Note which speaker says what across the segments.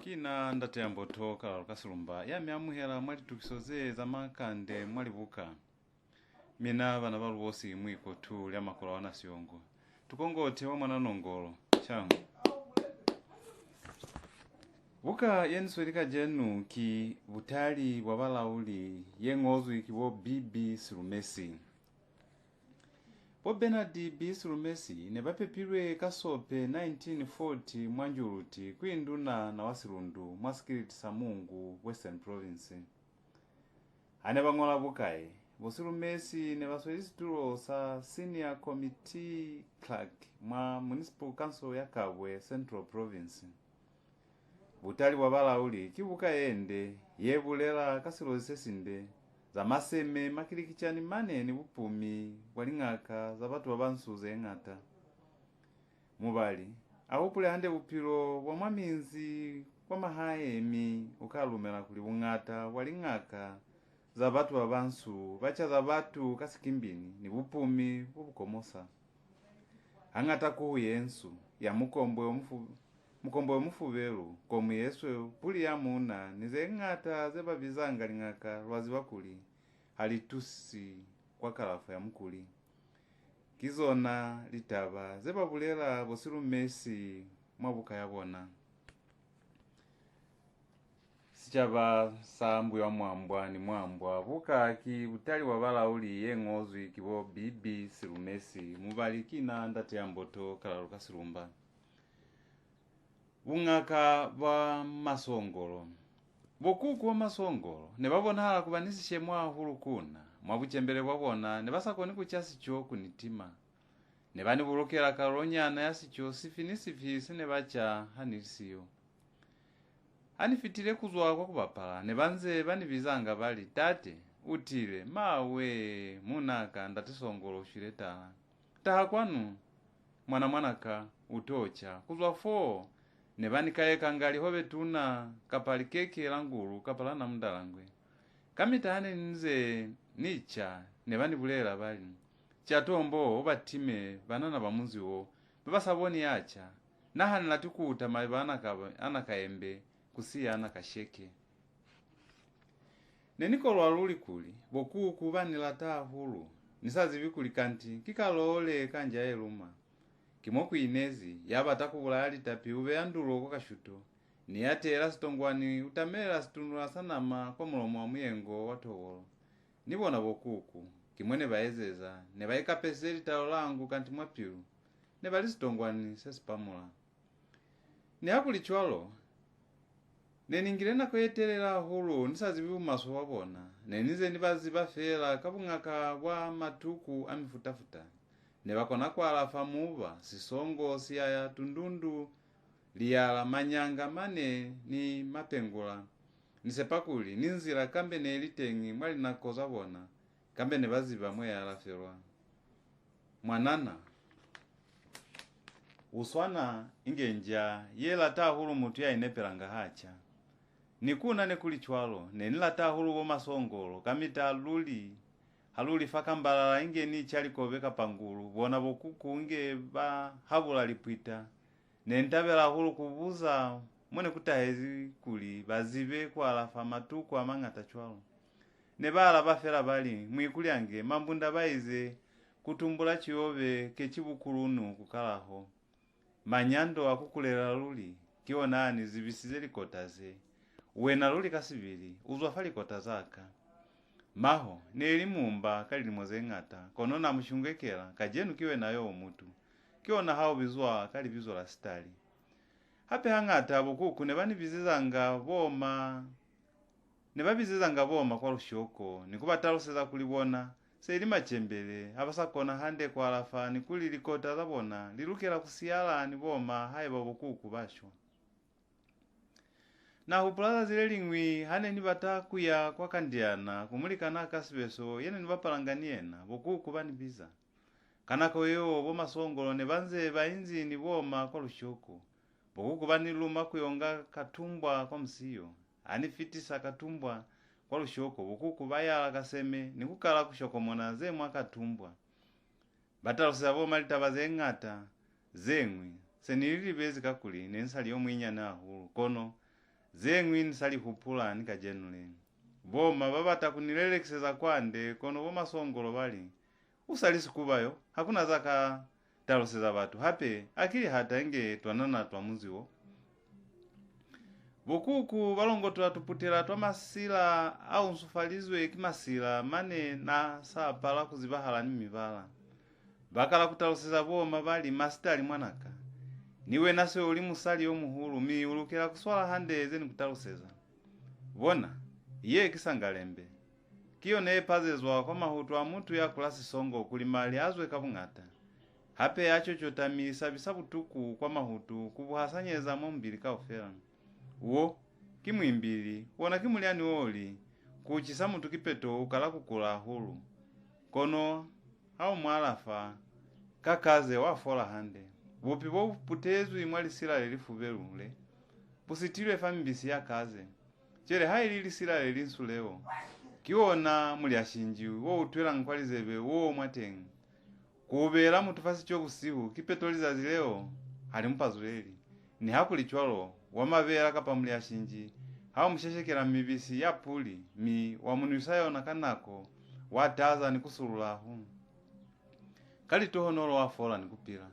Speaker 1: Kina ndatembo toka lukasulumba ya myamuhela mwali tukisoze za Makande mwali libuka. Mina bana balubosi mwiko tu lya makola wana siongo. Tukongote wa mwana nongolo. Changu. Buka yeniswelika jenu ki Butali wa Balauli yengozu ikiwo bibi silumesi. Bo Benadi bisilumesi ne bapepirwe kasope 1940 mwanjuruti kwinduna na wasirundu mwasikiriti samungu Western Province. Ane bangola bukai bosilumesi ne baswelitulo sa Senior Committee Clerk mwa Municipal Council ya Kabwe Central Province. Butali wa Balauli kibuka ende yebulela kasilozi sesinde za maseme makilikichani mane ni bupumi walingaka za batu babansuze engata. Mubali ahupule hande bupiro wa mwaminzi kwa mahaemi ukalumela kuli bungata walingaka za batu babansu bacha za batu kasikimbini ni bupumi bubukomosa. Hangata kuhuyensu ya mukombwe mufubelu komu yeswe puli ya muna nize ngata zeba bizanga lingaka lwazi wakuli halitusi kwa kalafa ya mkuli. Kizona litaba zeba bulela bosilumesi mwabuka yabona. Sichaba sambu ya mwambwa ni mwambwa buka ki Butali wa Balauli yengozu ikiwo bibi silumesi mubali kina ndate ya mboto kalaluka silumba. Bungaka ba masongolo. Bokuku wa masongolo ne babona hala kubanisishe mwa hulukuna mwabuchembele wabona ne basakoni kuchasi cho kunitima. Ne bani bulokela kalonyana yasicho sifinisi ne bacha hanisiyo. Anifitile kuzwa kwa kubapala ne banze bani bizanga bali tate utile mawe munaka ndatisongolo ushireta. Taha kwanu mwanaka utocha kuzwa 4 ne banikaye kangali hobe tuna kapali keke languru kapala na mudalangwe. Kamitane nze nicha ne bani bulela bali. Chatombo obatime banana bamunziwo babasaboni yacha. Nahani latikuta malibana anakaembe kusiya anakasheke. Nenikolo aluli kuli bokuku banilata hulu nisazi bikuli kanti kikalole kanja eluma. Kimoku inezi yaba takubula alitapi ube andulo kwa kashuto ni yatela sitongwani utamela situnula sanama kwa mulomo wa muyengo watowolo. Nibona bokuku kimwene baezeza ne baika peseli talo langu kanti mwapilu ne bali sitongwani sesipamula. Ne hakuli chwalo ne ningirena kwetelela hulu nisazi bibu maso wabona ne nize nibazi bafela kabungaka wa matuku amifutafuta. Ne bakona kwa alafa muba sisongo siya tundundu liyala manyanga mane ni mapengula. Nisepakuli ninzira kambe ne elitengi mwali nakoza bona kambe ne baziba mwe alaferwa. Mwanana uswana ingenja yela ta hulu mutu ya inepelanga hacha. Nikuna ne kulichwalo ne nilata hulu wo masongolo kamita haluli fakambala inge ni chali koveka pangulu bona bokuku inge ba habula lipwita ne ntabela hulu kubuza mwene kutahezi kuli bazibe kwa alafa matuku amangata chwalo ne bala bafela bali mwikulyange mambunda baize kutumbula chiove kechibukulunu kukalaho manyando akukulela luli kionani zibisize likotaze wena luli kasibili uzwafali kotazaka. Maho neli mumba kali limoze ngata kono na mshungekela kajenu kiwe nayo omutu kiona hao bizwa kali bizwa la stali hape hangata bokuku ne bani bizizanga boma kwa rushoko nikubataloseza kulibona seli machembele abasakona hande kwa alafa nikuli likota zabona lilukela kusiyala ni boma haye bokuku basho. Na hupulaza zile lingwi hane nibata kuya kwa kandiana kumulika na kasibeso yene nibapalanganiena bokuku banibiza. Kanako yo boma songolo ne banze bainzi ni boma kwa lushoko. Bokuku baniluma kuyonga katumbwa kwa msiyo. Anifitisa katumbwa kwa lushoko bokuku bayala kaseme nikukala kushoko mona ze mwa katumbwa. Bataloseza boma litabaze ngata zengwi senilili bezi kakuli nensali yo mwinya na hulu kono zeng'wini sali hupula nikajenule. Boma babata kunilelekeseza kwande kono boma songolo bali. Usalisi kubayo, hakuna zaka taloseza batu. Hape, akili hata enge tuanana tuamuziwo. Bokuku balongo tuatuputela masila au nsufalizwe kimasila mane na sapala kuzibahala ni mibala. Bakala kutaloseza boma bali masitali mwanaka. Niwe nase uli musali omuhulu mi ulukela kuswala hande zeni kutaloseza. Bona, iye kisangalembe. Kiyo ne pazezwa kwa mahutu wa mutu ya kulasi songo kulimali azwe kabungata. Hape yacho chotami sabisabu tuku kwa mahutu kubuhasanyeza mombili kaofela. Uo, kimwimbili, wona kimuliani woli, kuchisa mutu kipeto ukala kukula hulu. Kono, hao mwalafa, kakaze wafola hande. Wopi wopu putezu imwali sila lelifu velule. Pusitilwe famibisi ya kaze. Chere hai lili sila lelinsu leo. Kiona muli ashinji, wo utwela nkwalizebe, wo mwatengi. Kuubela mutufasi chokusihu, kipetoliza zileo, halimpazuleli. Ni haku lichwalo, wamavela kapa muli ashinji. Hao msheshekela mibisi ya puli, mi wamunusayo na kanako, wataza ni kusurulahu. Kali tohonolo wafola ni kupila.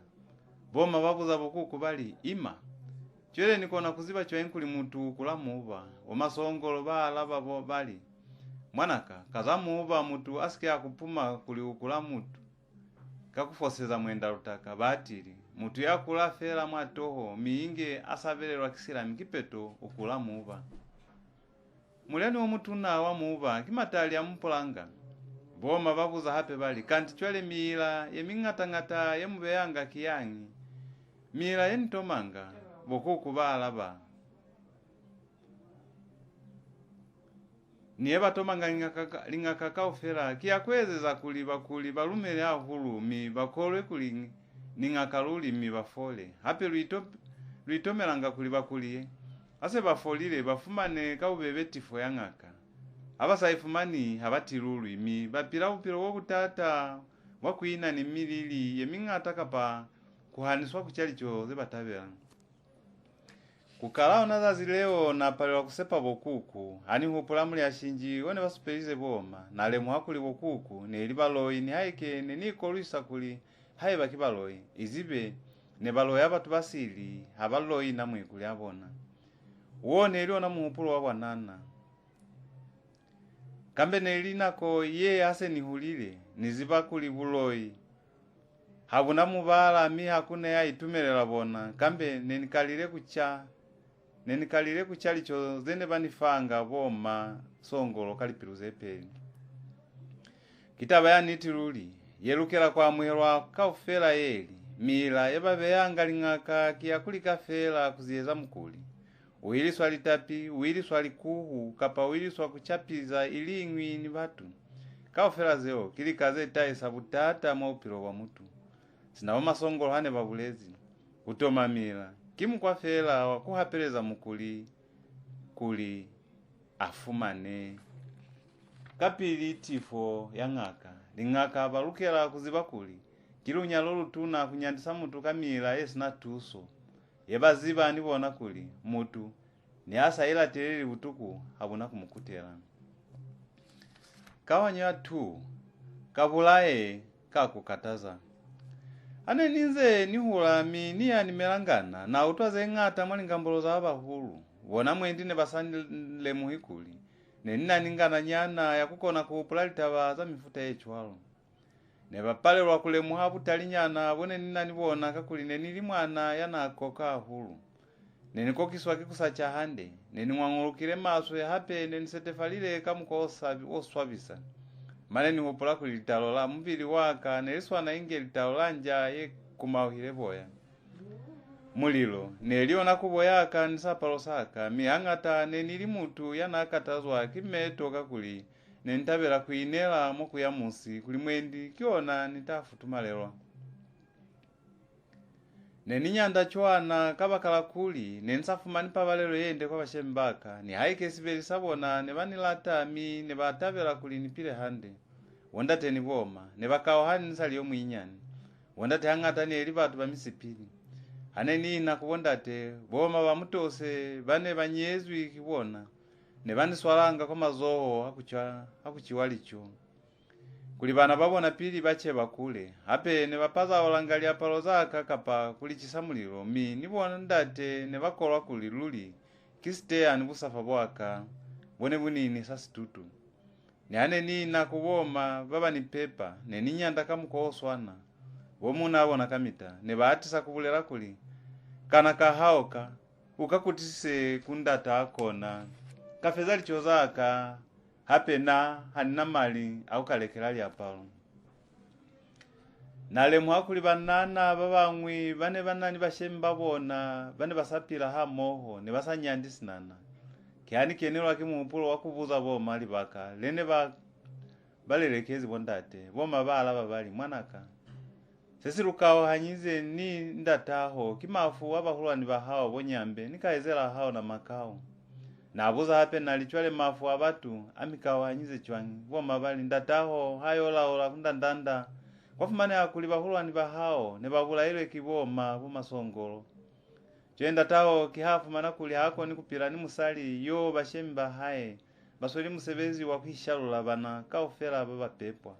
Speaker 1: Boma babuza bokuku bali ima. Chwele nikona kuziba chwenkuli mutu kula muba, wamasongolo bala babo bali. Mwanaka, kazamu uba mutu asike akupuma kuli ukula mutu. Kakufoseza mwenda rutaka, batiri. Mutu ya kula fela mwatoho, miinge asabelelwa kisila mkipeto ukula muba. Muleni wa mutu na wa muba, kimatali ya mpulanga. Boma babuza hape bali, kanti chwele mila, yemingata ye mubeyanga kiyangi. Mila yenitomanga, bokuku bala ba. Nieba tomanga linga kakao fela kia kwezeza kuli balumele ahulu mi bakolwe kuli ninga kaluli mi bafole hape luitomelanga kuli bakuliye ase bafolile bafumane kaubebetifu yangaka abasaifumani habatilulu mi bapila upilo wokutata wakuina ni milili yemingata kapa kuhaniswa kuchalicho zebatabela. Kukalao nazazi leo na pale wa kusepa bokuku, hani hupula muli ashinji, wone basupelize boma, na lemu hakuli bokuku, ne ili baloi, ni haike, ne niko luisa kuli, hai baki baloi, izibe, ne baloi haba tubasili, habaloi na mwikuli abona. Uone ili wana muhupulo wa wanana. Kambe ne ili nako, ye ase ni hulile, niziba kuli buloi. Habuna mubala, mi hakune ya itumelela bona, kambe nenikalile kuchali cho zene banifanga boma songolo kalipiruze peli. Kitaba ya nitiruli, yelukela kwa mwelwa kaufela yeli, mila yebabeyanga lingaka kiyakuli kafela kuzieza mkuli. Uili swali tapi, uili swali kuhu, kapa uili swali kuchapiza ilingwi ni batu. Kaufela zeo, kili kaze itae sabutata maupilo wa mutu. Sinawoma songolo hane babulezi, utoma mila. Kimu kwa fela wakuhapeleza mukuli kuli afumane. Kapili tifo ya ngaka. Lingaka balukela kuziba kuli. Kilunya lolu tuna kunyandisa mutu kamila esi na tuso. Yeba ziba nibona kuli. Mutu ni asa ila teleli utuku habuna kumukutela. Kawanya tu. Kabulae kakukataza. Ane ninze nihula mi niya nimelangana na utwaze ngata mwali ngambolo za abahulu. Wona mwendine basanile muhikuli. Nenina ningana nyana ya kukona kupulalita baza mifuta yechwalo. Neba pale wakule muhabu talinyana wone nina nibona kakuli nenili mwana yana koka hulu. Neniko kiswa kikusacha hande. Neni mwangulukile maso ya hape nenisete kamukosa oswabisa. Mane ni hupula kulitalola mbili waka neliswa na inge litalolanja ye kumauhile boya. Mulilo neliona kuboyaka nisapalo saka miangata nenili mutu yanakatazwa kimetoka kuli nentabela kuinela moku ya musi kuli mwendi kiona nitafutumalelwa. Neninyanda chwana kabakala kuli nensafumani pabalelo yende kwa bashembaka ni haike sibeli sabona nebanilata mi nebatabela kuli nipile hande. Wondate ni boma nebakawa hani nsali yo mwinyani. Wondate hangata ni eli batu bamisipili. aneni nakubondate boma bamutose bane banyezwi kibona ne baniswalanga kwa mazoho hakuchiwalicho kuli bana babona pili bache bakule ape ne bapaza olangalia palo zaka kapa kuli chisamuliro mi nibona ndate ne bakolwa kuli luli kistea ni busafa bwaka bone bunini sasitutu ne aneni nakuboma baba ni pepa ne ninyanda kamukoswana bomuna abona kamita ne baatisa kubulera kuli kana kahaoka ukakutise kundata akona kafezali chozaka hapena hanina mali au kalekelali apalo nalemu hakuli banana babangwi bane banani bashemba bona bane basapira ha moho ne basanyandisinana kyani kenero akimupulo wakubuza bo mali baka lene balelekezi bondate boma bala bali mwanaka sesirukawo hanyize ni ndataho kimafu abahulwani bahawo bonyambe nikaezela hao na makao nabuza hape nalichwale mafu abatu amikawo hanyize chwangi boma bali ndataho hayolaola kundandanda kwafumane akuli bahulwani bahao ne babula ile kiboma bumasongolo chenda taho kihafu manakuli hako ni kupira ni musali yo bashemba hae basoli musebezi wakwishalula bana kaofela baba pepwa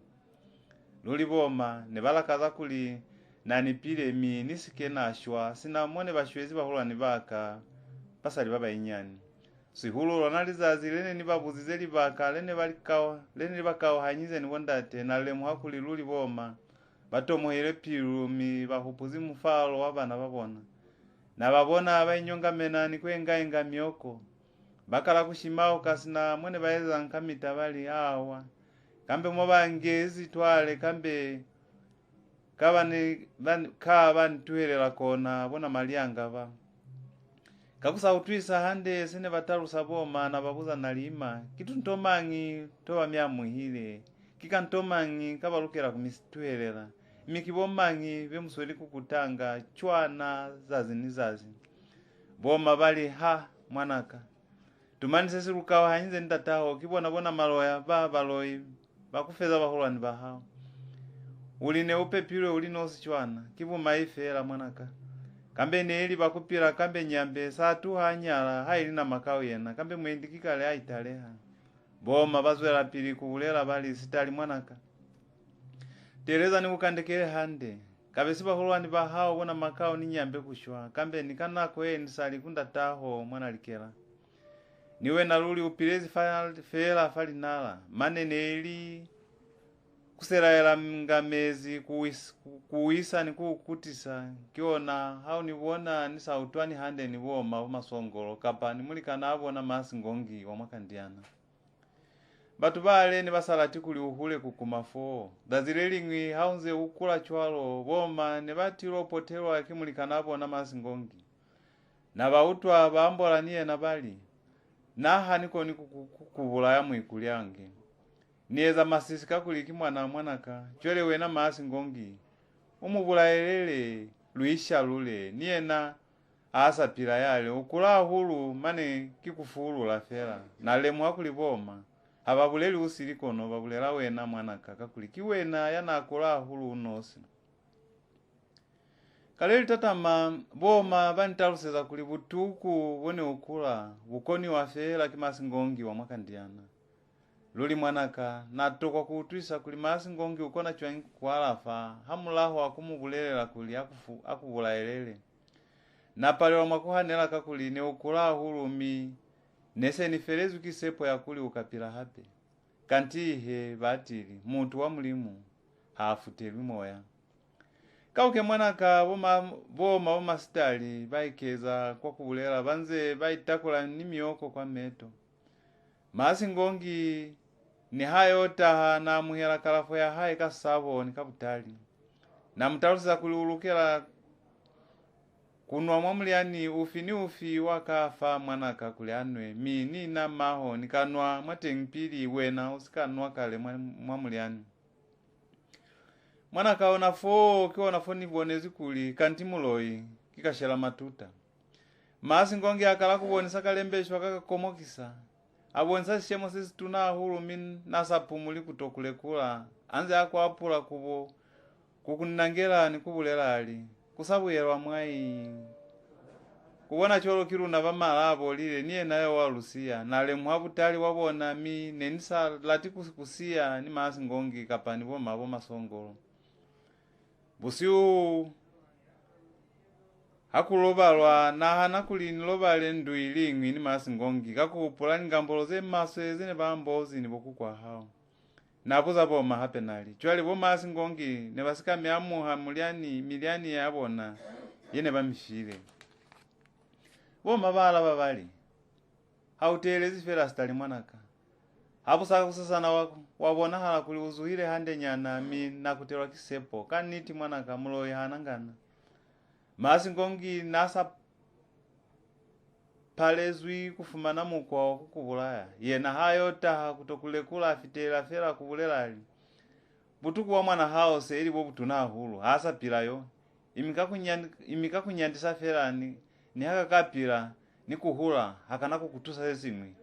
Speaker 1: luli boma ne balakaza kuli nani pile mi nisike nashwa sina mwone bashwezi bahulwani baka pasali baba inyani sihulu nalizazi lene ni babuzizeli baka lene bakao hanyize ni wondate na lemu hakuli luli boma batomohele pilu mi bahupuzi mufalo wabana babona na babona bainyonga menani kwenga myoko bakala kushimao kasina mwene baeza nkamita bali awa kambe mwabangezi twale kambe kabani tuhelela kona bona malianga ba kakusa utwisa hande sene batarusa boma na babuza nalima kitu ntomangi toba myamuhile kika ntomangi kabalukera kumisituhelela imikibomangi bemusoli kukutanga chwana zazi nizazi boma bali ha mwanaka tumani sesirukawo hanyize ndataho kibona bona maloya baloi bakufeza bahulwani bahao uline upepilwe uline osichwana kibu maifela mwanaka kambe neeli bakupira kambe nyambe satu hanyala haili na makao yena kambe mwendikikale aitaleha boma bazwela pili kuulela bali sitali mwanaka tereza ni kukandekele hande kabe siba hulwani bahao bona makao ni nyambe kushwa kambe nikanako nisali kundataho mwana likela niwe naluli upilezi fela falinala mane neeli kuseraela ngamezi kuwisa ni kukutisa kiona hau niwona nisautwani hande ni woma masongolo kapa nimulikana abona masi ngongi wa mwakandiana batu bale ni basalati kuli uhule kukumafo dazilelingwi haunze ukula chwalo boma ne batilo potelo akimulikana abona masi ngongi na bautwa baambola niye na bali naha niko ni kukubula ya mwikulyange nieza masisika kuliki mwanaka chwele wena masi ngongi umubula elele luisha lule niena asa pila yale ukula hulu mane kikufulu la fela na lemu hakuli boma ababuleli usirikono babulela wena mwanaka kakuliki wena yana akula hulu unosi kaleli tatama boma banitaluseza kuli butuku bone ukula bukoni wa fela kimasi ngongi wa mwakandiana luli mwanaka natokwa kutwisa kuli masi ngongi ukona chwangi kwalafa hamulaho akumubulelela kuli akubula elele na pale wa mwakuhanela kakuli ne ukula hulumi nese niferezu kisepo ya kuli ukapila hape kantihe batili muntu wa mulimu hafutelwi moya kauke mwanaka boma sitali baikeza kwa kubulela banze baitakula ni mioko kwa meto masi ngongi ni hayo taha na muhela kalafo ya hae kasabo ni kabutali na mtalusa kuliulukela kunwa mwamuliani ufi wakafa mwanaka kulianwe mini na maho nikanwa mwatengpili wena usikanwa kale mwamuliani mwanaka onafo nibonezi kuli kantimuloi kikashela matuta masi ngongi akala kubonesa kalembeshwa kakakomokisa abonesa shemo sisi tuna hulu min nasapumuli kutokulekula anze akwapula kubo kukunangela ni kubulela ali kusabuyelwa mwai kuwona cholo kiruna vamalapo lile niye nayo walusia nale mwa wabona mi nenisa lati kusia ni masi ngongi kapani voma masongolo busiu hakulobalwa na hana kulini lobale nduilingwi ni masi ngongi kakupulani ngambolo ze maso zine bambozi ni bokukwa hao napo zaboma hapenali chwali bo masi ngongi ne basika myamuha miliani yabona yene bamishile bo mabala babali hautelezi fera stali mwanaka hapo sasa wabona hala kuli uzuhile hande nyana mi nakutelwa kisepo kaniti mwanaka muloyi hanangana masi ngongi nasa palezwi kufumana mukwa kukubulaya yena hayo taha kutokulekula afitela fera kubulelali butuku wa mwana hao seili bo butuna hulu hasa pilayo imika kunyandisa fera ni haka kapira ni kuhula hakana kukutusa ezimwi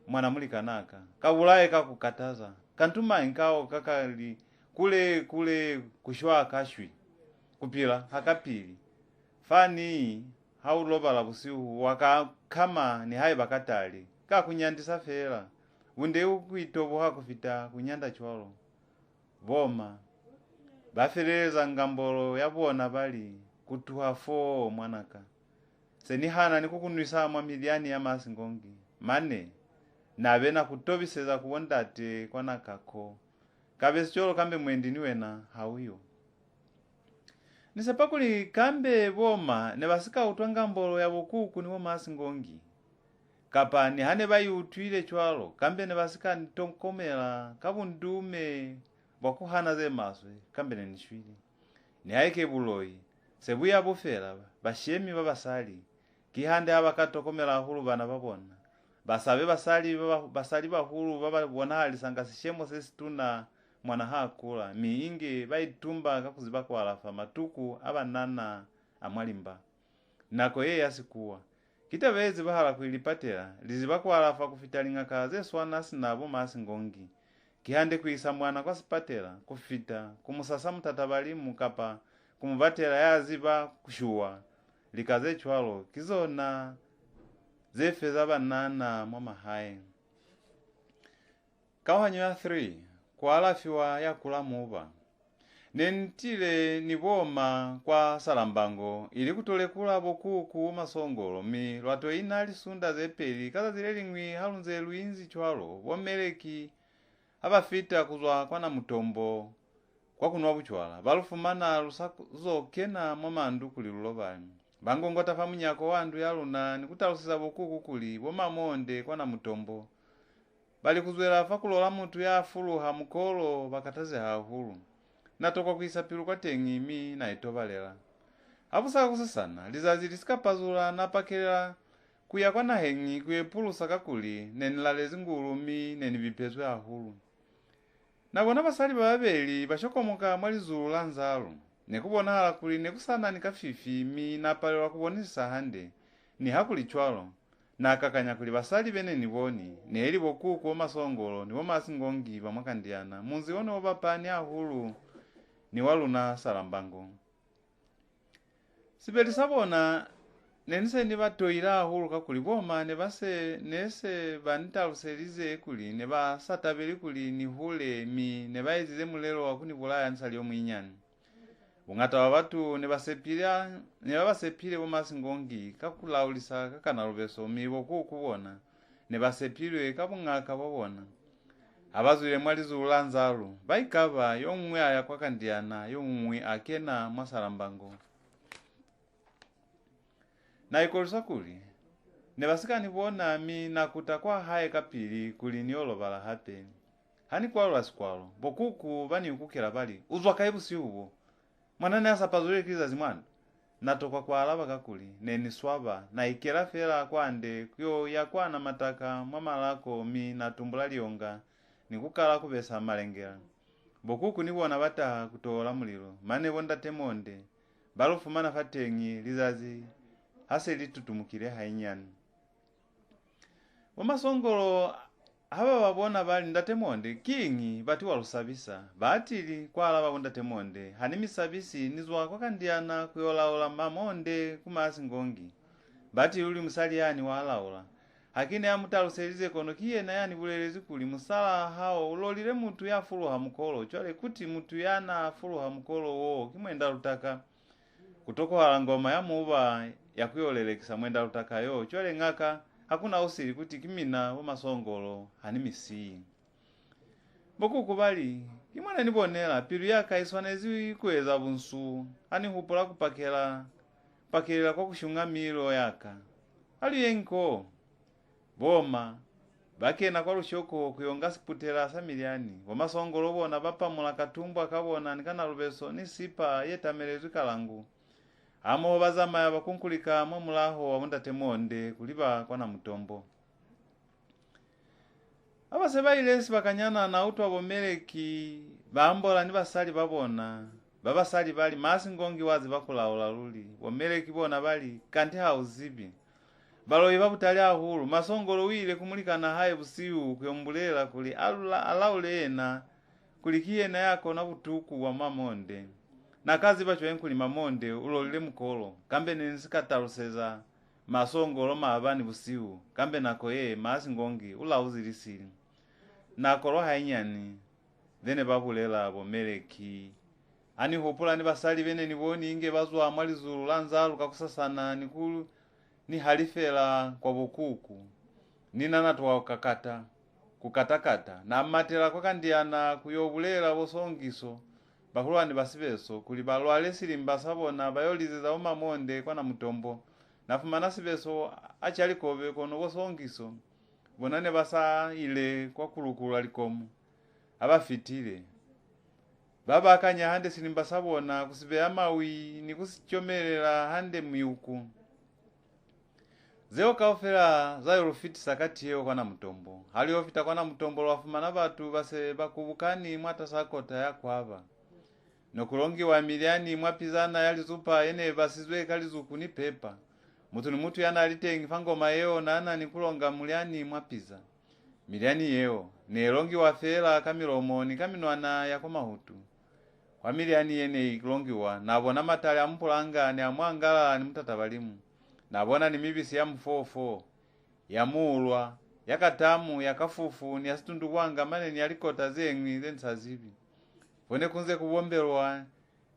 Speaker 1: mwana mulikanaka kabulaye kakukataza kantuma inkao kakali kule kushwa kashwi kupila hakapili fani haulobala busiu waka kama ni hai bakatali kakunyandisa fera unde ukuitobo hakufita kunyanda chwalo voma bafereza ngambolo yabona bali kutuha fo mwanaka seni hana nikukunwisa mwa miliani ya masi ngongi mane nabe na kutobiseza kuwondate kwanakako kabesi cholo kambe mwendini wena hauyo nisepakuli kambe boma ne basika utwanga mbolo ya bokuku niwo masi ngongi kapani hane bayutwile chwalo kambe ne basika ntonkomela kabundume bakuhana ze maswe kambe ne nishwili ni haike buloyi sebuya bufera bashemi babasali kihande abakatokomela hulu bana babona basabe basali bahulu babona hali sangasishemo sesituna mwana hakula miinge baitumba kakuziba kwa alafa matuku abanana amwalimba nako yeye yasikuwa kitabezi bahala kuilipatela liziba kwa alafa kufitalinga kaze swana sinabo masi ngongi kihande kuisa mwana kwa sipatela kufita kumusasa mtatabali mukapa kumubatela yaziba kushuwa likaze chwalo kizona zefe zabanana mwa mahaye kawanyo ya 3 kwa alafiwa ya kula muba nentile niboma kwa salambango ili kutolekula bokuku masongolo mi lwato ina lisunda zepeli kaza zilelingwi halunze luinzi chwalo bomeleki abafita kuzwa kwa na mutombo kwa kunwa buchwala balufumana lusazo kena mwamandu kuli lulobani bangongota pamunyako wandu yaluna nikutalusiza bokuku kuli bomamonde kwa na mutombo bali kuzwela fakulola mutu ya fuluha mukolo bakataze hahulu natokwa kuisapilu kwa tengimi na itobalela abusa kusasana lizazi lisikapazula napakelela kuya kwa nahengi kuyepulusa kakuli nenilale zingulumi nenibipezwe ahulu nabona basali babeli bashokomoka mwalizulu la nzalo nekubona hala kuli nekusana nikafifi mi napalewa kubonisa hande ni hakuli chwalo na kakanya kuli basali bene niboni neli bokuku omasongolo nibo masi ngongi bamwakandiana munzi one obapani ahulu ni waluna salambango sibeli sabona nenise ni batoira ahulu kakuli boma ne base nese banitaluselize kuli ne basatabeli kuli ni hule mi ne baizize mulelo wakuni bulaya nsali omwinyani ungata wa watu ne basepile bomasi ngongi kakulaulisa kakana lubeso mibo kukubona ne basepilwe kabungaka babona abazule mwalizu lanzalu baikaba yomwe aya kwakandiana yomwe akena masalambango na ikolisa kuli ne basikani bona mi nakuta kwa haye kapili kuli niolo bala hape hani kwalo asikwalo bokuku bani ukukela bali uzwa kaibu si ubo mwanane asa pazule kiza zimwana natokwa kwa alaba kakuli neni swaba na ikela fela kwande kyo yakwana mataka mwamalako mi natumbula lionga nikukala kubesa malengela bokuku nibona bataha kutola mulilo mane bonda temonde balufumana fatengi lizazi hase litutumukile hainyani wamasongolo aba babona bali ndatemonde kingi bati walusabisa batili kwala babonda temonde hani misabisi nizwa kwakandiana kuyolaula mamonde kumasi ngongi bati uli musali yani walaula hakine amutaluselize kono kiyena yani bulelezi kuli musala hao ulolile mutu yafuluha mukolo chole kuti mutu yana afuluha mukolo wo kimwenda lutaka kutoko hala ngoma ya muba ya kuyolelekisa mwenda lutaka yo chole ngaka hakuna usiri kuti kimina wamasongolo hani misi boku kubali kimwana nibonela pilu yaka iswanezi kuweza bunsu ani hupula kupakela kwa kushunga milo yaka ali yenko boma bakena kwa lushoko kuyonga siputela samiliani wamasongolo bona bapamula katumbwa kabona nikana lubeso ni sipa yetamelezwi kalangu amo bazama ya bakunkulika mo mulaho wabunda temonde kuliba kwana mutombo abasebailesi bakanyana na utu wabomeleki bambola ni basali babona babasali bali masi ngongi wazi bakulaula luli bomeleki bona bali kanti hauzibi Baloyi Butali ahulu masongolo wile kumulikana haye busiu kuyombulela kuli alaule ena kulikie na yako na butuku wa mamonde na kazi bacho yenkuli mamonde ulolile mukolo kambe nensikataluseza masongolo maabani busiu kambe nako ye masi ngongi ulauzilisili nakolo hainyani dhene babulela bomeleki ani hopula ni basali bene niboni inge bazwa amalizulu lanzalu kakusasana nikulu ni halifela kwa bukuku nina natwa kukatakata na matela kwa kandiana kuyobulela bosongiso bakulwani basibeso kuli balwale silimba sabona bayolize za mamonde kwa na mutombo nafumana sibeso achali kobe kono bosongiso bonane basa ile kwa kulukula likomu abafitile baba akanya hande silimba sabona kusibe amawi ni kusichomelela hande myuku Zeo kaofela zayo rufiti sakati yeo kwa na mutombo. Hali ofita kwa na mutombo wafumana batu base bakubukani mwata sakota ya kwaba. Nokulongi wa miliani mwapizana yali zupa ene basizwe kali zuku ni pepa. Mutu ni mutu yana alitengi fangoma yeo na ana ni kulonga muliani mwapiza. Miliani yeo. Nelongi wa fela kamilomo ni kaminoana ya kwa mahutu. Kwa miliani yene ikulongi wa. Na bona matali ampulanga ni amuangala ni mutatabalimu. Nabona ni mibisi ya mfofo ya mulwa ya katamu ya kafufu ni asitundu wanga mane ni alikota zengwi zensazibi fone kunze kubombelwa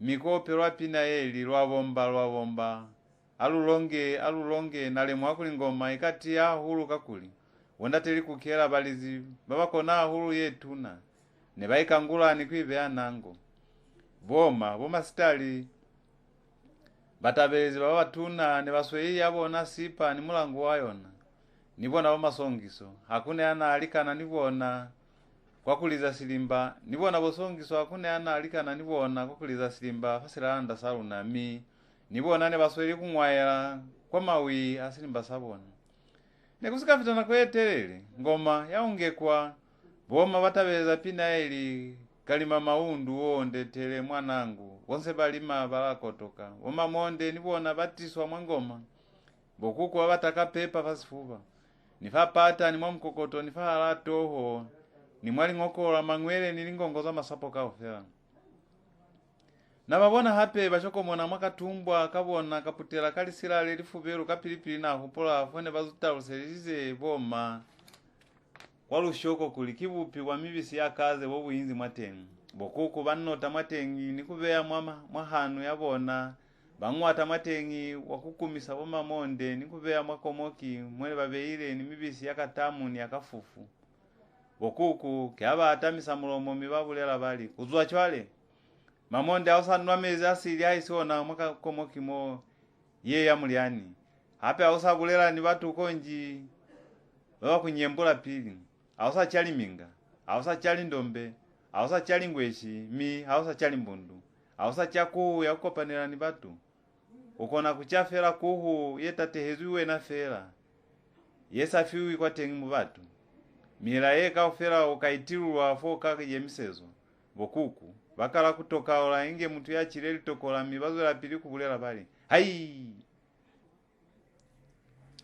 Speaker 1: mikoperwa pina eli lwabomba alulonge nalemwa kuli ngoma ikati ya hulu kakuli wonda teli kukela balizi babakona hulu yetuna ne baikangula ni kwibe anango boma stali batabelezi babatuna ne basweyi yabona sipa ni mulango wayona nibona bamasongiso hakune ana alikana nibona kwa kuliza silimba nibona bosongiso hakune ana alikana nibona kwa kuliza silimba fasilanda saluna mi nibona ne basweyi kumwaya kwa mawi asilimba sabona ne kusikafitana kwetelele ngoma yaungekwa boma batabeleza pina eli kalima maundu wonde tele mwanangu wonse balima balakotoka woma monde nibona batiswa mwangoma bokuko bataka pepa fasifuba nifapata ni mwamkokoto nifala toho ni mwali ngokola mangwele nilingongoza masapo kaofela na babona hape bachoko mona mwakatumbwa kabona kaputela kali silale lifubelu kapilipili na hupola fone bazutaluselize boma walushoko kuli kibupi wa mibisi ya kaze wobuyinzi mwatengi bokuku banota mwatengi nikubeya mwahanu yabona bangwata mwatengi wakukumisa boma monde nikubeya mwakomoki mwele babeile ni mibisi ya katamu ni akafufu bokuku kyaba atamisa mulomo mibabulela bali kuzwa chwale mamonde ausanwa mezi asili aisiona mwakakomoki mo ye ya muliani hape ausabulela ni batu konji baba kunyembula pili ausa chali minga ausa chali ndombe ausa chali ngweshi ausa chali mbundu ausa chaku yakukopanela ni batu ukona kuchafela kuhu yetateheziwe na fela yesafiwi kwa tengi mu batu mila yeka ufela ukaitilwa foka yemisezo bokuku bakala kutoka ola inge mtu ya chileli tokola mibazo la pili kubulela bali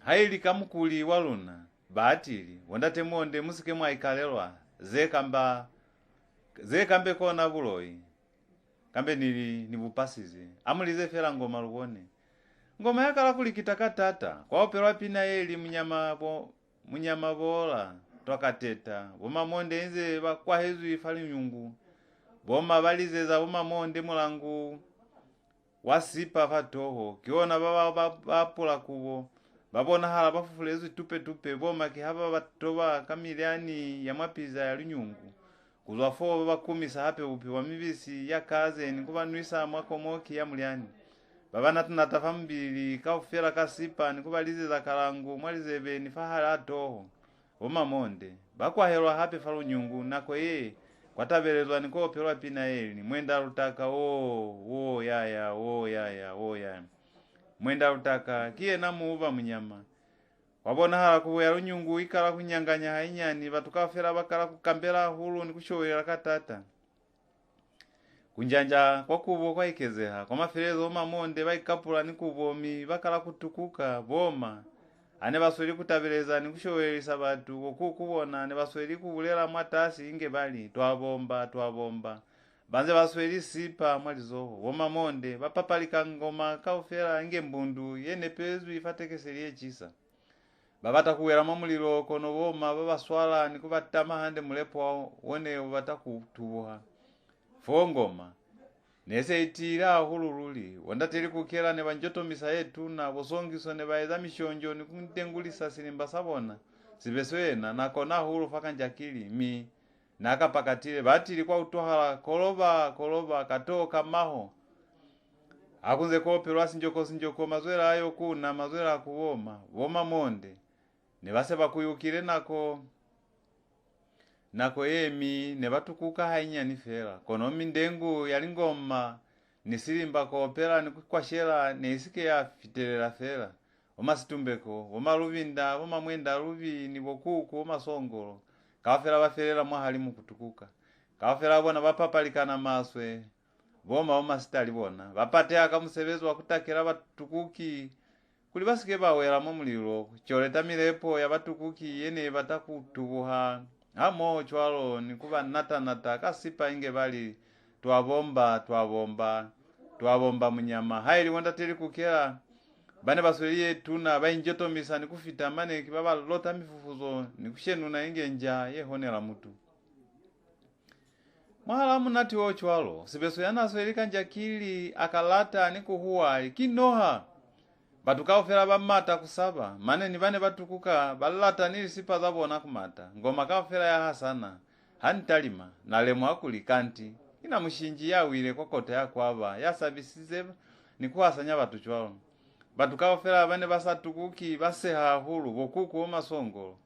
Speaker 1: hai likamukuli waluna batili wondatemonde musike mwayikalelwa zekambe kona buloyi kambe ni bupasize amulize fera ngoma lubone ngoma yakala kulikita katata kwaoperwa pina yeli munyama bola twakateta boma monde enze bakwahezu ifali nyungu boma balizeza boma monde mulangu wasipa fatoho kiona bapula kubo babona hala bafufulezu tupe boma kihaba batoba kamiliani ya mapiza ya lunyungu kuzwafo bakumisa hape upi wa mibisi ya kaze nikubanwisa mwakomoki ya muliani babana tunatafa mbili kaufera kasipa nikubalizeza kalangu mwalizebe nifahala atoho boma monde bakwahelwa hape falu nyungu nako ye kwatabelezwa nikoperwa pina yeli mwenda lutaka yaya mwenda lutaka kiye namuuva munyama wabona hala kuya lunyungu ikala kunyanganya hainyani batukafera bakala kukambela hulu nikushowera katata kunjanja kwa kubo kwaikezeha kwa mafirezo mamonde baikapula nikubomi bakala kutukuka boma ane basweli kutabeleza nikushowelisa batu okukubona ne basweli kubulela mwatasi inge bali twabomba banze basweli sipa mwalizoho boma monde bapapalika ngoma kaufera inge mbundu yene pezu ifatekeselie chisa babata kuwera mamulilo kono boma babaswala nikubatama hande mulepo wone batakutubuha fongoma nese itira hulululi wandateli kukela ne banjoto misa yetu na bosongiso ne baeza mishonjo nikuntengulisa silimba sabona sibeswena nakona hulu fakanjakili mi nakapakatile batili kwa utohala koloba katoka maho akunze koperwa sinjoko mazwera ayo kuna mazwera kuwoma boma monde ne base bakuyukire nako emi ne batukuka hainya nifera kono mindengu yali ngoma nisilimba koopera nikukwashela neisike ya fitelela fera omasitumbeco omalubinda omamwenda lubi ni bokuku omasongolo kafera baferera mwahali mukutukuka kafera bona bapapalikana maswe boma omasitali bona bapate akamusebezi wakutakira batukuki kuli basike bawera muliro choleta milepo ya batukuki yene batakutubuha amo chwalo nikuba nata kasipa inge bali twabomba munyama haili wanda teli kukela bane basweliye tuna bainjoto misa nikufita mane kibaba lota mifufuzo nikushenuna inge nja yehonela mutu mahala munati wo chwalo sibeso yana swelika njakili akalata nikuhuwa kinoha batukafera bamata kusaba mane ni bane batukuka balata nili sipa zabona kumata ngoma kafera ya hasana hantalima nalemu akuli kanti ina mushinji yawile kokota yakwaba yasabisize nikuhasanya batu chwalo batukafera bane basatukuki baseha hulu bokuku omasongolo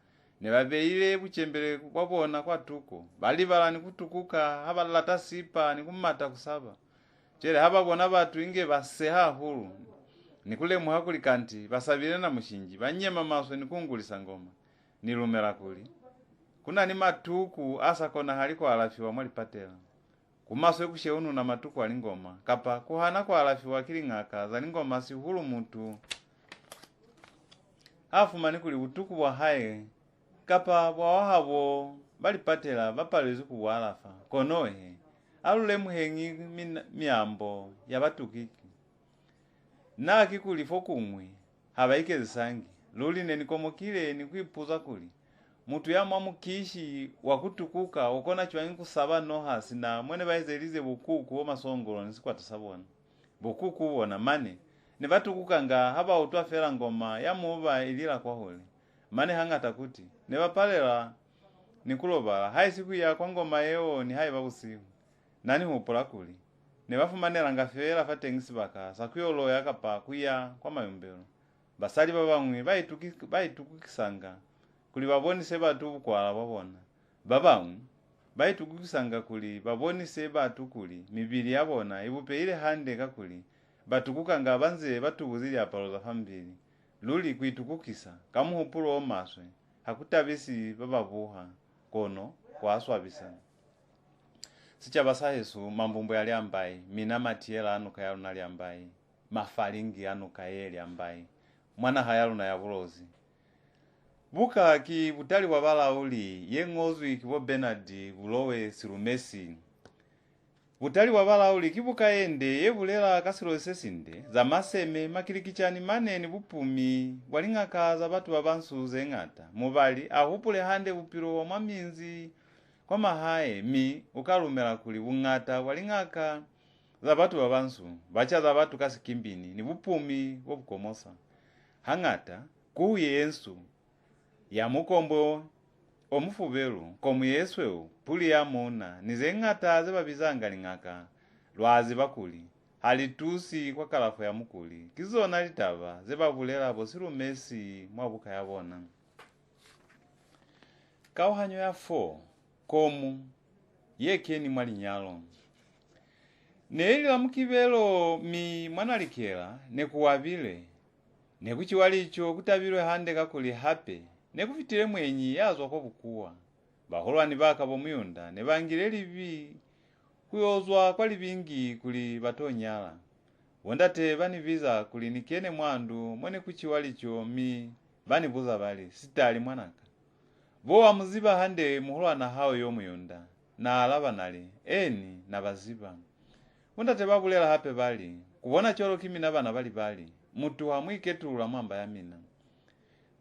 Speaker 1: ne babeile buchembele kwabona kwatuko bali balani kutukuka habalata sipa nikumata kusaba chere hababona batu inge baseha hulu nikule muhakuli kanti basabire na mushinji banyema maswe nikungulisa ngoma nilumela kuli kuna ni matuku asa kona haliko alafiwa mwalipatela kumaswe kusheunu na matuku alingoma kapa kuhana kwa alafiwa kilingaka za ngoma si hulu mutu afu manikuli utuku wa hae kapa wahabo balipatela bapalezu kuwalafa konohe alule muhengi miambo ya batukiki na kikuli fokumwe habaike zisangi luli nenikomokile nikwipuza kuli mutu ya mwamukishi wakutukuka ukona chwangi kusaba noha sina mwene baizelize bukuku omasongolo nisikwata bukuku ubona mane ne batukuka nga haba utwafera ngoma ya muba ilila kwa hole mane hangata kuti ne bapalela nikulobala hai siku ya kwa ngoma yeo ni hai babusiku nani hupula kuli ne bafumanela ngafera fatengisi baka sakuyolo yakapa kuya kwa mayombelo basali babamwe baitukisanga kuli babonise batu kwala babona babamwe baitukisanga kuli babonise batu kuli mibili yabona ibupe ile hande kakuli batukuka nga banze batubuzili apaloza fambili luli kuitukukisa kamuhupulo omaswe hakutabisi bababuha kono kwaswabisa sicha basahesu mambumbo yali ambai mina matiela anuka yalu nali ambai mafalingi anuka yeli ambai mwana hayalu na yabulozi buka ki Butali wa Balauli yeng'ozwi kibo Bernard bulowe sirumesi. Butali wa Balauli kibuka ende yebulela kasiro sesinde za maseme makilikichani maneni bupumi waling'akaza batu babansuze ng'ata mubali ahupule hande bupiro wa maminzi kwa mahae mi ukalumela kuli bung'ata waling'aka za batu babansu bacha za batu kasikimbini ni bupumi wobukomosa hang'ata kuye yensu ya mukombo omufubelu komu yesweu puli ya muna nize ng'ata zebabizanga ling'aka lwazi bakuli halitusi kwa kalafu ya mukuli kizona litaba zebabulela bosirumesi mwabuka yabona kauhanyo ya 4 komu yekeni mwalinyalo neili la mukibelo mi mwanalikela nekuwabile nekuchiwalicho kutabilwe hande kakuli hape nekufitile mwenyi yazwa kwa bukuwa baholwani baka bomuyunda nebangile libi kuyozwa kwa libingi kuli batonyala wondate baniviza kuli nikene mwandu mwene kuchiwalicho mi banibuza bali sitali mwanaka bowa muziba hande muholwana hao yomuyunda na alaba nali eni na baziba wondate babulela hape bali kubona cholo kimi na bana bali mutu hamwiketula mwamba ya mina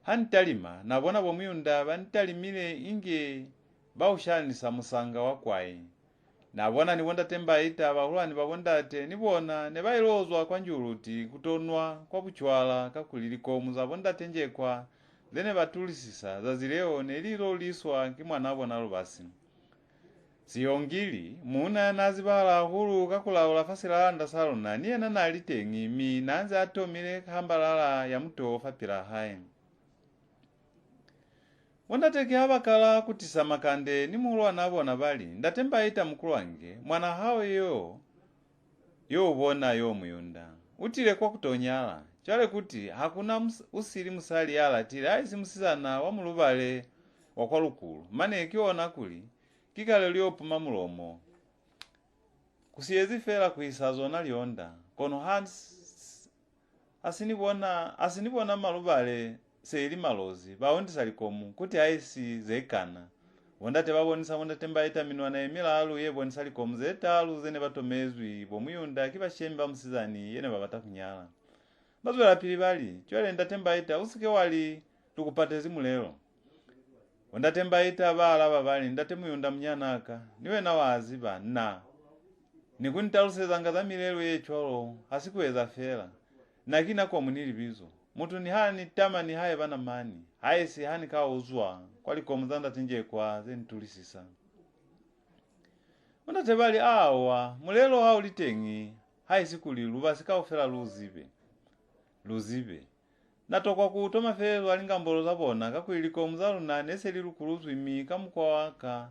Speaker 1: hantalima nabona bomuyunda bantalimile inge baushanisa musanga wakwaye nabona niwonda tembaita bahulwani babondate nibona nebailozwa kwa njuluti kutonwa kwa buchwala kakuliliko muzabondate njekwa zene batulisisa zazileo nelilo liswa kimwana nabo basi siyongili muna nazibala hulu kakulaula fasilanda salona niye nanalitengi mi nanze atomile hambalala ya muto fapila hae wondateke abakala kutisa Makande ni muhulwa nabona bali ndatembaita mukulu wange mwana hao yo ubona yo muyunda utile kwa kutonyala chale kuti hakuna usili musali yala tile aisi musizana wa mulubale wakwa lukulu mane kiona kuli kikale liopuma mulomo kusiyezi fela kuisazona lionda kono hans asinibona malubale seili malozi baondisa likomu kuti aisi zekana wondate babonisa wondate mbaita minwana emilalu yebonisa likomu zetalu zene batomezwi bomuyunda kibashemba musizani yene babata kunyala bazwela pili bali chwele ndate mbaita usike wali tukupate zimulelo wondate mbaita bala bali ndate muyunda mnyanaka niwe na waziba na nikunitaluseza ngaza milelo yechwalo asikuweza fela nakina komunili bizo mutu ni hani tama ni haye bana mani haisi hani kawa uzwa kwaliko mzanda tinje kwa zeni tulisisa undatebali awa mulelo hao litengi haisi kulilu basi kaufela luzibe natokwa kutoma felo alingambolo zabona kakuiliko mzalu na neseli lukuluzwi mi kamukwa waka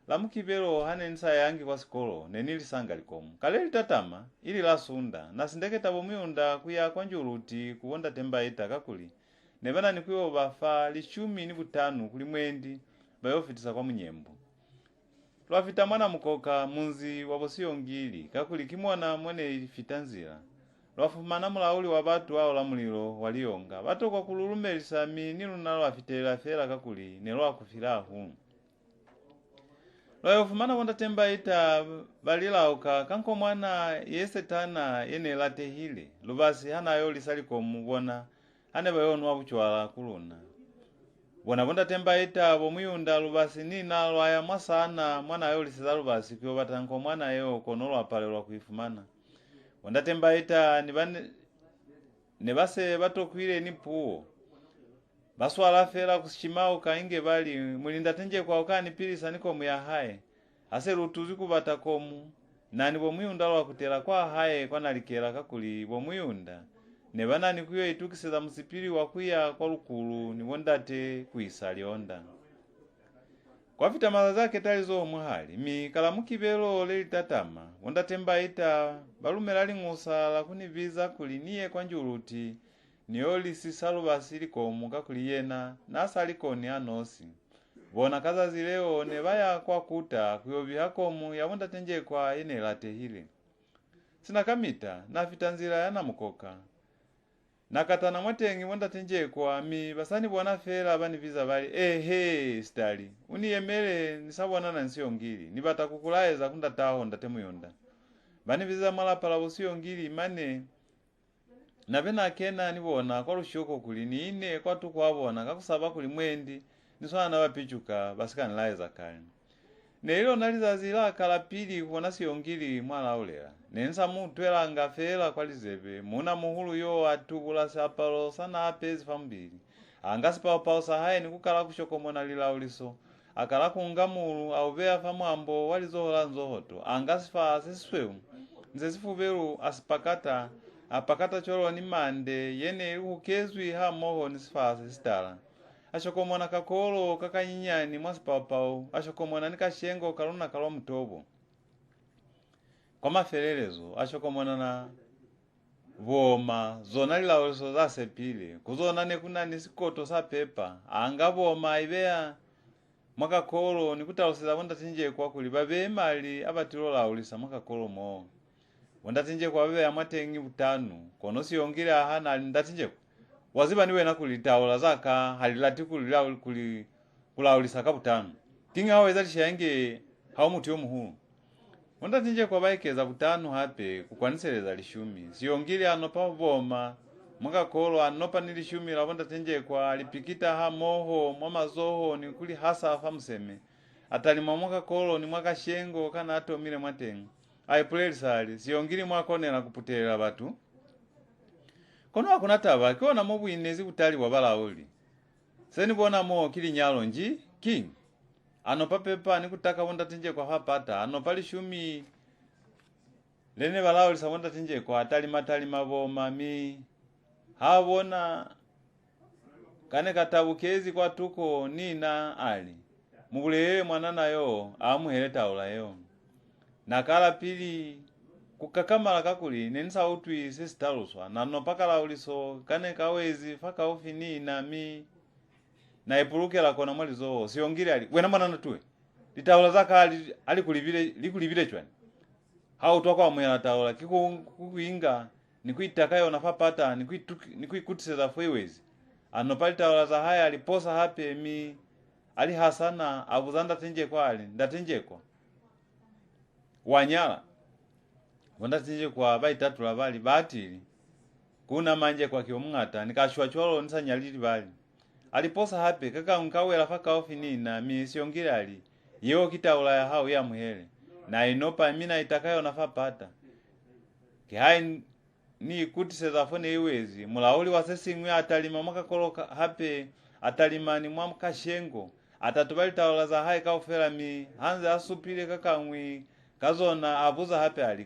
Speaker 1: la mukibelo hane nisa yangi kwa sikolo nenilisanga likomu kaleli tatama ili la sunda nasindeketa bomuyunda kuya kwa njuluti kuwonda tembaita kakuli nebana nikuyo bafa lichumi ni butanu kuli mwendi bayofitisa kwa munyembo lwafita mwana mukoka munzi wabosiyongili kakuli kimwana mwene fitanzira lwafumana mulauli wa batu hao la mulilo walionga bato kwa kululumelisa nilu nalo afitela fela kakuli nelo akufilahu lwayofumana wonda tembaita balilauka kanko mwana yesetana yene latehile lubasi hanayo lisaliko mubona hane bayonwa buchwala kuluna bona wonda tembaita bomuyunda lubasi nina lwaya masana mwana yo lisiza lubasi kyo batanko mwana yo konolwa pale lwa kuifumana wonda tembaita nebase batokwile ni puo baswala fela kushimao kainge bali mulinda tenje kwa ukani pilisa niko muya hae ase lutuzi kubata komu nani bomuyunda lwa kutela kwa hae kwa nalikela kakuli bomuyunda nebana nikuyo itukiseza musipili wakuya kwa lukulu ni wondate kuisalionda kwa vitamaza zake talizo omuhali mi kalamukibelo leli tatama wondate mbaita balumela ling'usa la kuniviza kuliniye kwa njuluti nioli sisalubasi likomu kakuli yena nasalikoni anosi bona kazazi leo nebaya kwa kuta kuyobiha komu yawonda tenje kwa yene latehile sina kamita na fitanzira yana mukoka nakatana mwatengi mwenda tenje kwa mi basani bwana fera bani viza bali stali uniyemele nisabwana na nsiyongili nibata kukulaeza kunda taho ndatemu yonda bani viza mala pala usiyongili mane nabena kena nibona kwa rushoko kuli ni ine kwa tukwabona kakusaba kuli mwendi niswana nabapichuka basikani laeza kali Neilo nalizazila kalapili kuona siyongili mwala ulera. Nensa mutwela ngafela kwa lizebe. Muna muhulu yo atubula sapalo sana apezi fambili. Angasi pao sahaye ni kukala kushokomona lila uliso. Akala kungamulu au vea famuambo walizohola nzohoto. Angasi fa asisweu. Nzesifu veru asipakata. Apakata cholo ni mande. Yene ukezwi ha moho nisifa asistala. Ashokomona kakolo kakanyinyani mwasipapau ashokomona nikashengo kaluna kalwa mtobo kwa maferelezo ashokomona na voma zona lilaweso za sepile kuzona nekuna nisikoto sa pepa anga voma ivea mwakakolo nikutausila wanda tinje kwa kuli babe mali abatilo laulisa mwakakolo mo wanda tinje kwa bebe amatengi butanu kono siyongile ahana ndatinje waziba niwe nakulitaula zaka halilati kulaulisa kabutano kinga waweza lishange hao mutu yo muhulu onda tinje kwa baikeza butano hape kukwaniseleza lishumi siyongili anopa voma mwaka kolo anopa nilishumi labonda tinje kwa lipikita ha moho mwamazoho ni kuli hasa afamuseme atali mwaka kolo ni mwaka shengo kana atomile mwatenga aipuleli sali siyongili mwakone na kuputelela batu kono hakuna taba kiona mobu inezi Butali wa Balauli seni bona mo kili nyalo nji king anopa pepa nikutaka wonda tinje kwa hapata anopa lishumi lene Balauli sa wonda tinje kwa atali mavoma mi habona kane katabu kezi kwa tuko nina ali mugulele mwanana yo amuheleta ula yo nakala pili kukakamala kakuli nensa utwi sisitaluswa nano pakala uliso kane kawezi faka ofini nami na ipulukela kona mwalizo siyongile ali wena mwana natue litawula zaka ali kulivile chwani hao tokwa mwela tawula kikuinga nikuitaka yo nafapata nikuikutiseza fwewezi ano pali tawula za haya aliposa hape mi ali hasana abuzanda tenje kwa ali ndatenje kwa wanyala wanda tinje kwa baitatu la bali batili kuna manje kwa kiomngata nikashwa cholo nsanyalili bali aliposa hape kaka unkawela faka ofini na mi siyongile ali yeo kitaula ya hao ya muhele na inopa mina itakayo nafapata kihai ni kutiseza fone iwezi mulauli wasesingwe atalima mwaka koloka hape atalimani mwamka shengo atatubali taula za hai kaufela mi hanze asupile kaka ngwi kazona abuza hape ali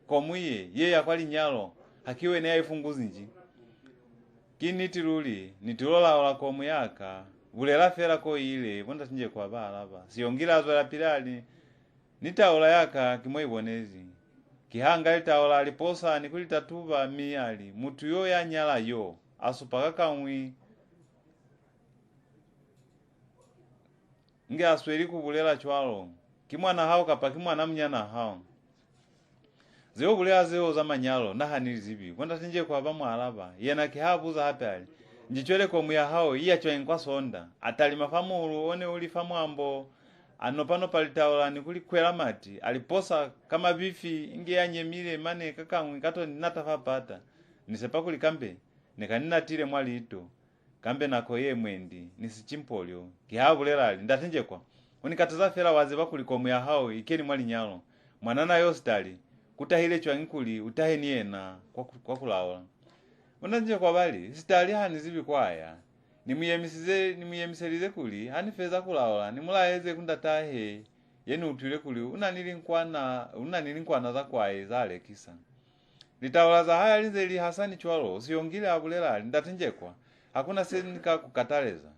Speaker 1: komuye ye yakwali nyalo hakiwe ne aifunguzi nji kinitiruli nitilola ola komuyaka bulela fera ko ile bonda tinje kwa balaba siyongira azola pilali nitaola yaka kimoibonezi kihanga litaola aliposa nikulitatuba mi ali mutu yo ya nyala yo asupaka kamwi nge asweli kubulela chwalo kimwana hao kapa kimwana mnyana hao zeo bulela zeo za manyalo na hanilizibi kwenda tinje kwa bamwalaba yena kihabuza hapali njichwele ko muya hao iya chwenkwa sonda atali mafamulu one uli famwambo anopano palitaola nikuli kwela mati aliposa kama bifi inge yanyemile mane kakamwi kato ninatafapata nisepa kuli kambe nikaninatile mwalito kambe nako ye mwendi nisichimpolyo kihabulela ali ndatinje kwa unikataza fela waze bakuli komuya hao ikeni mwali nyalo mwanana yo stali kutahile chwankuli utahe niena kwa kulaola unanje kwa bali stali hani zibi kwaya nimuyemisize kuli hani feza kulaola nimulaeze kundatahe yenu utwile kuli unanilinkwana za kwaye za alekisa litaola za haya linze li hasani chwalo siyongile abulela ndatinjekwa hakuna senika kukataleza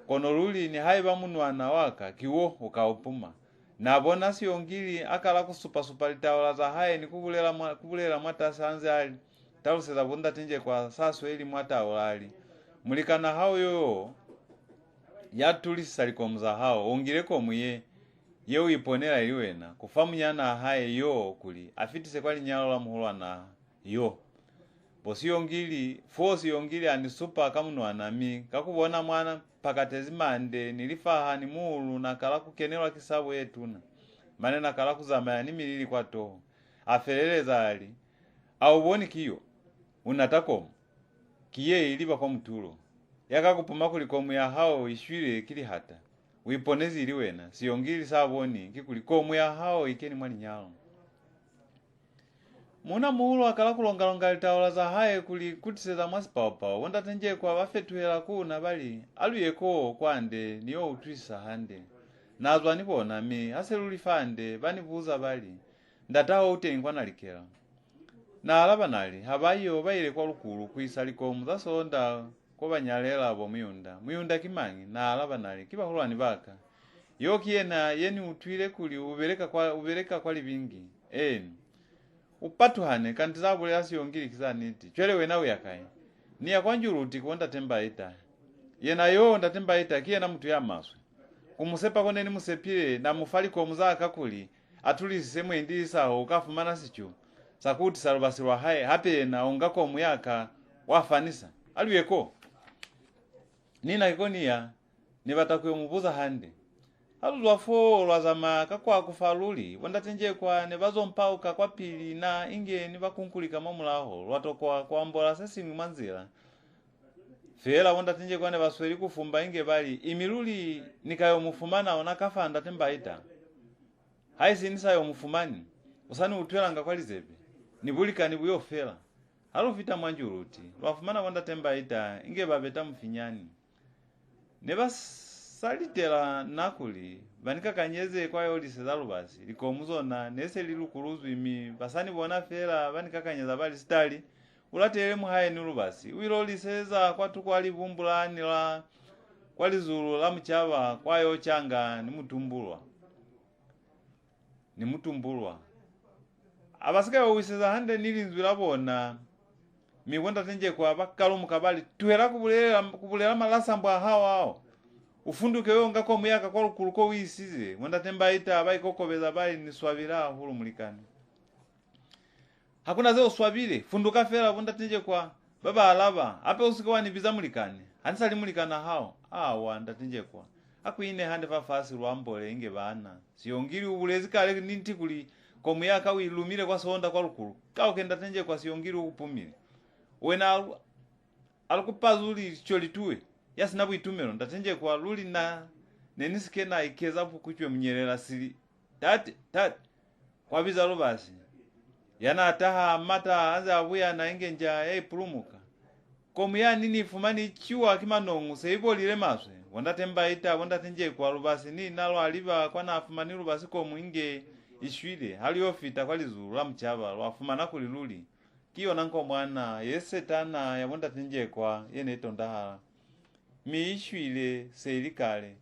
Speaker 1: kono luli ni haiba munwana waka kiwo ukaupuma nabona siyongili akala kusupa litaola za haya ni kubulela mwata sanze ali taluseza bunda tinje kwa saso eli mwata olali mulikana hao yo yatulisa likomza hao ongileko muye ye uiponela iliwena kufamunyana haye yo kuli afitise kwali nyalo la muhulwa na yo posiyongili fosi yongili ani supa kamuno anami kakubona mwana pakatezi mande nilifaha ni muulu nakala kukenelwa kisabu etuna mane nakala kuzamaya ni milili kwa toho afeleleza ali auboni kiyo unatakomu kiye iliba kwa mtulo yakakupuma kulikomu ya hao ishwile kili hata wiponezi iliwena siyongili saboni kikulikomu ya hao ikeni mwali nyalo muna muulu akala kulongalonga litawala za haye kuli kutiseza mwasi pao wanda tenje kwa wafetuhela kuna bali aluyeko kwande niyo utwisa hande nazwa nibona mi aselulifande banibuza bali ndataho utengwa nalikela na alaba nali habayo bayile kwa lukulu kwisalikomu zasonda ko banyalela abo muyunda kimangi na alaba nali kibahulwani baka yoki yeni utwile kuli ubereka kwa libingi upatuhane kanti zabule asiyongili kizaniti chwele wenawe yakaye ni ya kwanjuruti kuonda temba ita yena yo ndatemba ita kiyena mtu ya maswe kumusepa kone ni musepile na mufaliko muzaka kuli atulisi mwendisa ho kafumana sicho sakuti salubasirwa haye hape na ongako muyaka wafanisa aluyeko nina ikonia nibatakwe mubuza hande alulwafo lwazama kakwa kufaluli wandatenje kwa nebazompauka kwa pili na inge nibakunkulika mamulaho lwatokwa kwa mbola sesimi manzira fela wandatenje kwa nebasweli kufumba inge bali imiluli nikayo mufumana onakafa ndatembaita haisi nisayo mufumani usani utwelanga kwa lizepe nibulika nibuyo fela halufita mwanjuruti lwafumana wandatembaita inge babeta mfinyani nebasalitela nakuli banika kanyeze kwa yolise zalubasi likomuzona nese lilukuruzu imi basani bona fela banika kanyeza bali stali ulatele muhaye nulubasi uiloliseza kwatu kwa libumbulani la kwa lizulu la mchaba kwa yo changa ni mutumbulwa abasika uwiseza hande nilinzwila bona miwenda tenje kwa bakalumu kabali tuhera kubulela malasa mbwa hao ufunduke wewe ngako muyaka kwa lukuluko wisize wenda tembaita abayikokobeza bali niswabira hulu mulikani hakuna zeo swabile funduka fela wenda tenje kwa baba alaba ape usikawa nibiza mulikani hanisali mulikana hao wanda tenje kwa akuine hande fafasi lwambole inge bana siyongili ubulezi kale ninti kuli komuyaka wilumile kwa sonda kwa lukulu kao kenda tenje kwa siyongili upumile wena alukupazuli cholituwe yasi nabu itumelo ndatenje kwa luli na nenisike na ikeza kuchwe mnyelela sili tati kwa biza lubasi yana ataha mata anza abuya na ingenja pulumuka komuya nini fumani chiwa kimanongu seibo lile maswe wandatemba ita wandatenje kwa lubasi ni nalo aliba kwa na afumani lubasi komu inge ishwile hali ofita kwa lizulu la mchaba lwafumana kuliluli kiyo nanko mwana yesetana ya wandatenje kwa yene tondahala miishwile seilikale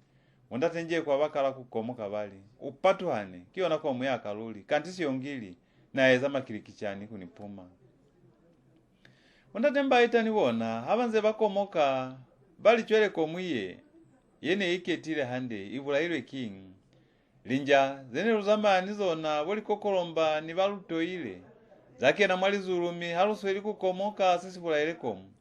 Speaker 1: wandatenje kwa bakala kukomoka bali upatuhane kiyo nako muyaka luli kanti siyongili na eza makilikichani kunipuma wandatemba ita niwona habanze bakomoka bali chwele komuye yene iketile hande ibulailwe king linja zene luzamani zona wali kokolomba ni balutoile zake na mwali zulumi halusweli kukomoka sisi bulaile komu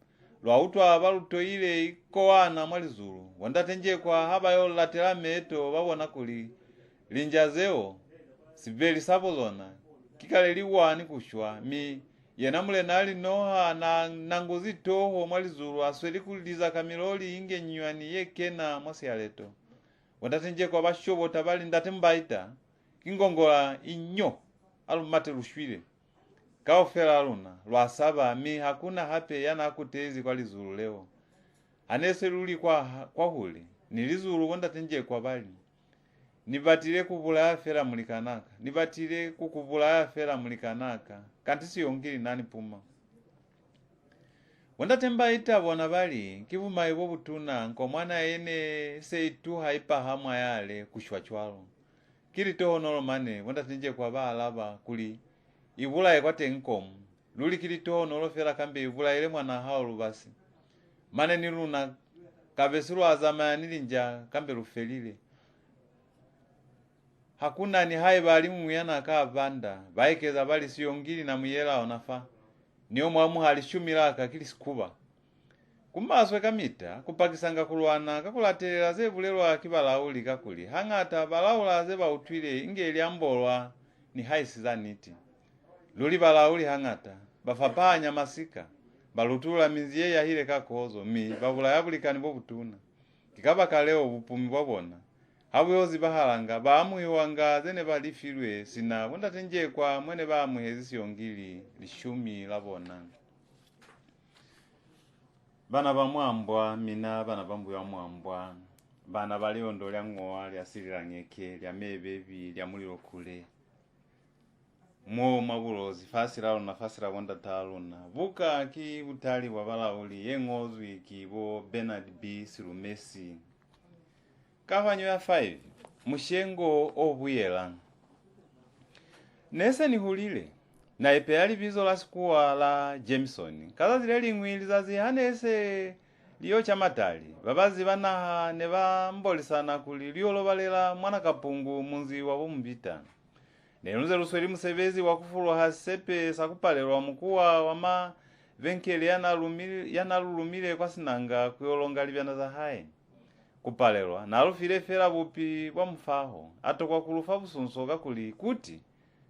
Speaker 1: lwautwa balutoile ikowana mwali zulu wandatenje kwa habayo latela meto babona kuli linja zeo sibeli sabozona kikale liwani kushwa mi yenamule nali noha na nanguzi toho mwali zulu asweli kuliza kamiloli inge nywani yekena mwasi aleto wandatenje kwa bashobo tabali ndatembaita kingongola inyo alumate lushwile kaofela luna lwasaba mi hakuna hape yana kutezi kwa lizulu leo anese luli kwa huli nilizulu wandatenje kwa bali nibatile kubulaya fela mulikanaka nibatile kukubulaya fela mulikanaka kanti siyongili nani puma wandatemba ita bona bali kibuma ibo butuna nkomwana yene seitu haipa hamwa yale kushwachwalo kili toho nolomane wandatenje kwa baalaba kuli ibulaye kwate nkomu luli kili toho nolofela kambe ibulaye mwana hao lubasi mane niluna kabesiru azama nilinja kambe lufelile hakuna ni hai bali muyana ka banda baikeza bali siyongili na muyela onafa niyo mwamu hali shumilaka kili sikuba kumaswe kamita kupakisanga kulwana kakulaterera ze bulelo akibalauli kakuli hangata balaula ze bautwile ingeli ambolwa ni haisi zaniti luli balauli hangata bafapanya masika balutula miziye yahile kakozo mi babula yabulikani bobutuna kikaba kaleo bupumi bwabona habuyozi bahalanga bamuiwanga zene balifilwe sina bunda tenje kwa mwene bamuhezisi yongili lishumi labona bana bamwambwa mina bana bambuya mwambwa bana baliondo lya ngoa lya silira ngeke lya mebebi lya muliro kule mo mabulozi fasira na fasira wonda taluna buka ki Butali wa Balauli yengozwi kibo Bernard B Silumesi kavanyo ya 5 mushengo obuyela nese nihulile na ipeali bizo la sikuwa la Jameson kaza zile lingwili za zihanese liyo chamatali babazi banaha ne bambolisana kuli liyo balela mwana kapungu munzi wa bumbita nenunze lusweli musevezi wakufulwa hasepe sakupalelwa mukuwa wama venkele yanalulumile kwa sinanga kuyolonga libyana za hae kupalelwa nalufile fera bupi bwa mfaho atokwa kulufa busunso kakuli kuti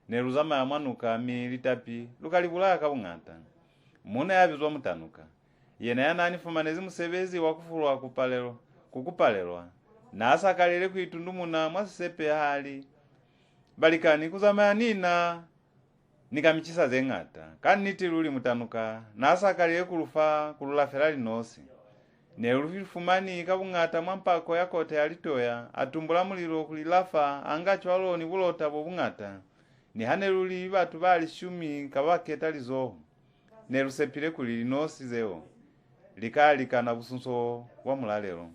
Speaker 1: neruzama ya mwanuka militapi lukalibulaya kabung'ata muna yabizwa mutanuka yena yanani fumanezi musevezi wakufulwa kukupalelwa na asakalele kuitundumuna mwasisepe hali balikani kuzama nina nikamichisa zeng'ata kaniti luli mutanuka na asakalele kulufa kulula ferali nosi nerufumani kabung'ata mwampako yakote alitoya atumbula muliro kulilafa angacho aloni bulota bobung'ata ni hane luli batu bali shumi kabaketa lizoho nerusepile kuli nosi zeo likalika na busunso wa mulalelo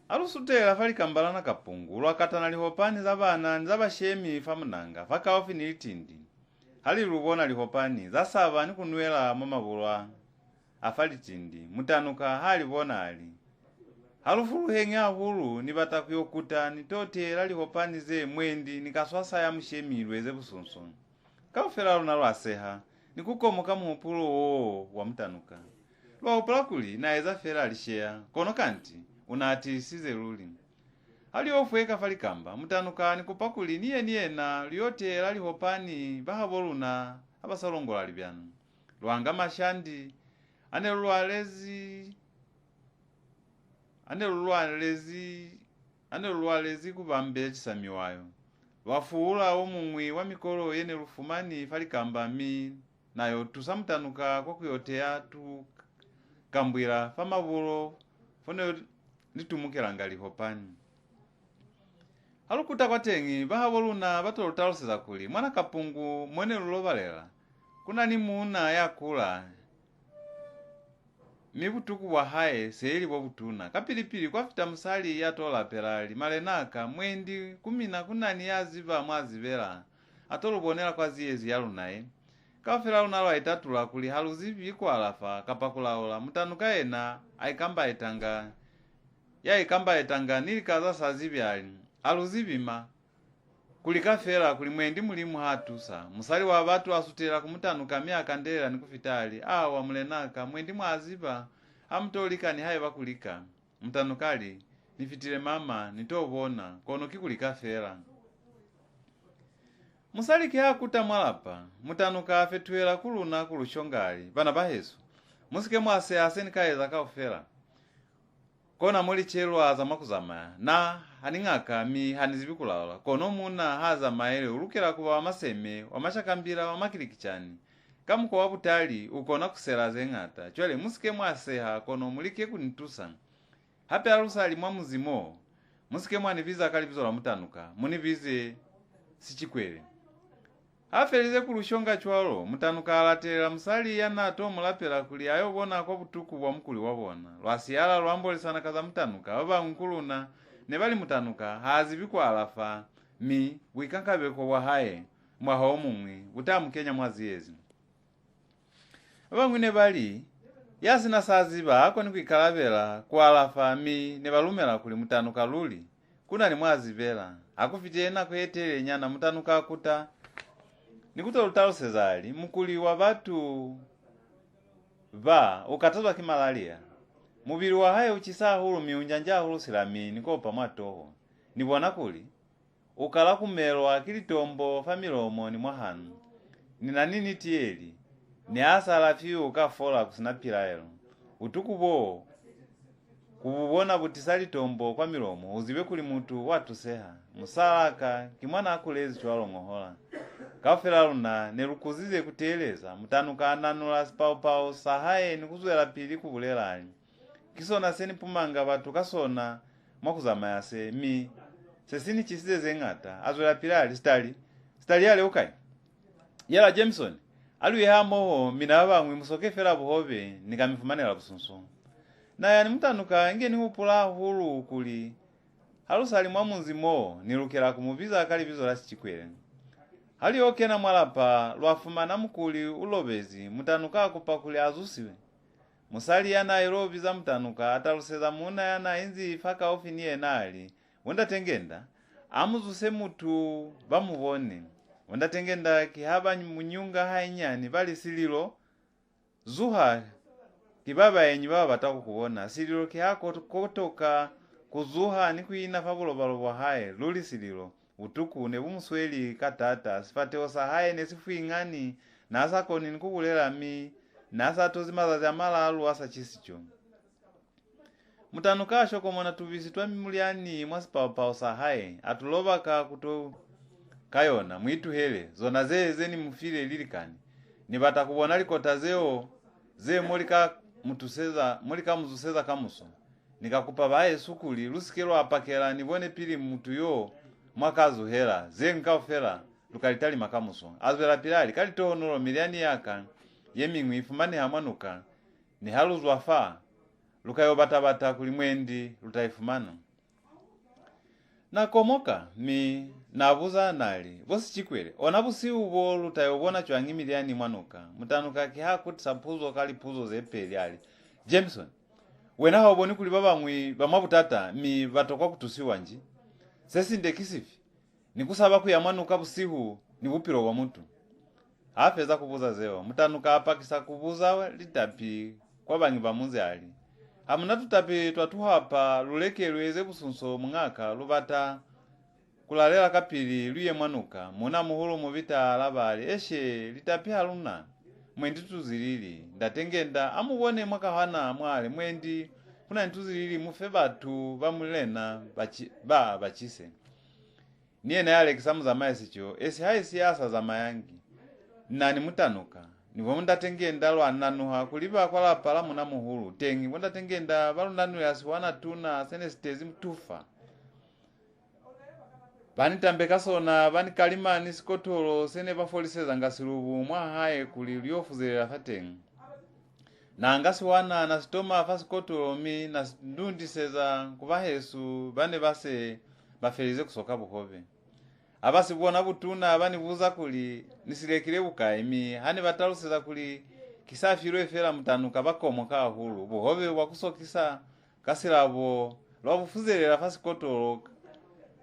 Speaker 1: alusutela fali kambala na kapungu lwakatana lihopani za bana za bashemi famunanga fakaofi nilitindi hali lubona lihopani za saba ni kunwela mamabulwa afali tindi mutanuka hali bona ali halufulu heng'a hulu ni batakuyokuta nitotela lihopani ze mwendi nikaswasa ya mshemilwe ze busunso kaufela luna lwaseha nikukomoka muhupulo wo wa mutanuka lwaupula kuli na eza fela alishea kono kanti unaatisize luli hali ofweka falikamba mutanuka nikupakuli niye na liyotela lihopani bahaboluna abasalongola libyana lwanga mashandi ane lulwalezi kubambe chisamiwayo lwafuula omumwi wa mikolo yene lufumani falikamba mi nayo tusamutanuka kwa kuyotea tu kambwira famabulo fone litumukilanga lihopani halukuta kwa tengi bahaboluna batolutaluseza kuli mwana kapungu mwene lulobalela kuna ni muna yakula mibutuku wa hae seili bobutuna kapilipili kwa fita musali yatola pelali malenaka mwendi kumina kunani yaziba mwazibela atolubonela kwa ziyezi yalunaye kafela lunalo aitatula kuli haluzibi kwa alafa kapakulaola mutanuka ena aikamba etanga nilikaza sazibi ali aluzibima kulikafela kuli mwendi mulimu hatusa musali wa batu asutela kumutanuka miaka ndela nikufitali awa mulenaka mwendi mwaziba amtolika ni haye bakulika mutanukali nifitile mama nitobona kono kikulikafela musali kihakuta mwalapa mutanuka afetwela kuluna kulushongali bana bahesu musike mwase asenikaeza kaufela kona muli chelwa za makuzama na haning'aka mi hanizibikulaola kono muna haza maele ulukela kuba wamaseme wamashakambira wamakilikichani kamuko wa Butali ukona kusela zeng'ata chwele musike mwaseha kono mulike kunitusa hape alusali mwa muzimo musike mwaniviza kalivizo la mutanuka munivize sichikwele afelize kulushonga chwalo mutanuka alatela musali yanato mulapela kuli ayobona kwa butuku bwa mukuli wabona lwasiyala lwambolisana kaza mutanuka baba nkuluna ne bali mutanuka hazibikwa alafa mi wikankabeko wa haye mwaho mumwi butamukenya mwaziyezi bamwe ne bali yasina saziba ako ni kwikalabela kwa alafa mi ne balumela kuli mutanuka luli kuna ni mwazibela akufitena kwetele nyana mutanuka akuta nikuta lutalo sezali mukuli wa batu ba ukatazwa kimalaria mubiri wa haye uchisa hulu miunjanja hulu silami niko pamatoho nibona kuli ukala kumelo akili tombo familomo ni mwahanu nina nini tieli ni asala fiu ukafola kusinapila elo utukubo kububona butisali tombo kwa milomo uzibe kuli mutu watu seha musalaka kimwana akulezi chwalongohola kafela luna nelukuzize kuteleza mutanuka ananula pao sahaye nikuzwela pili kubulelani kisona seni pumanga batu kasona mwakuzama yase mi sesini chisize zengata azwela pilali stali yale ukai yala Jameson aluye hamo minaba mwimusoke fela buhobe nikamifumanela busunsu na yani mutanuka ngeni hupula hulu kuli halusali mwa munzimo nilukira kumubiza akali bizo lasi chikwele hali okena mwalapa lwafumana mukuli ulobezi mutanuka kupakuli azusiwe musali ya Nairobi za mutanuka ataluseza muna ya na inzi faka ofiniye nali wenda tengenda amuzuse mutu bamubone wenda tengenda kihaba munyunga hainyani bali sililo zuha kibaba yenyi baba batako kubona sililo kihako kotoka kuzuha ni kuina fabulobalobo haye luli sililo utuku ne bumusweli katata sifate osahaye nesifuingani nasa koni nikubulela mi nasa tozimaza za malalu asa chisicho mutanuka shoko mona tubisi twa mimuliani mwasipa osahaye atulobaka kuto kayona mwitu hele zona zeni mufile lilikani nibata kubona likota zeo ze molika muzuseza kamuso nikakupa bae sukuli lusikelo apakela nibone pili mtu yo mwakazu hela zenkafela lukalitali makamuso azwela pilali kalito nulo miliani yaka yemingwi ifumane hamanuka ni haluzwa fa lukayobata kulimwendi lutaifumana na komoka mi nabuza nali bosi chikwele onabusi ubo lutayobona chwangi miliani mwanuka mutanuka kihakuti sapuzo kali puzo zepeli ali Jameson wena hoboni kuli baba mwi bamabutata mi batokwa kutusiwa nji sesi ndekisifi nikusaba kuyamanuka busihu ni bupiro wa mtu afeza kubuza zeo mutanuka apakisa kubuza litapi kwa bangi bamunze ali hamuna tutapi twatuhapa luleke lweze busunso mwaka lubata kulalela kapili luye mwanuka muna muhulu mubita labali eshe litapi haluna mwendi tuzilili ndatengenda amubone mwaka hana mwale mwendi kuna ntuzilili mufe batu bamulena bachise niye na yale kisamu za maesicho esi hai siasa za mayangi nani mutanuka niwo ndatengenda lwananuha kuliba kwala pala muna muhulu tengi ndatengenda balunanu yasiwana tuna sene sitezi mtufa bani tambeka sona bani kalimani sikotolo sene bafoliseza ngasirubu mwa haye kuli lyofuzela fatengi na ngasiwana na sitoma fasikotolo mi na ndundi seza kubahesu bane base bafelize kusoka buhove abasi bona butuna abani buza kuli nisilekire bukaimi hani bataluseza kuli kisafiro efera mutanuka bakomoka hulu buhove wakusokisa kasirabo lwabufuzelera fasikotolo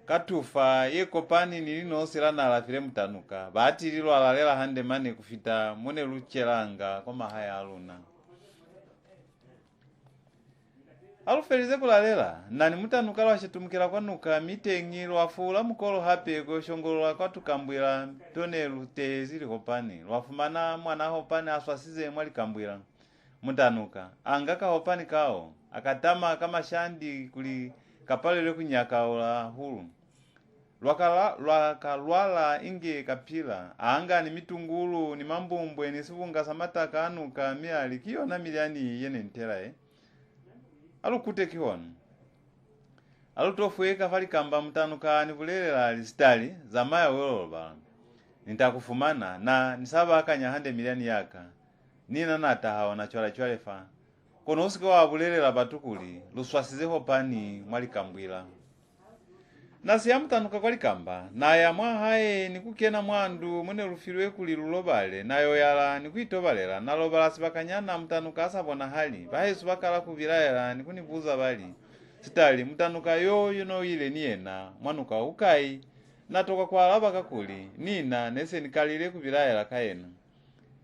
Speaker 1: katufa yekopani nilino silana alafire mutanuka batililo alalela hande mane kufita mune luchelanga kwa mahaya aluna alufelize kulalela nani mutanuka lwashitumikila kwanuka mitengi lwafula mukolo hape kushongolola kwa tukambwila tone lute zili hopani lwafumana mwana hopani aswasize mwali kambwila mutanuka angaka hopani kao akatama kama shandi kuli kapalele kunyaka ola hulu lwakalwala inge kapila anga ni mitungulu ni mambumbwe ni sivunga samataka anuka miali kiona miliani yene ntela alukute kihono alutofueka fali kamba mutanuka ni bulelela alistali zamaya weloba nitakufumana na nisaba akanya hande miliani yaka nina natahawa na chwala fa kono usika wa bulelela batukuli luswasizeho pani mwali kambwila nasi ya mutanuka kwa likamba na ya mwa hae nikukena mwandu mwene rufirwe kuli lulobale na yoyala nikuitobalela na lobala sibakanyana mutanuka asabona hali bahesu bakala kuvilaela nikunibuza bali sitali mutanuka yo yuno ile niyena mwanuka ukai natoka kwa alaba kakuli nina nese nikalile kuvilayela kaena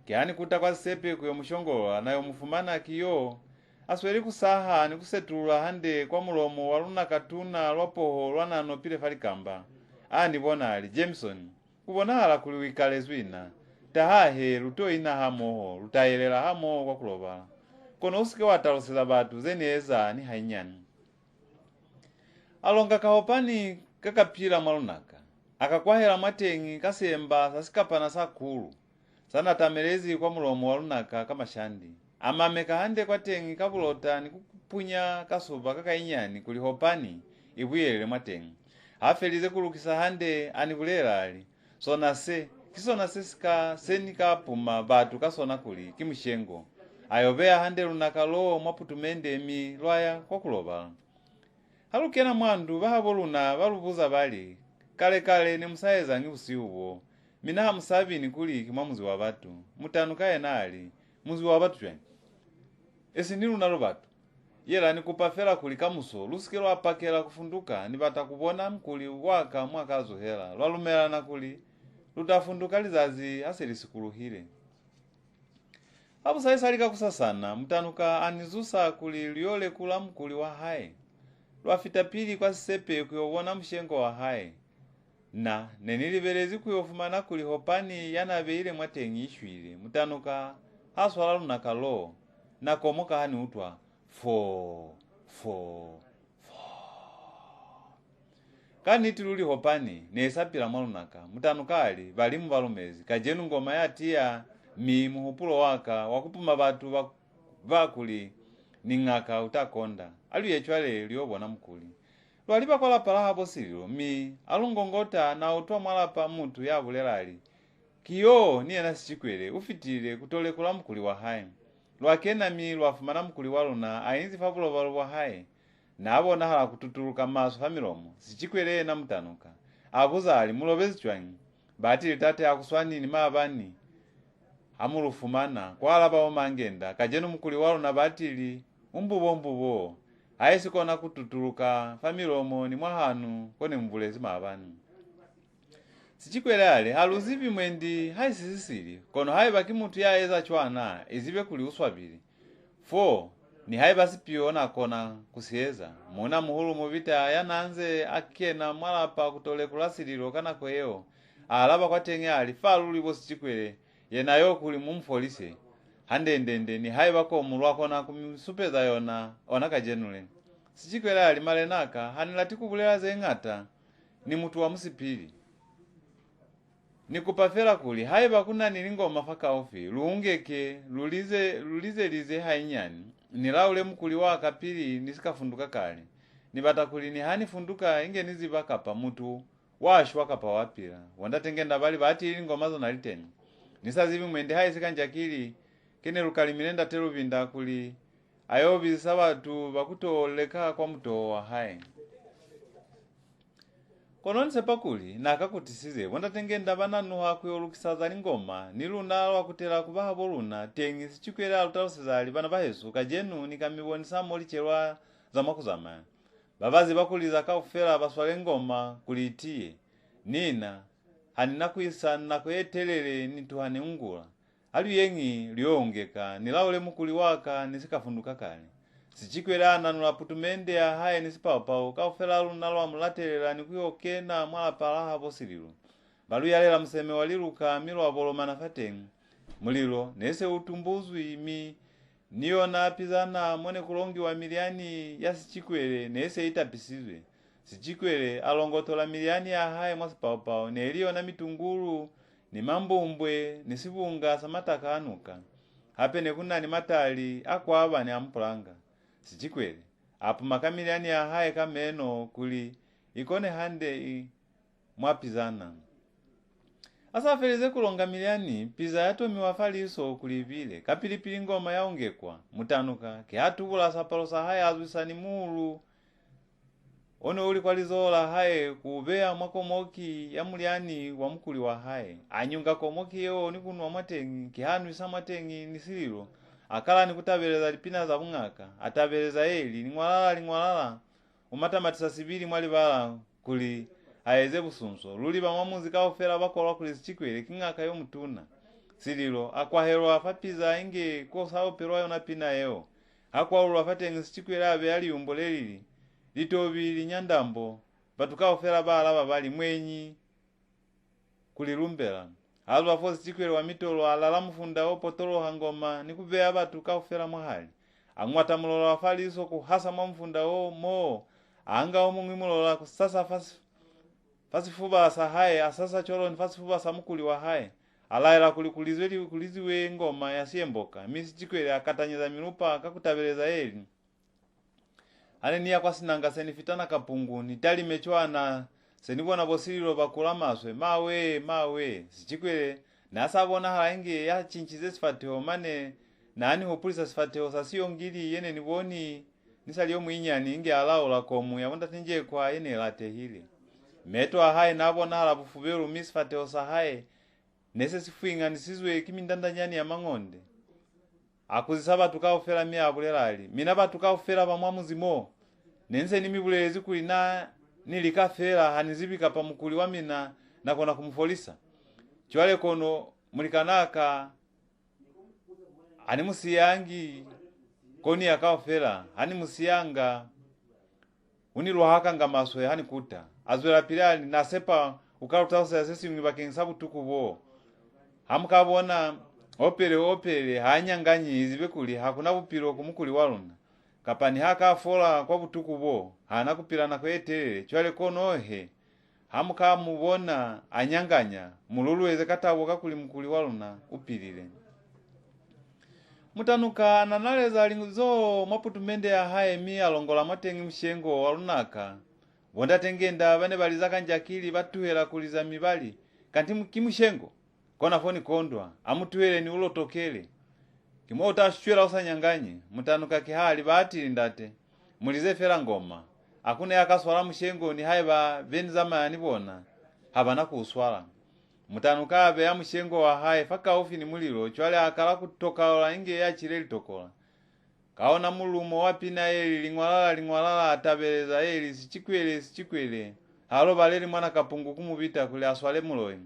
Speaker 1: kiani kuta kwa sepe kuyo mushongola nayo mufumana kiyo asweli kusaha ni kusetula hande kwa mulomo waluna katuna lwapoho lwanano pile falikamba ani bonali Jameson kubona hala kuli wikale zwina tahahe luto ina hamoho lutayelela hamoho kwa kuloba kono usike watalosela batu zeneza ni hainyani alonga kahopani kakapila mwalunaka akakwahela mwatengi kasemba sasikapana sakulu sana tamelezi kwa mulomo walunaka kamashandi amame kahande kwa tengi kabulota ni kupunya kasuba kakainyani kuli hopani ibuyele mwatengi hafelize kulukisa hande anibulela ali kisona sesika senika puma batu kasona kuli kimushengo ayobea hande lunaka lo mwaputumende mi lwaya kwa kuloba halukena mwandu bahaboluna balubuza bali kale ni musayeza ngi usiubo mina musabini kuli kimwamuzi wa batu mutanuka enali muzi wa batu jweni esi nilunalo batu yela ni kupafela kuli kamuso lusikelo apakela kufunduka ni bata kubona mkuli waka mwaka azuhela lwalumela na kuli lutafunduka lizazi aselisikuluhile abu saisalika kusasana mtanuka anizusa kuli liole kula mkuli wa hai lwafita pili kwa sepe kuyobona mshengo wa hai na nenilibelezi kuyofumana kuli hopani yanabeile mwatengi ishwile mtanuka haswala lunaka lo na komoka hani utwa fo kaniti luli hopani nesapila mwalunaka mutanukali balimu balumezi kajenu ngoma yatia mi muhupulo waka wakupuma batu bakuli ning'aka utakonda aluyechwale liobona mkuli lwalipa kwa lapala bosililo mi alungongota na utwa mwalapa mutu yabulelali kiyo niye nasichikwele ufitile kutole kula mkuli wa hai lwakena mi lwafumana mkuli waluna ainzi fabulo wa hai na abona hala kututuluka maso familomo sichikwele na mutanuka abuzali mulobezi chwanyi batili tate akuswanini mabani amulufumana kwa alaba omangenda kajenu mkuli waluna batili umbubo aisikona kututuluka familomo ni mwahanu kone mbulezi mabani sichikwele ale haluzivi mwendi haisisisili kono haibaki mutu yaeza chwana izibe kuli uswabili ni haibasi piona kona kusieza muna muhulu muvita yananze akena mwalapa kutole kulasililo kana kweo alaba kwa tenge ali faluli bosichikwele yenayo kuli mumfolise handendende ni haibako mulwako na kumisupeza yona onaka jenule sichikwele ali malenaka hanilati kubulela zengata ni mutu wa musipili nikupafela kuli haiba kuna nilingoma faka ofi luungeke lulize hainyani nilaule mkuli wa kapili nisikafunduka kale nibata kuli ni hani funduka inge niziba kapa mutu washwa kapa wapila wandatengenda bali bati ilingoma zo naliteni nisazivi mwende haisika njakili kene lukalimilenda teluvinda kuli ayobi sabatu bakutoleka kwa muto wa hai kono nisepakuli nakakutisize wandatengenda bananuha kuyolukisaza lingoma niluna lwakutela kubaha boluna tengi sichikwela alutalosezali bana bahesu kajenu nikamibonisa lichelwa za makuzama babazi bakuliza kaufela baswale ngoma kulitiye nina hanina kuisana kuyetelele nituhane ungula aluyengi liongeka nilaule mukuli waka nisikafunduka kale sichikwela nanula putumende ya haye nisipawpawo kaufela luna lwamulatelela nikuyokena mwalapalaha bosililo balu yalela mseme waliluka milo abolomana fatengi mulilo nese utumbuzwi mi niyo napizana mwene kulongi wa miliani ya sichikwele nese itapisizwe sichikwele alongotola miliani ya haye mwasipawpawo neliyo na mitungulu ni mambumbwe nisibunga samataka anuka hapene kuna ni matali akwaba ni ampulanga sichikwele apo makamiliani ya haye kameno kuli ikone hande mwapizana asafelize kulonga miliani piza yatomiwa faliso kulivile kapilipili ngoma yaongekwa mutanuka kihatubula sapalo sa haye azwisani mulu ono uli kwalizola haye kubea mwakomoki ya muliani wa mkuli wa haye anyunga komoki yo nikunwa mwatengi kihanu isa mwatengi nisililo akala nikutabeleza lipina za bung'aka atabeleza eli lingwalala umatamatisa sibili mwali bala kuli aeze busunso luli bamwamuzi kaofera bakolwa kuli sichikwele king'aka yo mutuna sililo akwaherwa afapiza inge kosaoperwa yona pina yeo akwaulwa afatengi sichikwele abe ali umbolelili litobi linyandambo batukaofera balaba bali mwenyi kulilumbela alwa fo sichikwele wa mitolo alala mufunda opotolo hangoma nikubea batukaofera mwahali angwata mulola afaliso kuhasa mwa mfunda mo anga omungwimulola kusasa fasifuba sahaye asasa cholo nifasifuba samukuli wa haye alaira kuliziwe ngoma yasiyemboka misi chikwele akatanyeza milupa akakutabeleza eli ane niya kwasinanga senifitana kapungu nitali mechwana senibona bosililo bakulamaswe mawe sichikwele nasabona hainge ya chinchize sifateo mane nani hopulisa sifateo sasiyo ngili yene niboni nisaliyo mwinyani inge alaula komu yawonda tinje kwa yene late hili meto ahaye nabona hala bufuberu misfateo sahaye nese sifuinga nisizwe kimindandanyani ya mang'onde akuzisaba tukaofera miya abulelali mina batukaofera bamwamuzi mo nense nimibulelezi kulina nilikafera hanizibika pa mukuli wa mina nakona kumufolisa chwale kono mulikanaka ani musiyangi koni yakaofera hani musiyanga unilwahaka ngamaswe hani kuta azwela pilani nasepa ukalutausa yasesi mwibakengisabu tukubo hamukabona opere hanyanganyi izibe kuli hakuna bupiro kumukuli waluna kapani haka fola kwa butukubo hana kupirana kwetelele chwale kono he hamukamubona anyanganya mululuweze katabo kakuli mukuli waluna upilile mutanuka ananaleza linguzo mwaputumende ya hae mi alongola matengi mshengo walunaka wonda tengenda bane balizaka njakili batuhela kuliza mibali kanti kimushengo kona foni kondwa amutuhele ni ulotokele kimo utashwela usanyanganye mutanuka kihali batili ndate mulize fera ngoma akune yakaswala mshengo ni hae ba benzama yanibona habana kuswala mutanuka abe ya mshengo wa hae faka ofi ni mulilo chwale akala kutoka ola inge ya chileli tokola kaona mulumo wapina eli lingwalala atabeleza eli sichikwele halo baleli mwana kapungu kumubita kule aswale muloyi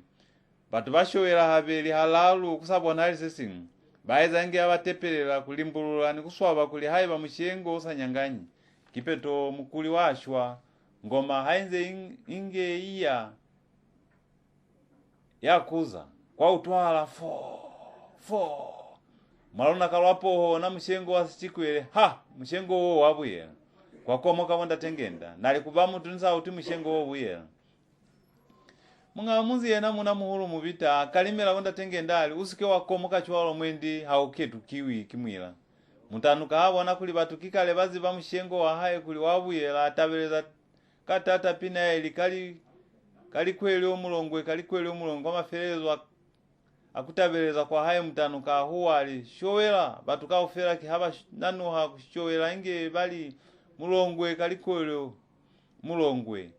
Speaker 1: batu bashowela habeli halalu kusabona hali sesingu baeza inge abatepelela kulimbulula ni kuswaba kuli hae ba mshengo usanyanganyi kipeto mukuli washwa ngoma hainze inge iya yakuza kwa utwala fo malona kalwapo na mshengo wasichikwele mshengo wo wabuye kwa komoka wanda tengenda nali kubamu tunza uti mshengo wo buye mungamuzi yena muna muhulu mubita kalimela wanda tengenda ali usike wakomoka chwalo mwendi hauketu kiwi kimwila mutanuka habona kuli batukikale bazi ba mshengo wa haye kuli wabuye la tabeleza katata pina eli kali kweli omulongo amaferezwa akutabeleza kwa haye mutanuka huwali showela batukaofera kihaba nanuha kushowela inge bali mulongwe kali kweli mulongwe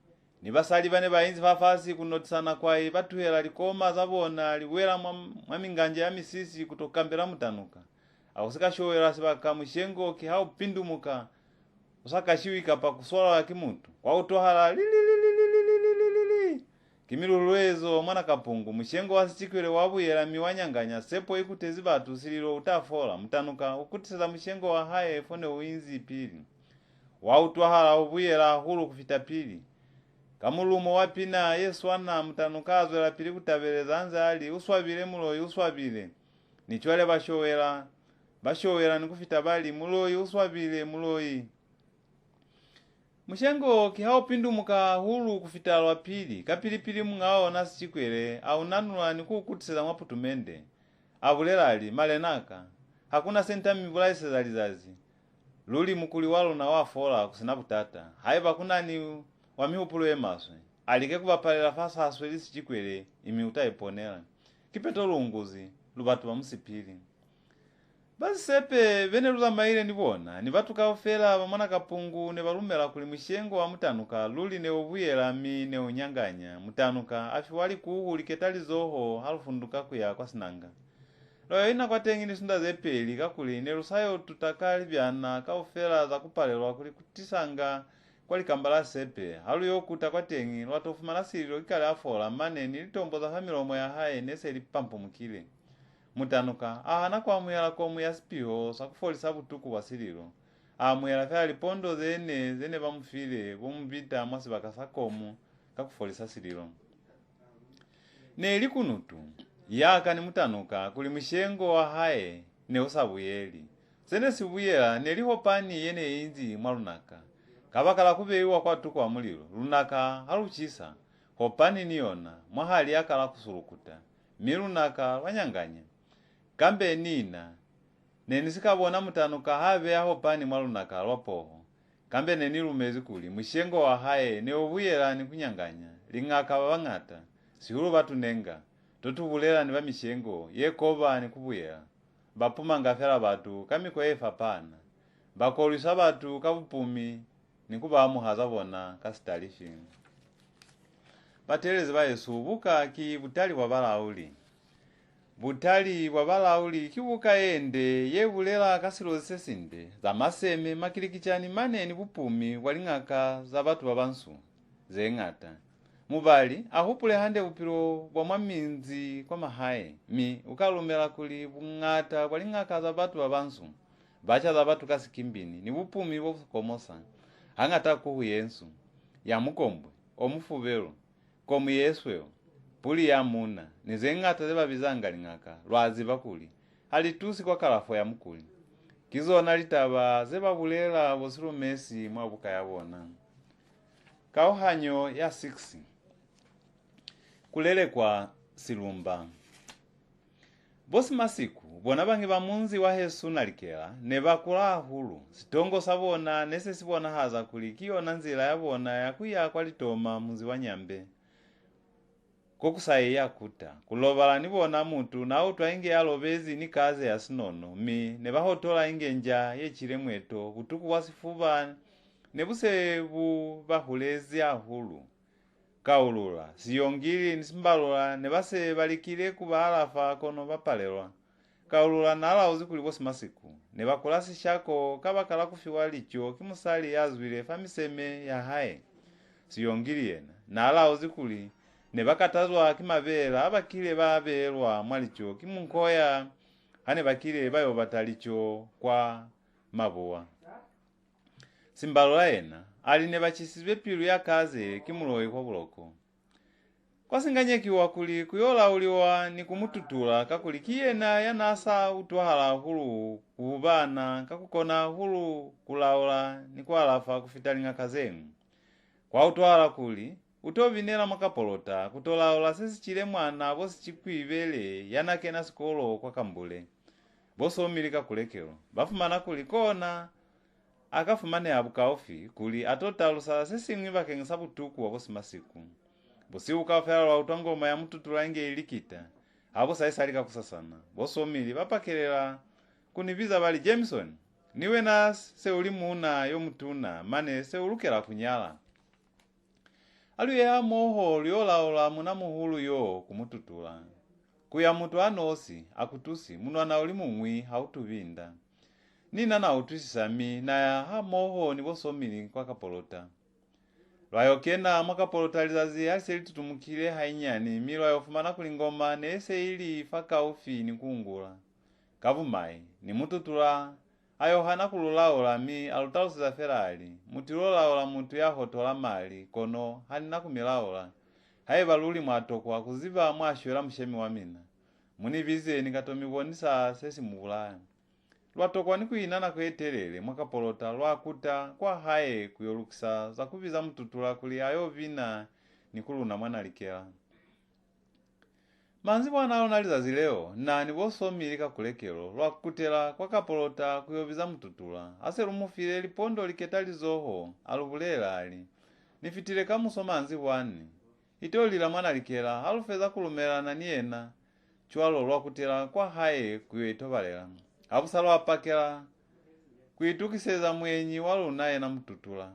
Speaker 1: nibasali bane bayinzi fafasi kunotisana kwa batuhela likoma zabona liwela mwaminganje ya misisi kutokambera mutanuka akusika showela sibaka mushengo kihau pindumuka usakashiwika pa kuswala kimuntu kwa utohala kimilulwezo mwana kapungu mshengo wasichikwele wabuyela miwanyanganya sepo ikutezi batu sililo utafola mutanuka ukutisa mshengo wa haye fone uinzi pili wautwahala ubuyela hulu kufita pili kamulumo wapina Yesu ana mutanuka azwela pili kutabeleza anzali uswabile muloyi uswabile nichwale bashowela nikufita bali muloyi uswabile muloyi mshengo kihao pindumuka hulu kufita lwa pili kapilipili mungao nasi chikwele au nanula nikukutiseza mwaputumende abulelali malenaka hakuna senta mibulaise zalizazi luli mukuli walo na wafola kusinabutata haiba kuna ni wamihupulo emaswe alike kubapalela fasa aswelisi chikwele imi utaiponela kipeto lunguzi lubatu bamusipili basi sepe bene luza maile nibona ni batu kaofela bamwana kapungu ne balumela kuli mshengo wa mutanuka luli ne ubuyela mi ne unyanganya mutanuka afiwali kuhuli ketali zoho halufunduka kuya kwa sinanga loyo ina kwatengini sunda zepeli kakuli ne lusayo tutakali byana kaofela za kupalelwa kuli kutisanga kwa likambala sepe halu yokuta kwa tengi lwatofumana sililo ikale afola maneni litomboza hamilomo ya haye nese lipampo mukile mutanuka ahana kwa muyala komu ya spiho sakufolisa butuku wa sililo amuyala fya lipondo zene bamufile bomubita mwasi bakasakomu kakufolisa sililo neli kunutu yaka ni mutanuka kuli mshengo wa haye ne usabuyeli sene sibuyela neliho pani yene inzi mwalunaka kabakala kubeyiwa kwa tuku wa mulilo lunaka haluchisa hopani niyona mwahali yakala kusulukuta milunaka wanyanganya kambe nina neni sikabona mutanuka habe aho pani mwalunaka lwapoho kambe neni lumezi kuli mshengo wa haye ne ubuyela ni kunyanganya lingaka wangata sihulu batunenga totubulela ni bamishengo yekoba ni kubuyela bapuma ngafela batu kamiko efa pana bakolisa batu kabupumi nikuba muhaza bona kasitalifi batelezi ba Yesu buka ki Butali wa Balauli Butali wa Balauli kibuka ende yebulela kasilo sesinde za maseme makilikichani maneni bupumi walingaka za batu babansu zengata mubali ahupule hande upiro bwa mwaminzi kwa mahaye mi ukalumela kuli bungata walingaka za batu babansu bacha za batu kasikimbini ni bupumi bwo kukomosa hangata kuhu yensu ya mukombwe omufubelo komu yesweo puli ya muna nizengata zeba bizanga lingaka lwazi bakuli halitusi kwa kalafo ya mukuli kizona litaba zeba bulela bosilumesi mwabuka yabona kauhanyo ya 6 kulele kwa silumba bosi masiku bona bangi bamunzi wa Yesu nalikela ne bakula hulu sitongo sabona nese sibona haza kulikiona nzira yabona yakuya kwa litoma munzi wa nyambe kokusaye yakuta kulobala nibona muntu nawo twainge alobezi ni kaze ya sinono mi ne bahotola ingenja yechiremweto kutuku wasifuba ne busebu bahulezi ahulu kaulula siyongili nisimbalola ne base balikile kubalafa kono bapalelwa kaulula nala uzikuli bosi masiku ne bakolasi shako kabakala kufiwa licho kimusali yazwile famiseme ya haye siyongili yena nala uzikuli ne bakatazwa kimabela abakile babelwa mwalicho kimunkoya hane bakile bayo batalicho kwa mabowa simbalola yena ali ne bachisizwe pilu ya kaze kimuloyi kwa buloko kwasinganyekiwa kuli kuyola uliwa ni kumututula kakuli kiyena yanasa utwahala hulu kubana kakukona hulu kulaula ni kwalafa kufitalinga kazenu kwa utwala kuli utovinela makapolota kutolaula sesi chile mwana bosi chikwibele yanakena sikolo kwa kambule boso umilika kulekelo bafumana kuli kona akafumane abukaofi kuli atotalusa sesi mwiva kengisa butuku wa bosi masiku bosi ukafela wa utangoma ya mututula inge ilikita abo saisalika kusasana boso umili bapakelela kunibiza bali Jameson niwe na seuli muna yomutuna mane seulukela kunyala aluye ya moho liolaola muna muhulu yo kumututula kuya mutu anosi akutusi muno ana uli mumwi hautubinda nina na utusisami na ha moho ni bosomili kwa kapolota lwayokena mwakapolota lizazi aliseli tutumukile hainyani milo yofumana kulingoma nese ili faka ufi ni kungula kavumai ni mututula ayohana kululaola mi alutalusiza ferali mutilolaola muntu yahotola mali kono hanina kumilaola haye baluli mwatokwa kuziva mwashwela mshemi wa mina munivize nikatomibonisa sesi mubulaya lwatokwa ni kuinana kwetelele mwakapolota lwakuta kwa haye kuyolukisa za kuviza mututula kuli ayo vina ni kuluna mwanalikela manzi bwana nalizazi leo nani bosomilika kulekelo lwakutela kwa kapolota kuyoviza mututula aselumufile lipondo liketa lizoho alubulela ali nifitile kamusomanzi bwani itolila mwanalikela alufeza kulumela na niena chwalo lwakutela kwa haye kuyoitobalela abusalo apakela kuitukiseza mwenyi walunaye na mututula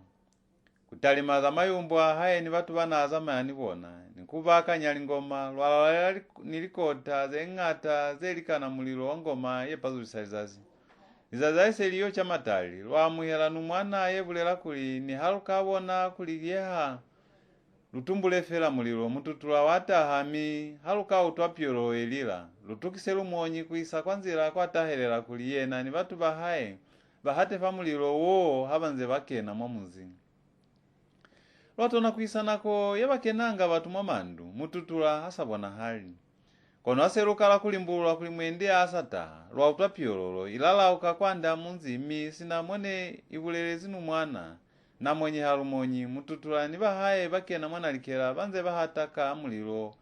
Speaker 1: kutalimaza mayumbwa haye ni batu banaza mani bona nikubaka nyalingoma lwala nilikota zengata zelikana mulilo wa ngoma yepazulisalizazi izazaise liyo chamatali lwamuhela numwana yebulera kuli ni halukabona kuli yeha lutumbule fela mulilo mututula watahami haluka utwapyolo elila lutukise lumonyi kuisa kwanzila kwatahelela kuli yena ni batu bahaye bahate fa mulilo wo habanze bakena mwamuzi lwatona kuisanako yebakenanga batu mwamandu mututula hasabwana hali kono aselukala kulimbulwa kulimwende asata lwa utwapyololo ilalauka kwanda munzimi sinamwene ibulelezi numwana na mwenye halumonyi mututula ni bahaye bakena mwana likela banze bahataka mulilo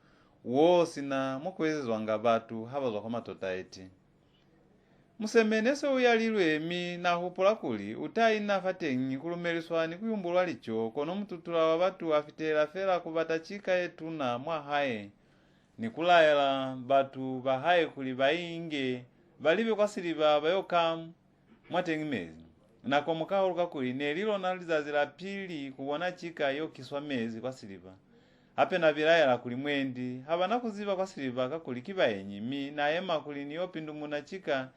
Speaker 1: wosi na mukwezezwanga batu habazwa kwa matota eti musemenese uyalilwe mi na hupula kuli utayi na fatengi kulumeliswa ni kuyumbulwa licho kono mututula wa batu afitela fela kubatachika etuna mwahaye ni kulayela batu bahaye kuli bainge balibe kwa siliba bayokamu mwatengi mezi na komukahuluka kuli nelilo nalizazila pili kuwona chika yo kiswa mezi kwa siliba hape na vilayela kuli mwendi habana kuziba kwa siliba kakuli kibayenyi mi na yema kuli niyo pindumuna chika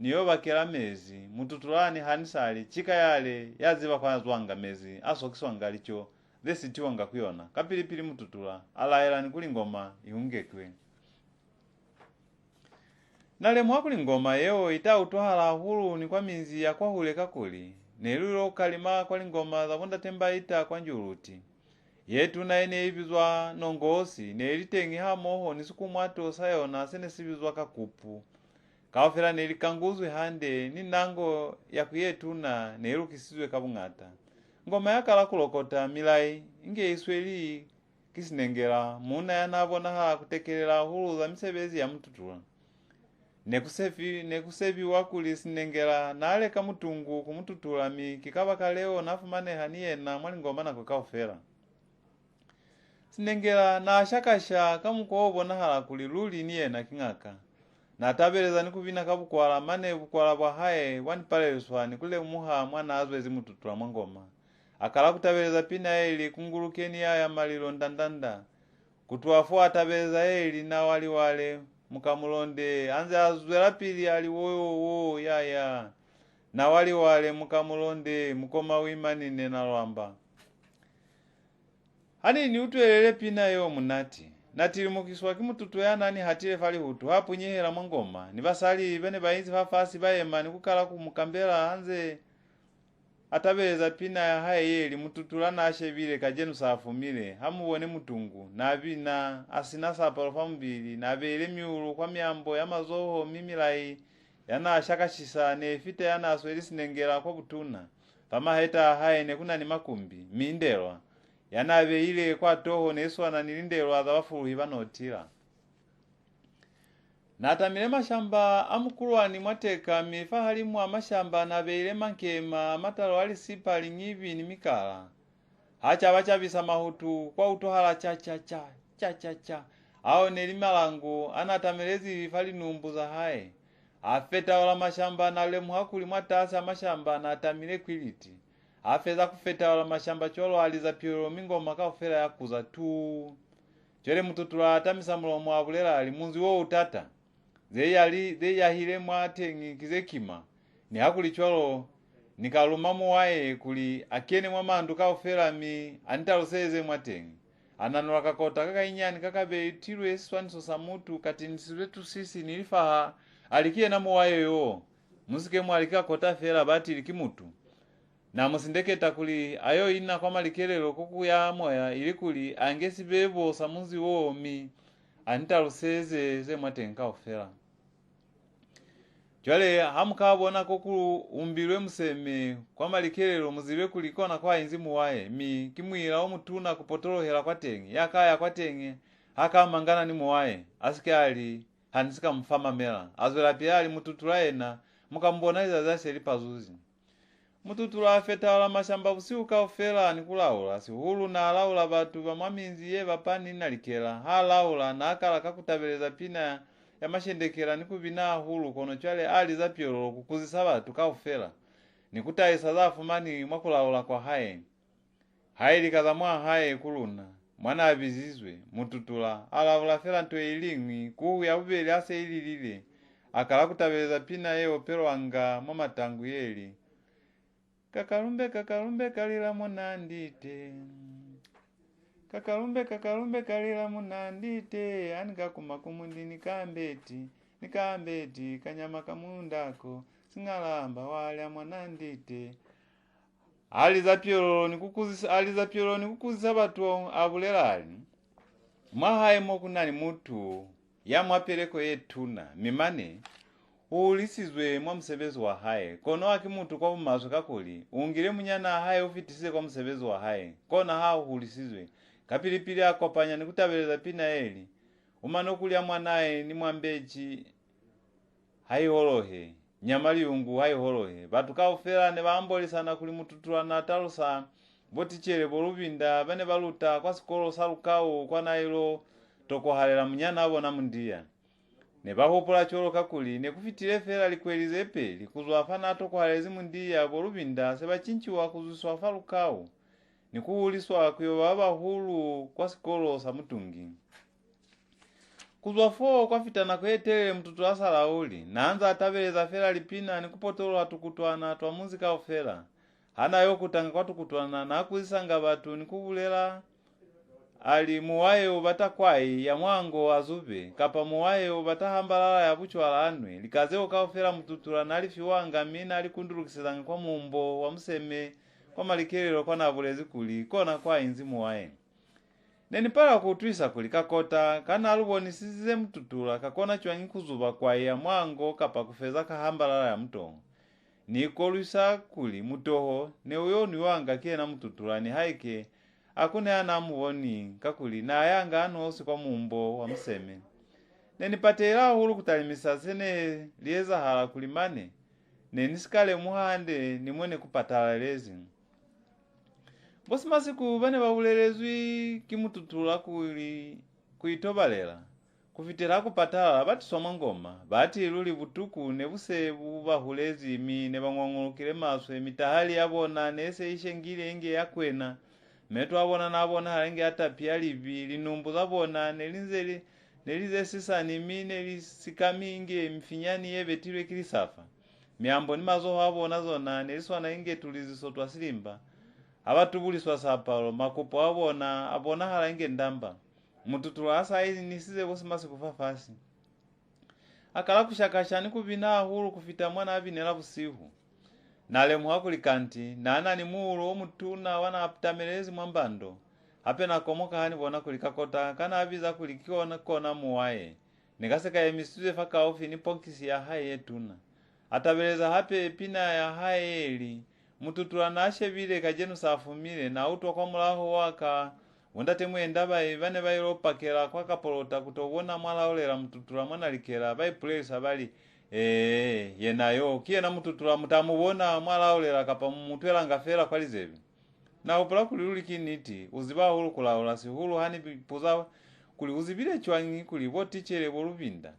Speaker 1: niyo bakela mezi mututulani hanisali chika yale yaziba kwa zwanga mezi aso kiswanga licho desi tiwanga kuyona kapilipili mututula alayela ni kuli ngoma ihungekwe nale mwakuli ngoma yeo ita utwahala hulu ni kwa minzi ya kwa huleka kuli nelilo kalima kwa ngoma za konda temba ita kwa njuluti yetu na ene ibizwa nongosi nelitengi hamoho nisukumwato sayona sene sibizwa kakupu kawafela nelikanguzwe hande ni nango ya kuyetuna nelukisizwe kabungata ngoma yakala kulokota milai inge isweli kisinengela muna yanabona ha kutekelela hulu za misebezi ya mututula nekusevi wakuli sinengela naleka mutungu kumututula mi kikaba kaleo nafumane haniyena mwali ngoma nako kaufela sinengela na ashakasha kamukuobona hala kuli luli niyena king'aka na tabeleza nikuvina kabukwala mane bukwala bwahaye wanipaleleswa nikule muha mwana azwezi mututula mwangoma akala kutabeleza pina eli kungulukeni ya malilo ndandanda kutuafu atabeleza eli na wale mukamulonde anze azwela pili ali wo ya na wale mukamulonde mukoma wimanine na lwamba hani ni utwelele pina yo munati natili mukiswa kimututu ya nani hatile fali hutu hapu nyehela mwangoma ni basali bene bainzi fafasi bayema ni kukala kumukambela anze atabeleza pina ya haye yeli mututula na ashebile kajenu safumile hamubone mutungu nabina asina sapalofa mbili nabele miulu kwa miambo ya mazoho mimilai yana ashakashisa nefite yana asweli sinengela kwa butuna pama heta haye nekuna ni makumbi mindelwa yana abeile kwa toho neswana nilindelwa za wafuluhi banotila natamile mashamba amukulwani mwateka mifa halimu amashamba nabeile mankema amatalo alisipa linyivi ni mikala hacha bachabisa mahutu kwa utohala cha ao nelimalangu anatamelezi fali numbu za haye afeta wala mashamba nale muhakuli mwatasa mashamba natamile kwiliti afeza kufeta wala mashamba cholo aliza pyolo mingoma kaufela yakuza tu chole mututula atamisa mulomo abulela ali munzi wo utata ze yahile mwatengi kizekima ni hakuli cholo nikalumamu wae kuli akene mwamandu kaufela mi anitaloseze mwatengi ananula kakota kakainyani kakabe itilwe swaniso samutu kati nisiwetu sisi nilifaha alikie na muwae yo musike mwalika kota fela bati likimutu na musindeketa kuli ayo ina kwa malikelelo kuku ya moya ilikuli angesi bebo samuzi wo mi anitaloseze ze mwatengi kaufela chwale hamukabona kokulu umbilwe museme kwa malikelelo muzibe kulikona kwa inzimu wae mi kimwila omutuna kupotorohela kwa tengi yakaya kwa tengi haka mangana ni muwae asike ali hanisika mfama mela azwela pia ali mututula ena mukambona izazase lipazuzi mututula afeta wala mashamba busiuka ufela nikulaula sihulu na alaula batu bamwaminzi ye bapani nalikela halaula na akala kakutabeleza pina ya mashendekela nikuvina hulu kono chwale ali za pyolo kukuzisa batu kaufela nikutayisa zafumani mwakulaula kwa haye haye likaza mwa haye kuluna mwana abizizwe mututula alaula fela ntwe ilingwi kuhu ya ubeli ase ililile akala kutabeleza pina yeo pero anga mama tangu yeli. Kakalumbe kakalumbe kalila munandite. Kakalumbe kakalumbe kalila munandite. Anika kumakumundi nikambeti kanyama kamundako. Singalamba wale munandite. Aliza pyolo nikukuzisa batu abulelali. Mwahaye mokunani mutu ya mwapeleko yetuna mimane ulisizwe mwa msebezi wa haye kono waki mutu kwa umazo kakuli ungile munyana haye ufitise kwa msebezi wa haye kona hao ulisizwe kapilipili akopanya nikutabeleza pina eli umano kulia mwanaye ni mwambeji hayi holohe nyamali ungu hayi holohe batu kaufera ne bamboli sana kuli mututura na talusa botichere bolubinda bane baluta kwa sikolo salukao kwa nailo toko halela munyana abona mundia ne bahopula cholo kakuli ne kufitire fera likwelize pe likuzwa afana toko halezi mundia bolubinda seba chinchiwa kuzuswa falukao ne kuuliswa kuyo baba hulu kwa sikolo samutungi kuzwa fo kwa fitana kwetele mtutu asala uli naanza atabeleza fera lipina ni kupotolo atukutwana twa muzika ofera hana yokutanga kwatukutwana na kuzisanga batu nikubulela ali muwayo batakwai ya mwango azube kapa muwayo batahambalala ya buchwala anwe likazeo kaofera mtutura nali fiwanga mina alikundurukisizanga kwa mumbo wa mseme kwa malikelelo kwa nabulezi kuli kona kwa inzi muwaye neni pala kutwisa kuli kakota kana aluboni sizize mtutura kakona chwangi kuzuba kwa ya mwango kapa kufeza kahambalala ya mtongo nikolusa kuli mutoho ne uyo niwanga kena mtutura ni haike akune anamuoni kakuli na yanga anosi kwa mumbo wa mseme neni patela hulu kutalimisa sene lieza hala kulimane neni sikale muhande nimwene kupatala lezi bosi masiku bane babulelezwi kimututura kuli kuitobalela kufitira kupatala batisoma ngoma bati luli butuku ne busebu bahulezi mi ne bangongolukile maswe mitahali yabona nese ishengile enge yakwena metu abona nabona halenge atapia libi linumbu zabona nelize sisani mi nelisikami inge mfinyani yebetilwe kilisafa miambo ni mazo abona zona neliswana inge tuliziso twasilimba abatubuliswa sapalo makupo abona halenge ndamba mututu asa hizi nisize bosi masi kufafasi akala kushakashani kubina hulu kufita mwana abinela busihu nale muhakuli kanti nana ni muulu omutuna wana aptamelezi mwambando apena komoka hani bona kulikakota kana abiza kulikiona kona muwaye nikaseka emisuze faka ofi ni pokisi ya haye yetuna atabeleza hape pina ya haye eli mututu anashe bile kajenu safumile na utwa kwa mulaho waka wondate mwenda bane bayilopakela kwa kapolota kutobona mwala olera mututura mwana likela bayipulesa bali yenayo kiena mututura mutamubona mwala olera kapa mutwela ngafera kwalizebe na upula kululi kiniti uziba hulu kulaola si hulu hani puza kuli uzibile chwangi kuli botichere bolubinda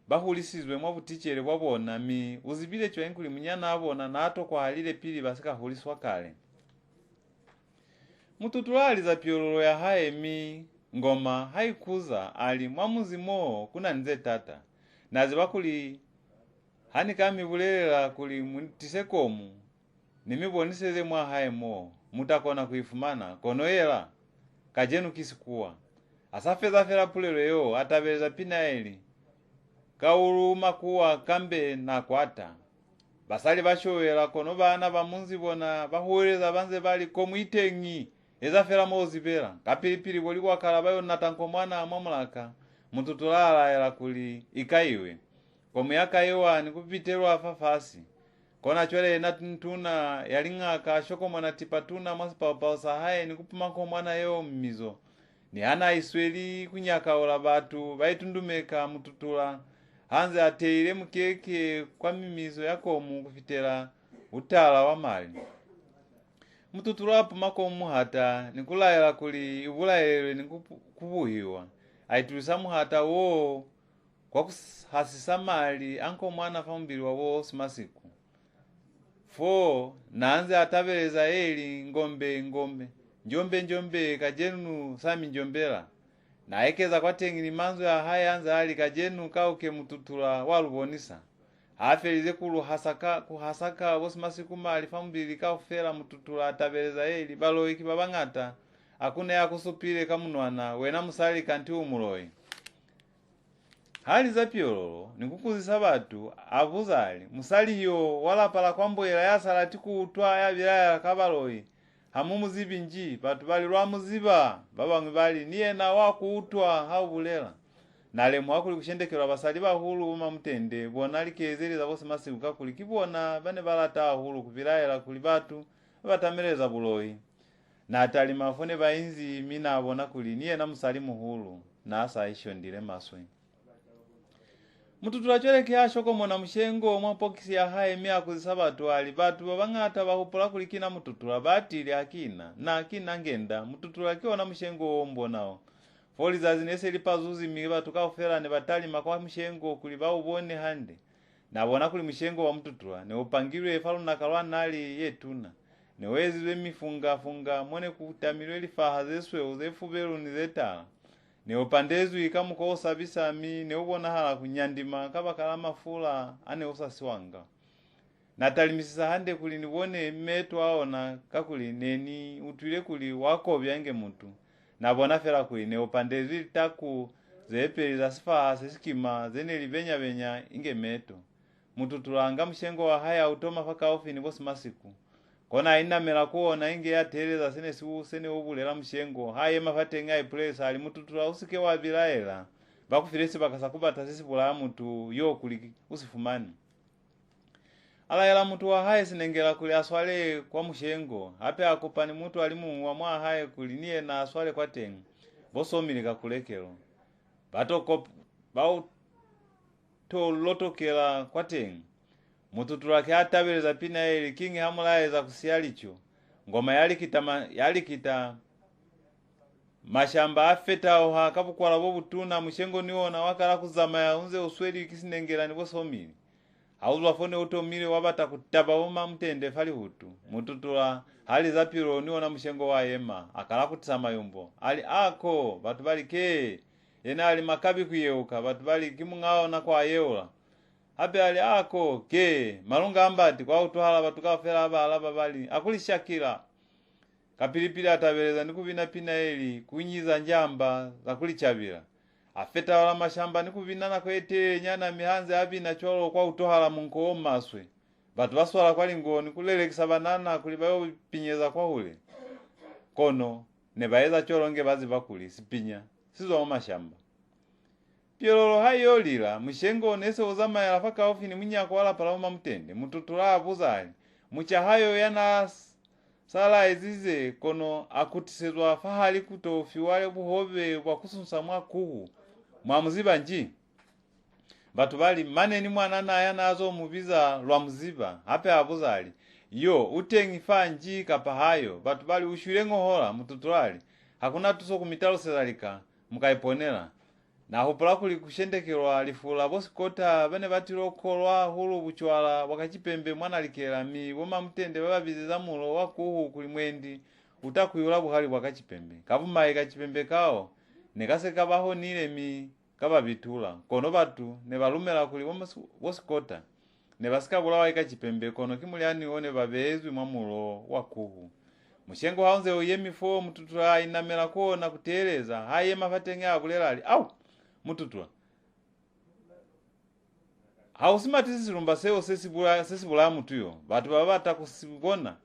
Speaker 1: bahulisizwe mwa butichere bwabona mi uzibile chwangi kuli munyana abona na ato kwa halile pili basika huliswa kale mututurali za pyololo ya hae mi ngoma haikuza ali mwamuzimo kuna nze tata naziba kuli hani kami bulelela kuli mutisekomu nimiboniseze mwa hae mo mutakona kuifumana konoela kajenu kisikuwa asafeza fera pulelo yo atabeza pina eli kaulu makuwa kambe na kwata basali bashowela kono bana bamunzi bona bahueleza banze bali komuitengi ezafera mozibera kapilipili boli wakala bayo natanko mwana amamulaka mututulala era kuli ikaiwe komuyaka yewa nikupitelwa afafasi kona chwele na ntuna yalingaka shoko mwana tipatuna masipapa sahaye nikupuma ko mwana yeo mmizo ni hana isweli kunyaka ola batu baitundumeka mututula hanze ateire mukeke kwa mimizo yako mukufitela utala wa mali mututulapo makomu hata nikulayela kuli ibulaelwe nikubuhiwa aitulisa muhata wo kwa kuhasisa mali anko mwana fambili wawo simasiku fo naanze atabeleza eli ngombe njombe kajenu sami njombela na ekeza kwatengini manzo ya haya anza ali kajenu kauke mututula walubonisa afelize kuhasaka bosi masiku mali fambili kaufera mututula atabeleza eli Baloyi kibabangata akune yakusupile kamunwana wena musali kanti umuloyi hali za pyololo nikukuzisa batu abuzali musaliyo walapala kwambwela yasalati kutwa ya bilaya kabaloyi hamumuzibi nji batu bali lwa muziba babamwe bali niye na wakutwa haubulela nalemu hakuli kushendekelwa basali bahulu uma mutende bona alikezereza bose masiku kakuli kibona bane balata hulu kubilayela kuli batu batameleza buloyi na atali mafone bainzi mina abona kuli niye na musali muhulu na asa isho ndile maswe mututula chweleke ashoko mona mushengo mwapokisi ya hae mia kuzisabatu ali batu babangata bahupula kulikina mututula batili akina na akina ngenda mututula kiona mushengo ombo nao foli za zinese lipazuzi miba tukaufera ne batali makwa mushengo kuli baubone hande na bona kuli mushengo wa mututula ne upangirwe falu nakalwa nali yetuna ne wezi we mifunga mwone kutamirwe lifaha zeswe uzefubelu nizetala ne upandezu ikamuko osabisa mi ne ubona hala kunyandima kabakala mafula ane usasiwanga natalimisisa hande kuli nibone metu aona kakuli neni utwile kuli wako byange muntu nabona fera kuli ne upandezu itaku zepeli za sifa sesikima zene libenya benya inge meto mututulanga mushengo wa haya utoma faka ofini bosi masiku kona ina mela kuona inge yateleza sene ubulela mushengo haye mafatenga ipresa ali mututula usike wa bilaela bakufiresi bakasakubata sisi bula mutu yo kuli usifumani ala yala mutu wa haye sinengela kuli aswale kwa mushengo hape akupani mutu alimu wa mwa haye kuli niye na aswale kwa tengu bosomilika kulekelo batoko bau to lotokela kwa tengu mututula kyatabeleza pina eli kingi hamulaeza kusiyalicho ngoma yalikita mashamba afeta oha kabukwala bobutuna mushengo niwona wakala kuzama ya unze usweli kisinengela ni bosomili hauzwa fone utomile wabata kutaba oma mtende fali hutu mututula hali za piro niwona mushengo wa yema akala kutisama yombo ali ako batu bali ke yena ali makabi kuyeuka batu bali kimungao na kwa yeula hape ali ako ke malunga ambati kwa utuhala batukafera abalaba bali akulishakira kapilipili atabeleza nikuvina pina eli kunyiza njamba za kulichabira afeta wala mashamba nikuvinana kwete nyana mihanze abina cholo kwa utuhala munko maswe batu baswala kwa lingoni kulele kisabanana kulibayo pinyeza kwa hule kono nebaeza cholo nge bazi bakuli sipinya sizo wa mashamba pyololo hayo lila mushengo nese uzama ya lafaka ofini mwinyako wala palama mutende mututula abuzali mucha hayo yana sala ezize kono akutisezwa fahali kutofi wale buhobe wakusunsa mwakuhu mwamuziba nji batu bali maneni mwanana yana azo mubiza lwa muziba hape abuzali yo utengi fa nji kapahayo batu bali ushulengo hola mututulali hakuna tuso kumitalo sezalika mukaiponela na hupula kuli kushendekelwa lifula bosi kota bane batilokolwa hulu buchwala wakachipembe mwana likela mi boma mutende bababiziza mulo wakuhu kuli mwendi utakuyula buhali wakachipembe kabumaye kachipembe kao nekase kabaho nile mi kababitula kono batu ne balumela kuli bosi kota ne basikabula wakachipembe kono kimulyani one babezwi mwamulo wakuhu mushengo haunze oyemifo mututula inamela kuona kuteleza haye mafatenge abulela au mututula hausimati silumba seo sesibula mutuyo batu babata kusibona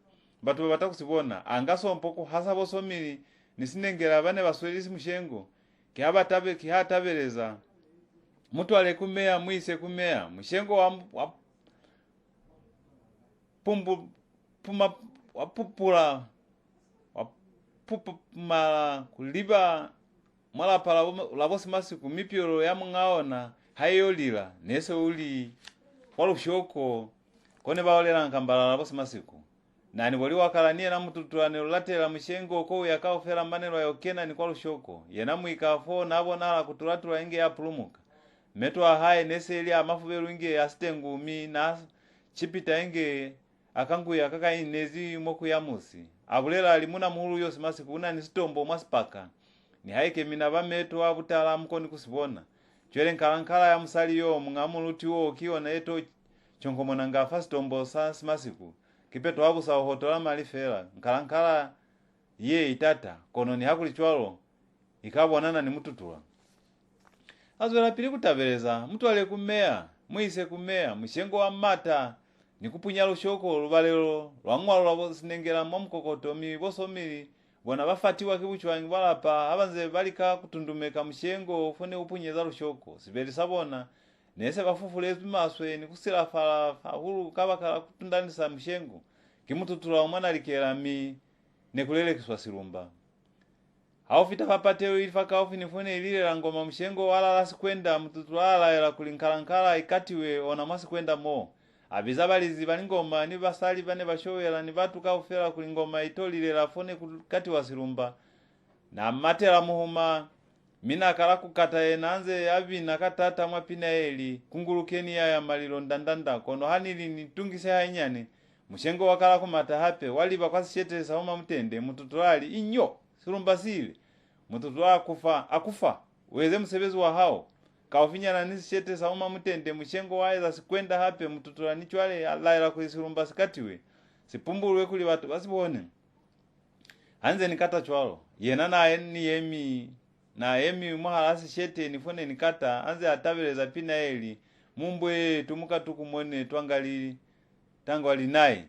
Speaker 1: angaso mpoko hasa bosomili nisinengela bane baswelisi mushengo kihatabeleza mutu ale kumea mwise kumea mushengo wa wapupula wapupuma kuliba mwala pala labosi masiku mipyolo ya mungaona hayo lila nese uli walushoko kone baolela nkambala labosi masiku nani wali wakalanie na mututula nelatela mushengo ko yakaofera manelo yokena ni kwalushoko yena muikafo nabo nala kutulatula inge ya pulumuka meto haye nese ili amafubelu inge asitengumi na chipita inge akanguya kaka inezi moku ya musi abulela alimuna muhulu yosi masiku una nisitombo mwasipaka ni haike mina bameto wa Butala mkoni kusibona chwele nkalankala ya msaliyo mungamulutiwo kiona eto chonkomona nga fastombo sa simasiku kipeto wabu sa hotola malifera nkalankala ye itata kono ni hakuli chwalo ikabonana ni mututula azwela pili kutabereza mtu ale kumea mwise kumea mshengo wa mata nikupunya lushoko lubalelo lwangwalo lwa sinengera momkokoto mi bosomili bona bafatiwa kibuchwangi balapa abanze balika kutundumeka mshengo fone upunyeza lushoko sibeli sabona nese bafufule bimaswe nikusira fala hulu kabakala kutundanisa mshengo kimututula umwana likera mi nekulele kiswasilumba haufita papateo ilifaka haufi nifune ilile la ngoma mshengo wala lasi kwenda mtutulala ela kulinkalankala ikatiwe ona masi kwenda mo abizabalizi balingoma ni basali bane bashowela ni batu kaufela kulingoma itolile la fone kati wasilumba na matela muhuma mina kala kukata enanze abina katata mwapina eli kungulukeni ya malilo ndandanda kono hanili nitungise hainyane mshengo wakala kumata hape waliba kwa siete sauma mtende mututulali inyo silumba sile mututula akufa weze msebezi wa hao kaufinya na nisi siete sauma mtende mshengo waeza sikwenda hape mututula nichwale alaila kulisilumba sikatiwe sipumbulwe kuli watu basibone hanze nikata chwalo yena na emi mwahalasi shete nifone nikata hanze atabeleza pina eli mumbwe tumuka tukumone twangali tangwali nai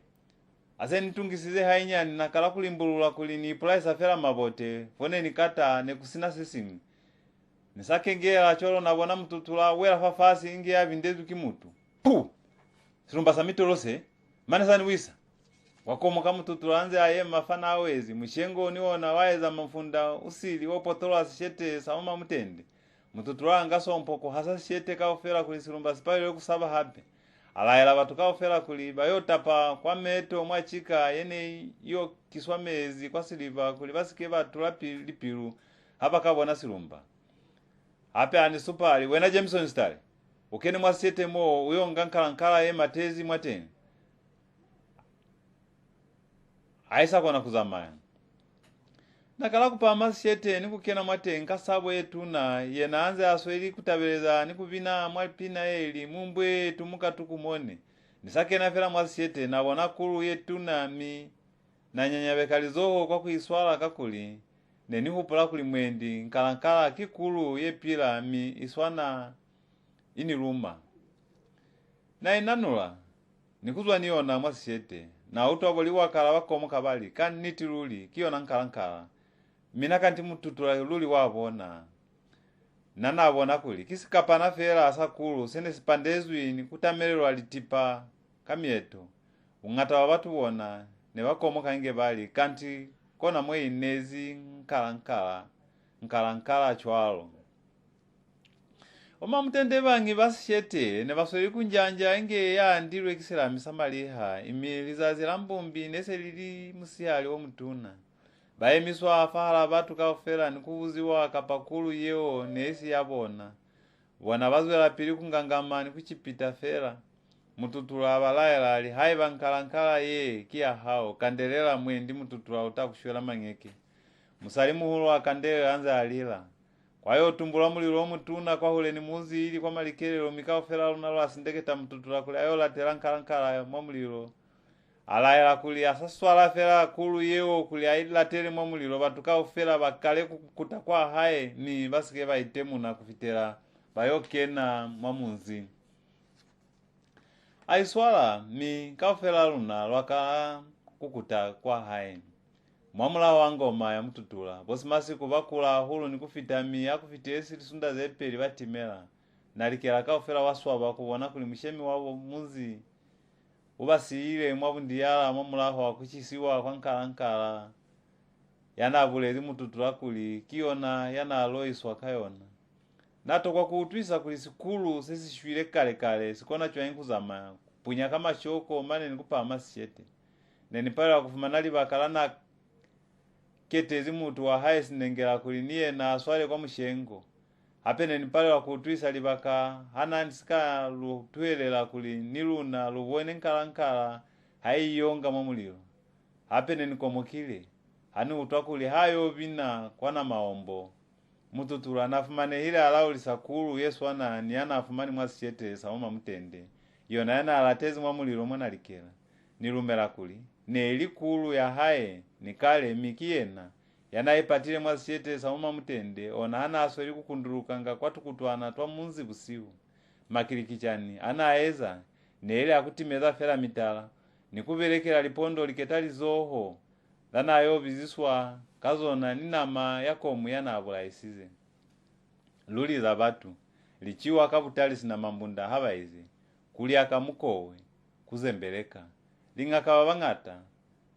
Speaker 1: ase nitungisize hainyani nakala kulimbulula kulini price afela mabote fone nikata nekusina sisimi nisakengela cholo nabona mututula wela fafasi inge ya vindezu kimutu pu silumba samitolose manesani wisa wakomoka mututula anze aye mafana awezi mshengo niwona waeza mafunda usili wopotolo asishete sauma mutende mututula angaso mpoko hasa shete kaofela kulisilumba sipalile kusaba hape alaela batu kaofela kuliba yotapa kwa meto mwachika yene yo kiswamezi kwa siliva kulibasike batu lipiru hapa kabona silumba hape ani supali wena Jameson style ukene mwasete mo uyo ngankalankala ye matezi mwateni aisa kona kuzamaya nakala kupa masete nikukena mwateni kasabo yetuna yena anze asweli kutabeleza nikuvina mwalipina eli mumbwe tumuka tukumone nisakena fela mwasete nabona kulu yetuna mi na nyanyabekalizoho kwa kuiswala kakuli nenihupula kuli mwendi nkalankala kikulu yepila mi iswana iniluma na inanula nikuzwa niona mwasete na utu waboli wakala wakomoka bali kani nitiluli kiona nkalankala mina kanti mututula luli wabona nana abona kuli kisikapana fera asakulu sene sipandezwi nikutamelelo alitipa kamieto ungata wabatu wona ne wakomoka inge bali kanti kona mwe inezi nkalankala chwalo oma mutende bangi basishete ne basoli kunjanja inge ya ndilwe kisela misamaliha imiliza zilambumbi nese lili musihali wo mutuna bae miswa afala batu kaofela nikuvuziwa kapakulu yeo nesi yabona wana bazwela pili kungangamani kuchipita fela mututula abalaela ali haiba nkalankala ye kia hao kandelela mwendi mututula utakushwela mangeke musalimu hulo akandelela anza alila kwa hiyo tumbula mulilo mutuna kwa hule ni muzi ili kwa malikelelo mikaofela lunalo asindeketa mututula kule ayo latela nkalankala mwamulilo alaela kuli asaswala fela kulu yeo kuli ailatele mwamulilo batu kaofela bakale kutakwa hae ni basike baitemu na kufitela bayokena mwamunzi aiswala mi kaofela luna lwaka kukuta kwa hae mwamula wangoma ya mututula bosi masiku bakula hulu nikufita mi akufitesi lisunda zepeli batimela nalikela kaofela waswaba kubona kuli mshemi wabo muzi ubasiile mwabundiyala mwamulaho wakuchisiwa kwa nkalankala yanabuleli mututula kuli kiona yanaloiswa kayona nato kwa kuutwisa kuli sikulu sesishwile kale sikona chwa nkuzama punya kama shoko mane nikupa amasishete nenipale wakufumanali bakalana ketezi mutu wa hae sinengela kuli niye na aswale kwa mshengo hape nenipale wakutwisa libaka hana nisika lutuelela kuli niluna luwene nkalankala haiyonga mwamulilo hape nenikomokile hani utwa kuli hayo bina kwa na maombo mututula anafumane hile alauli sakulu Yesu ni anafumani mwasichete sauma mutende yona yana alatezi mwa muliro mwana likela nilumela kuli ne kulu ya hae nikale mikiyena yanaipatile mwasichete sauma mutende ona anaso ili kukundulukanga kwatukutwana twa munzi busiu makilikichani anaeza ne akutimeza fela mitala nikuberekela lipondo liketali zoho danayo biziswa kazona ninama yakomu yanabulaisize luli za batu lichiwa kabutali sina mambunda habaizi kulia kamukowe kuzembeleka lingaka bangata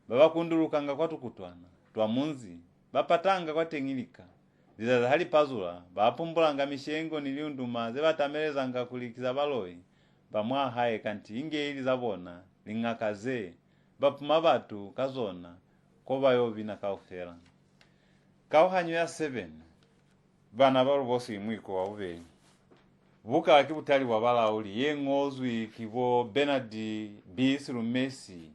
Speaker 1: babakundulukanga kwatukutwana twa munzi bapatanga kwatengilika zizaza hali pazula bapumbulanga mishengo niliunduma zebatamelezanga kulikiza baloi bamwa haye kanti inge ili zabona lingakaze bapuma batu kazona koba yobi na kaufera kauhanyo ya 7 bana balubosi mwiko wa ube buka akibutali wa Balauli yengozwi kibo Bernard Bisilumesi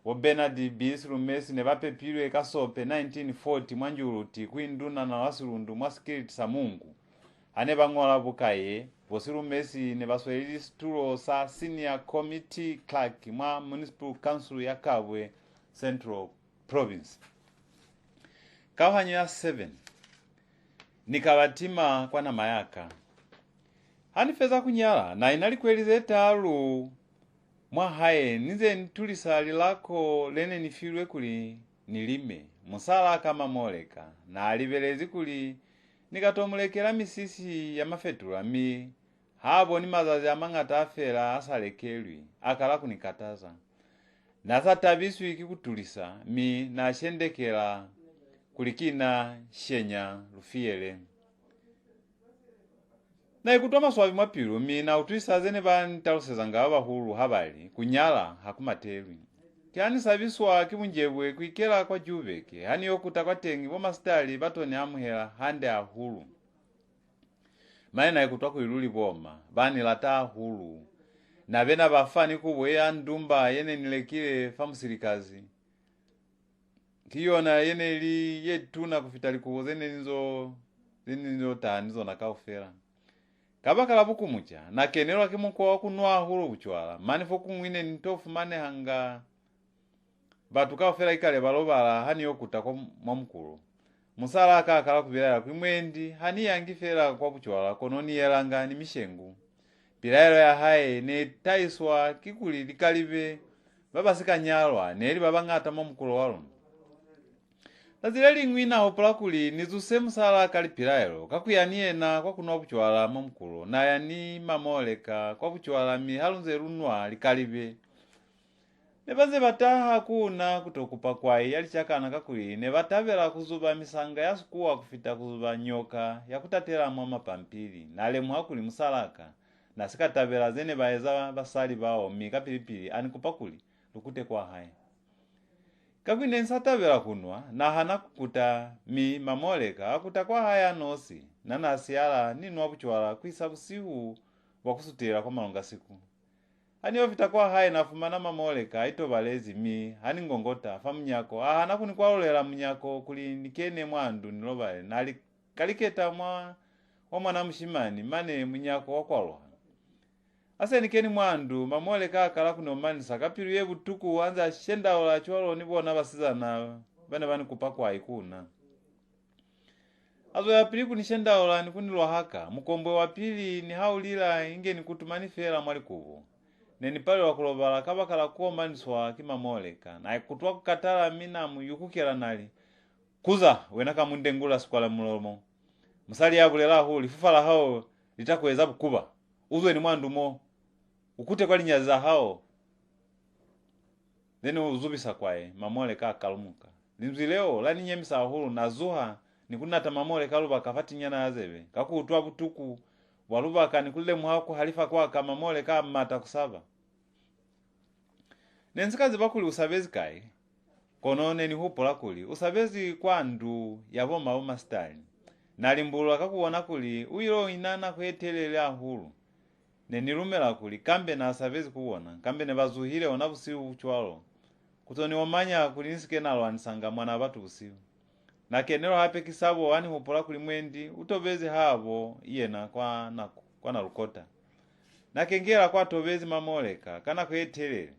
Speaker 1: wo Bernard Bisilumesi ne bapepilwe kasope 1940 mwanjuruti kwinduna na wasilundu mwasikiriti sa Mungu ane bangola bukaye Bosilumesi ne baswahili stulo sa senior committee clerk mwa municipal council ya Kabwe Central Province. Kauhanyo ya 7 nikabatima kwa na mayaka hanifeza kunyala na inalikwelize talu mwa hae nize nitulisali lako lene nifilwe kuli nilime musala kama moleka na alibelezi kuli nikatomulekela misisi ya mafetula mi habo ni mazazi amangata afela asalekelwi akala kunikataza nasa tabisu ikikutulisa mi na shendekela kulikina shenya lufiele na ikutoma swabi mwapilu mi na utulisa zene bantalusezanga abahulu habali kunyala hakumaterwi kyani sabiswa kibunjebwe kwikela kwa jubeke hani yokuta kwatengi bo mastali batoni amuhela hande ahulu maana ikutwa kuiluli boma bani lata ahulu na bena bafani kubwe ya ndumba yene nilekile famusirikazi kiyona yene li yetuna kufitali kubo zene nizo tanizo nakaufera kabakala bukumucha na kenelwa kimuko kunwa hulu buchwala manifo kumwine ntofu mane hanga batu kaufera ikale balobala hani yokuta kwa mwamukulu musala akakala kubilala kwimwendi hani yangifera kwa buchwala kononi yelanga ni mishengu pilaelo ya hae ne taiswa kikuli likalibe babasika nyalwa neli babangata mwamukulu walo lazile lingwina hopula kuli nizuse musala kali pilaelo kakuyanie na kwa kunwa buchwala mwamukulu na yani mamoleka kwa buchwala mi halunze lunwa likalibe nebaze bataha kuna kutokupa kwai yalichakana kakuli ne batavela kuzuba misanga yasukuwa kufita kuzuba nyoka yakutatela mwa mapampili nale mwakuli musalaka na sikatavela zene baeza basali bao mika pilipili anikupakuli lukute kwa hai kakwine nsatavela kunwa na hana kukuta mi mamoleka akuta kwa haya nosi na nasiala ninwa buchwala kwisabusihu wakusutira kwa malonga siku hani ofita kwa hai nafumana mamoleka ito balezi mi hani ngongota famunyako hana kunikwalolela munyako kuli nikene mwandu nilobale nali kaliketa wa mwana mshimani mane munyako wakwalwa ase nikeni mwandu mamoleka akala kunomanisa kapiru ye butuku anza shenda ola chwalo nibona basizana bane kupakwa ikuna azo ya pili kunishenda ola nikunilwa haka mukombwe wa pili ni haulila inge nikutumani fera mwali kubo neni pale wakulobala kabakala kuomaniswa kimamoleka na kutwa kukatala minamu yukukela nali kuza wenaka mundengula sikwala mulomo musali yabulela huli fufala hao litakweza bukuba uzwe ni mwandu mo ukute kwa linyaza hao neno uzubisa kwae mamoleka akalumuka limzileo lani nyemisa hulu na zuha nikunata mamoleka luba kafati nyana yazebe kakutwa butuku waluba kanikule muhako halifa kwa kama mamoleka mata kusaba nensikazi bakuli usabezi kai konone ni hupola kuli usabezi kwa ndu yaboma omastali nalimbulwa kakuona kuli uiro inana kwetelele ahulu nenilumela kuli kambe na asabezi kuona kambe ne bazuhile onabusiu uchwalo kutoni omanya kuli nisike nalo anisanga mwana batu busiu na kenero hape kisabo wani hupola kulimwendi utobezi habo iyena kwa na lukota na kengera kwa tobezi mamoleka kana kwetelele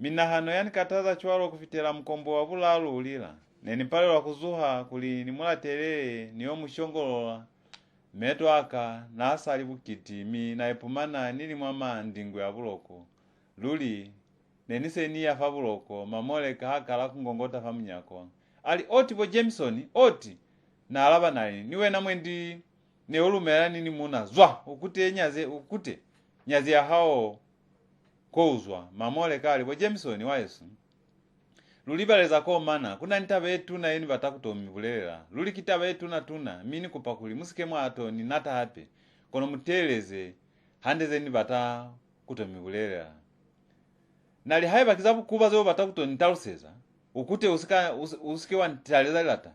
Speaker 1: minahano yani kataza chwalo kufitela mkombo wa bulalu ulila neni pale wa kuzuha kuli nimulatelele niyo mushongolola meto aka na asali bukiti mi na epumana nili mwama ndingu ya buloko luli nenise ni ya fabuloko mamoleka hakala kungongota famunyako ali oti bo Jameson oti na alaba nali niwe na mwendi ne olumela nini muna zwa ukute nyazi ya hao kouzwa mamoleka ali bo Jameson wa Yesu lulibaleza ko mana kuna nitaba yetu na yeni batakutomi bulela luli kitaba yetu na tuna mini kupakuli musike mwato ni nata hape kono muteleze handeze ni bata kutomi bulela nali haiba kizabu kuba zo batakutoni taluseza ukute usike wantaleza lata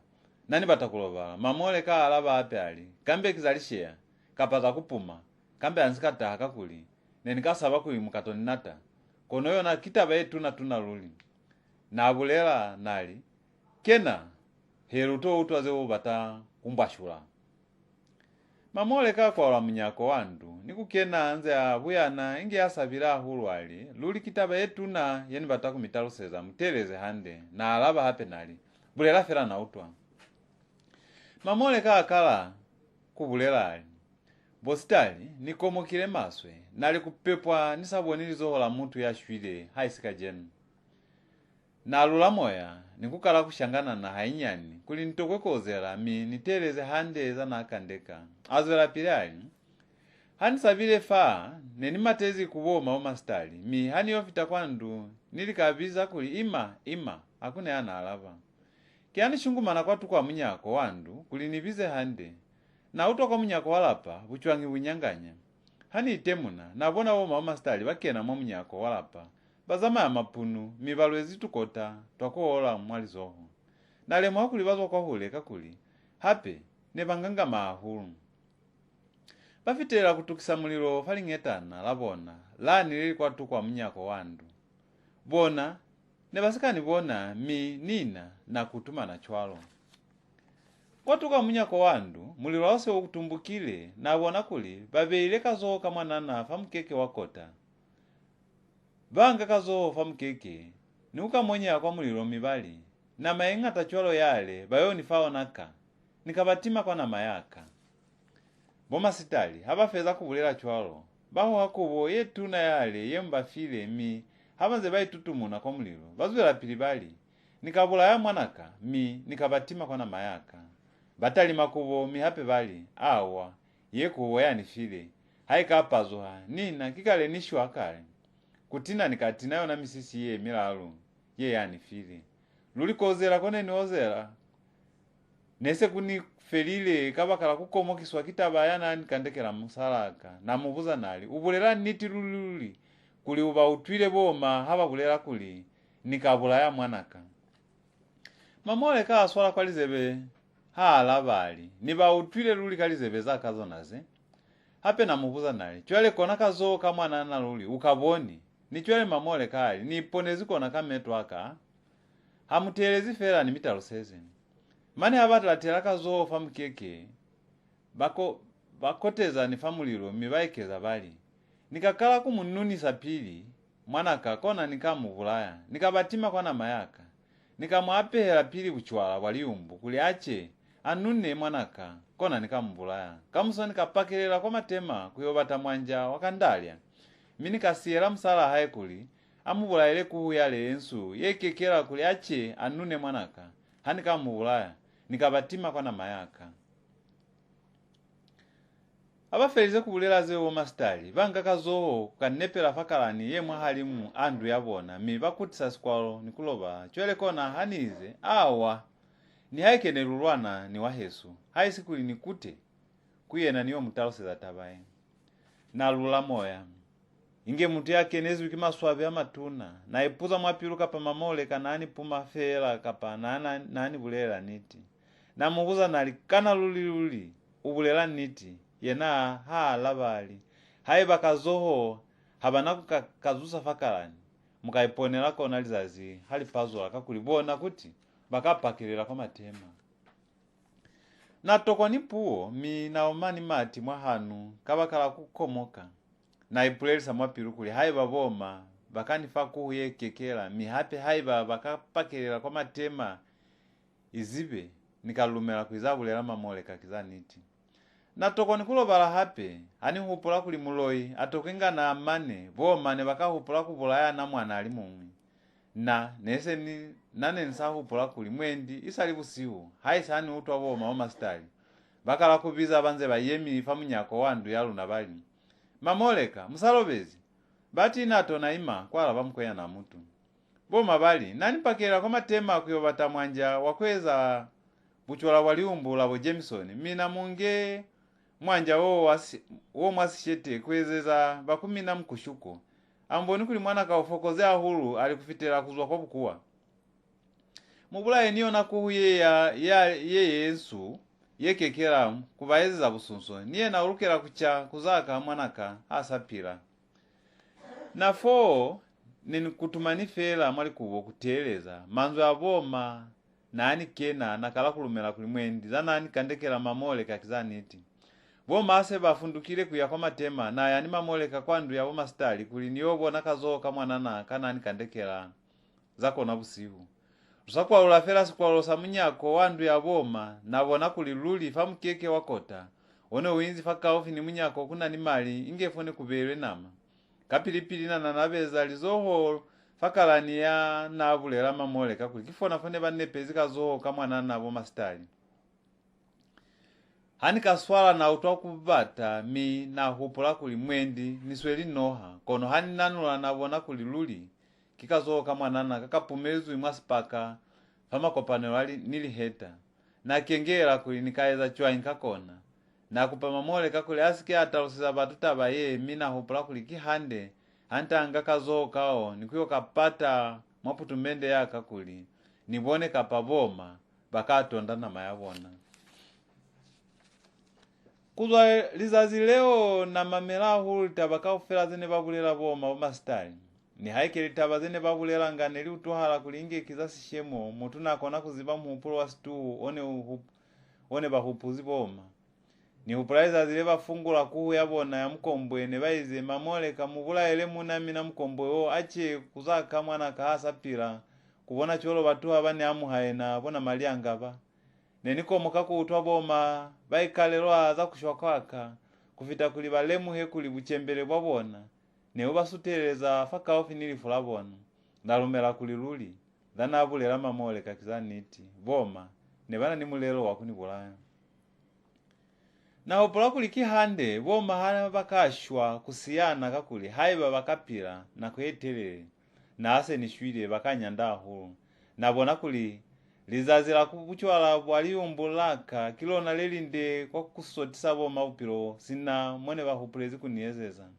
Speaker 1: nani batakuloba mamoleka alaba ape ali kambe kizalishia kapata kupuma kambe ansikata hakakuli neni kasaba kuli mukatoni nata kono yo na kitaba yetu na tuna luli na bulela nali kena heruto utwaze ubata kumbashula mamoleka kwa munyako wandu nikukena anze abuyana inge asabira hulwali luli kitaba yetu na yeni bataku mitaluseza muteleze hande na alaba hape nali bulela fera na utwa mamoleka akala kubulela ali bostali nikomokile maswe nali kupepwa nisaboni lizohola muntu yashwile haisika jenu na lula moya nikukala kushangana na hainyani kuli nitokwekozela mi niteleze handeza na akandeka azwela pilali hani sabile fa neni matezi kuboma omastali mi hani yofita kwandu nilikabiza kuli ima akune ana alava kiani shungumana kwatu kwa munyako wandu kuli nibize hande na utoka munyako walapa buchwangi bunyanganya hani itemuna nabona woma omastali bakena mo munyako walapa bazama ya mapunu mibalwezi tukota twakuola mwali zoho nale mwakuli bazwa kwa huleka kuli hape ne banganga mahulu bafitela kutukisa mulilo falingetana labona lani lili kwatu kwa munyako wandu bona ne basikani bona mi nina na kutuma na chwalo kwatu kwa munyako wandu mulilo wase ukutumbukile na bona kuli babeile kazoka mwanana famukeke wakota banga kazofa mukeke niukamonya kwa mulilo mibali na mayenga tachwalo yale bayoni faonaka nikabatima kwa na mayaka boma sitali habafeza kubulela chwalo baho hakubo yetu na yale yembafile mi habanze baitutumuna kwa mulilo bazwela pilibali nikabula ya mwanaka mi nikabatima kwa na mayaka batali makubo mi hape bali awa yekubo yanifile haikapazoha nina kikale nishwa kale kutina nikatina yo na misisi ye milalu ye yanifile lulikozela kone niozela nese kuni felile kabakala kukomokiswa kitaba yana nikandekela musalaka na mubuza nali ubulela niti lululi kuli uba utwile boma haba kulela kuli nikabula ya mwanaka mamoleka aswala kwalizebe hala bali niba utwile luli kalizebe zakazo naze hape na mubuza nali chwele kona kazo kamwana na luli ukaboni nichwele mamoleka ali niponezi kona kameto aka hamutelezi fera ni mitaluseze mani abatlatela kazofa mukeke bakoteza ni famulilo mibaikeza bali nikakala kumununisa pili mwanaka kona nikamuvulaya nikabatima kwa na mayaka nikamwapehela pili buchwala bwaliumbu kuli ache anune mwanaka kona nikamuvulaya kamuso nikapakelela kwa matema kuyobata mwanja wakandalya mini kasiyela msala hae kuli amuvulaile kuhuyale ensu yekekela kuli ache anune mwanaka hanikamuvulaya nikabatima kwa na mayaka abafelize kubulela zewo mastali bangaka zoho kanepela fakalani yemwe halimu andu yabona mi bakutisa skwalo nikuloba chwele kona hanize awa ni haikene lulwana ni wahesu haisikuli nikute kuyena niyo mutaloseza tabaye na lula moya inge mutu yake nezi wikimaswabe amatuna na ipuza mwapiluka pa mamole kanani puma fela kapa nani bulela niti na mubuza nali kana luli ubulela niti yena labali haiba kazoho habanaku kazusa fakalani mukaiponela kona lizazi hali pazula kakulibona kuti bakapakilira kwa matema. Na tokoni puo mi naomani mati mwa hanu kabakala kukomoka. Na ipulelisa mwapiru kuli haiba boma bakanifa kuhuye kekela mi hape haiba bakapakilira kwa matema izibe nikalumela kuizabulela mamoleka kizaniti. Na tokoni kulobala hape ani hupula kuli muloi atokenga na amane boma ne bakahupula kubulaya na mwana ali mumwi. Na nese ni nane nsahupula kuli mwendi isali busiu haisa hani utwa boma wa mastari bakala kubiza banze bayemi ifa munyako wandu yaluna bali mamoleka musalobezi bati nato naima kwala bamkweya na mutu boma bali nani pakela kwa matema kuyobata mwanja wakweza buchola waliumbula bo Jameson mina munge mwanja wo mwasishete kwezeza bakumi na mkushuko amboni kuli mwana kaufokozea hulu alikufitela kuzwa kwa bukuwa mubula eniyo nakuhuye ya Yesu yekekela kubaezeza busunso niye na urukela kucha kuzaka mwanaka asapira na fo nini kutumanifela mwali kubo kuteleza manzo ya boma nani kena nakala kulumela kuli mwendi zanani kandekela mamoleka kizaniti boma ase bafundukile kuya kwa matema na yani mamoleka kwandu ya boma stali kuli niyobo nakazoka mwanana kanani kandekela zako na busihu rusakwa ulafela sikwalosa munyako wandu ya boma nabona kuli luli famukeke wakota one uinzi fakaofi ni munyako kuna ni mali ingefone kubelwe nama kapilipili na nabeza lizoho fakalani ya nabulela mamoleka kuli kifona fone banepezi kazoho kamwana na boma stali hani kaswala na utwa kubata mi na hupula kuli mwendi nisweli noha kono hani nanula nabona kuli luli kikazoka mwanana kakapumezu imwasipaka fama kopanelo ali niliheta na kengela kuli nikaeza chwa inkakona na kupa mamoleka kuli asike atalusiza batuta baye mina hupula kuli kihande hantanga kazokao nikuyo kapata mwaputumende yaka kuli nibone kapaboma bakatonda na mayabona kuzwa lizazi leo na mamela hulu tabakaufela zene babulela boma omastari ni haikeli tabazene babulela nganeli utuhala kulinge kizasi shemo mutu nakona kuziba muhupulo wa situ one bahupuzi boma ni hupulaiza zile bafungula kuhu yabona ya mkombwe ne baize mamoleka mubula ele munami na mkombwe o ache kuzaka mwana kahasa pila kubona cholo batuha bane amuhaye na bona maliangaba nenikomoka kuutwa boma baikalelwa za kushwa kwaka kufita kuli balemu he kuli buchembele bwabona ne ubasuteleza faka ofi nilifula bona ndalumela kuli luli dhanabulela mamoleka kizaniti boma ne bana ni mulelo wakunibulaya na opola kuli kihande boma hana bakashwa kusiyana kakuli haiba bakapira na kuyetelele na ase nishwile bakanyanda hulu nabona kuli lizazi la kubuchwala bwaliumbulaka kilona lelinde kwa kusotisa boma upilo sina mwene bahupulezi kuniezeza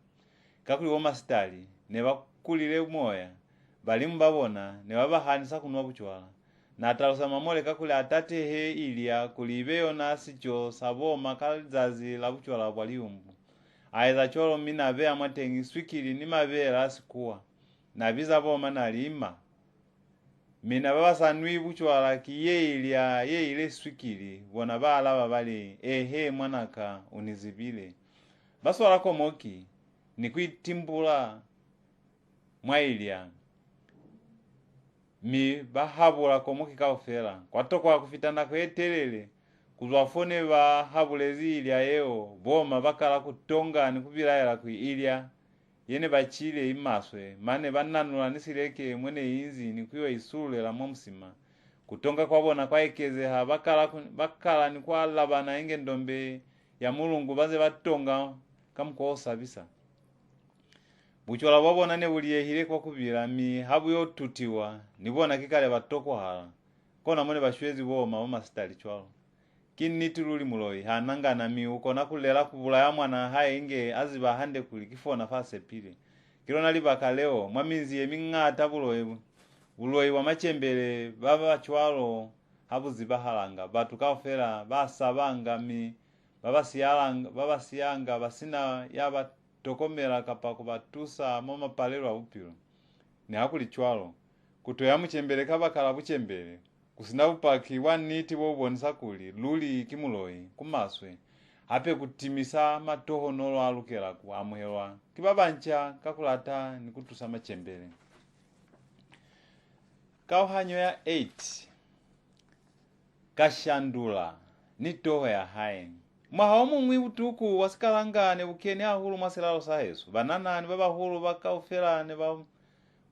Speaker 1: kakuli boma stali ne bakulile moya balimu babona ne babahanisa kunwa buchwala na atalusa mamoleka kuli atate he ilia kulibeyo nasicho saboma kalizazi la buchwala bwaliumbu aiza cholo mina bea mwatengi swikili ni mabela asikuwa na biza boma nalima mina baba sanwi buchwala kiyeilya yeile swikili bona balaba bali ehe mwanaka unizibile baswala komoki ni kuitimbula mwailya mi bahabula komoki kaofela kwatokwa kufitana kwetelele kuzwafone bahabulezi ilya yeo boma bakala kutonga ni kubilaela kuilya yene bachile imaswe mane bananula nisileke mwene inzi ni kuyo isule la momsima kutonga kwabona kwaekeze ha bakala ni kwa labana inge ndombe ya mulungu baze batonga kamkosa bisa buchola babona ne buliye hile kwa kubira mi habu yo tutiwa nibona kikale batoko hala kona mwene bashwezi boma boma stali chwalo kini tululi muloi hananga na mi uko nakulela kubula ya mwana haye inge aziba hande kuli kifona fase pile kilona libaka leo mwaminzi emingata buloi wa machembele baba chwalo habu ziba halanga batu kaofela basabanga mi baba siyanga basina yaba tokomera kapa kubatusa mama palelwa upilo ni hakuli chwalo kutoya mchembele kabakala buchembele kusina upaki waniti wobonesa kuli luli kimuloi kumaswe ape kutimisa matoho nolo alukela ku amuhelwa kibabancha kakulata nikutusa machembele. Kauhanyo ya 8 kashandula nitoho ya hae mwahaomu mwi utuku wasikalangane bukeni ahulu mwasilalo sahesu bananani babahulu bakaufela ne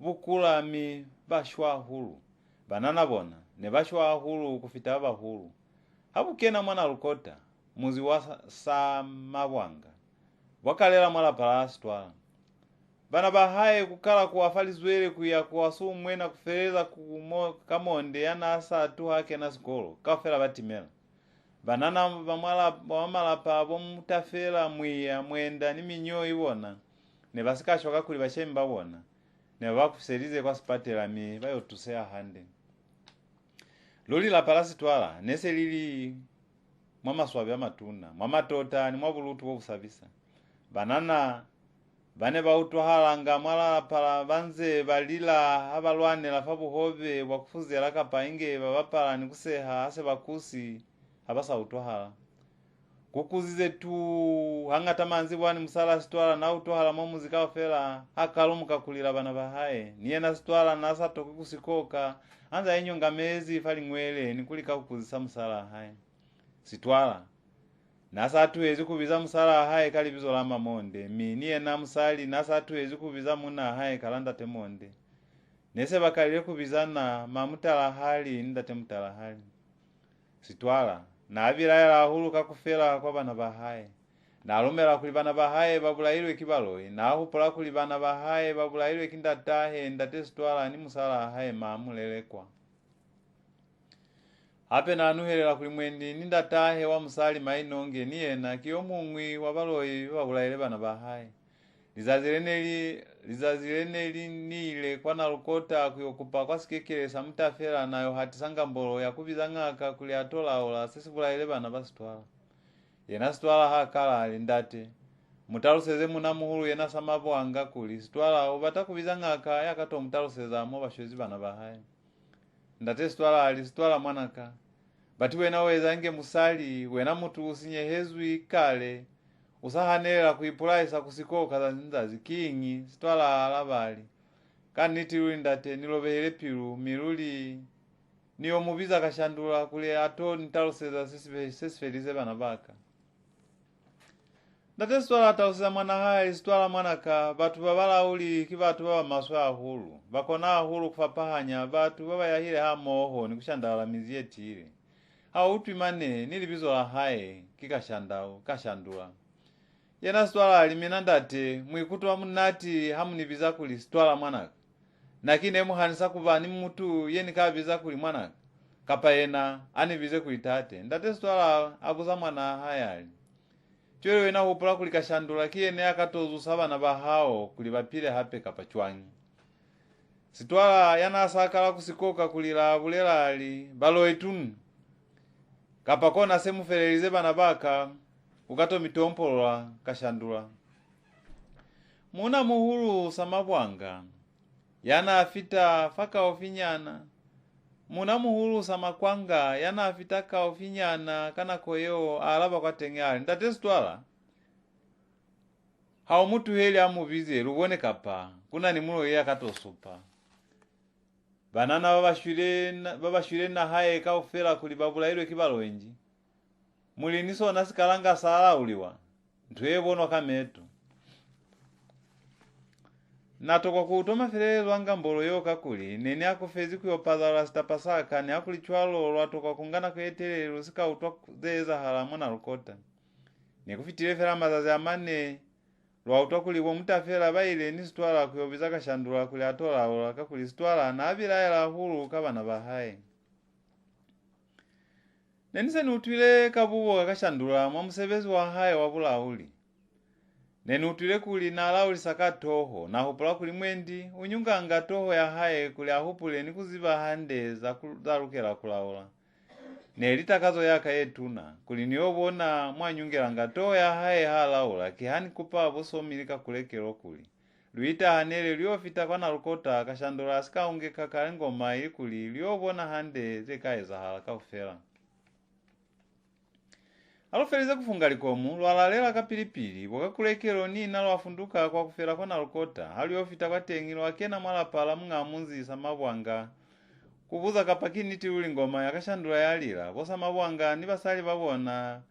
Speaker 1: bukulami bashwa hulu banana bona ne bashwa hulu kufita babahulu habukena mwana lukota muzi wa samabwanga wakalela mwala palastwa bana bahaye kukala kuwafalizwele kuya kuwasu mwena kufereza kamonde yana asatu hake na skolo kafela batimela banana bamala pabo mutafela mwiya mwenda ni minyo ibona ne basikashwa kuli bashemba bona ne bakufiserize kwa spatela mi bayotusea hande loli la palasi twala nese lili mwamaswabi amatuna mwamatota ni mwabulutu wobusabisa banana bane bautwahalanga mwala pala banze balila abalwanela fabuhove wakufuzela kapainge babapala nikuseha ase bakusi abasa utwahala kukuzize tu hangata manzi bwani musala stwala na utwahala mwa muzika ofela akalumuka kulila bana bahaye niye na stwala nasa toku kusikoka anza enyonga mezi fali ngwele nikulika kukuzisa musala haye sitwala nasa atuwezi kubiza musala haye kali bizo la mamonde niye na musali nasa atuwezi kubiza muna haye kalanda temonde nese bakalile kubizana mamutala hali ndate mutala hali sitwala na abilaela hulu kakufela kwa bana bahaye na alumela kuli bana bahaye babulailwe kibaloi na ahupula kuli bana bahaye babulailwe kindatahe ndate sitwala ni musala haye mamulelekwa ape na anuhelela kuli mwendi nindatahe wa musali mainonge niyena kiyomungwi wabaloi babulaile bana bahaye lizazileneli nile kwa nalukota kuyokupa kwa sikekelesa mutafela nayo hatisanga mbolo ya kubiza ng'aka kuli atolaola sisibulaile bana basitwala yena sitwala hakala alindate mutaluseze muna muhulu yena samabwanga kuli sitwala ubata kubiza ng'aka yakato mutaluseza mo bashozi bana bahaye ndate sitwala ali sitwala mwanaka bati wena wezange musali wena mutu usinyehezwi kale usahanela kuipulaisa kusikoka za nzazi kingi sitwala alabali kaniti ndate nilobehele pilu miluli niyo mubiza kashandula kule ato nitaluseza sisifelize bana baka ndate sitwala ataluseza mwana haye sitwala mwanaka batu babalauli kibatu baba maswa ahulu bakona ahulu kufapahanya batu baba yahile hamoho nikushandala mizi yetire hao utwimane nilibizo la haye kashandula yena sitwala alimina ndate mwikutu munati hamunibiza kuli sitwala mwanaka nakine muhanisa kuba ni mutu yeni kabiza kuli mwanaka kapa yena anibize kuli tate ndate sitwala akuza mwana hayali chwele wena hupula kuli kashandula kiyene akatozu sabana bahao kuli bapile hape kapa chwangi sitwala yana asakala kusikoka kulila bulelali balo etunu kapa kona semufelelize bana baka ukato mitompolola kashandula muna muhulu samabwanga yana afita faka ofinyana muna muhulu samakwanga yana afita ka ofinyana kana koyo alaba kwa tengali ndate sitwala hao mutu heli amubize rubone kapa kuna ni mulo ye akatosupa banana babashwile na haye ka ofela kuli babulailwe kibaloenji muliniso nasikalanga sala uliwa ntwebonwa kametu natokwa kutoma fere lwanga mbolo yoka kuli nene akufezi kuyopazala sitapasaka ni akulichwalo lwatokwa kungana kwetelelo sika utwa zeza halamu na lukota nikufitile fera mazazi amane lwautwa kuliwo mutafela baile ni sitwala kuyobiza kashandula kuli atola ola kakuli sitwala na abilaela hulu kabana bahaye nenise nutwile kabubo kakashandula mwa musebezi wa haye wa Balauli nenutwile kuli na alauli saka toho na hupula kuli mwendi unyunganga toho ya haye kuli ahupule ni kuziba hande za lukela kulaola nelitakazo yaka yetuna kuli niyobona mwanyungelanga toho ya haye halaola kihani kupa busomilika kulekelo kuli luita hanele liofita kwa nalukota kashandula asikaungeka kale ngoma ilikuli liobona hande zekaeza hala kaufela. Alofelize kufunga likomu lwalalela kapilipili wakakulekelo nina lwafunduka kwa kufela kwa nalukota haliofita kwa tengilo akena mwalapala mung'amunzi samabwanga kubuza kapakiniti uli ngoma yakashandula yalila bosa mabwanga ni basali babona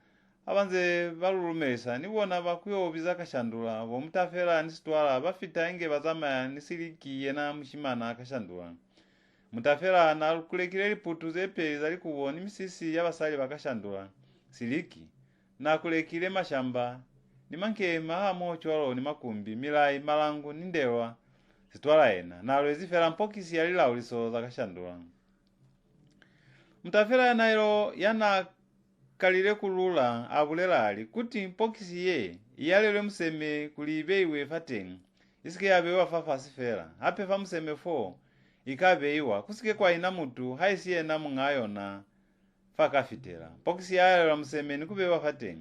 Speaker 1: abanze balulumesa nibona bakuyobiza kashandula bomutafela nisitwala bafita inge bazama nisiliki yena mushimana akashandula mutafela nakulekile liputu zepe zali kubona imisisi y'abasali bakashandula siliki nakulekile mashamba nimankema hamo chwalo ni makumbi milai malangu nindewa sitwala ena nalwezifela mpokisi yalila uliso zakashandula mutafela nailo yana kalile kulula abulelali kuti mpokisi ye iyalele museme kulibeiwe fateng isike yabewa fafasifela hapefa museme 4 ikabeiwa kusike kwa ina mutu haisiye na mungayona fakafitela mpokisi yalele museme nikubewa fateng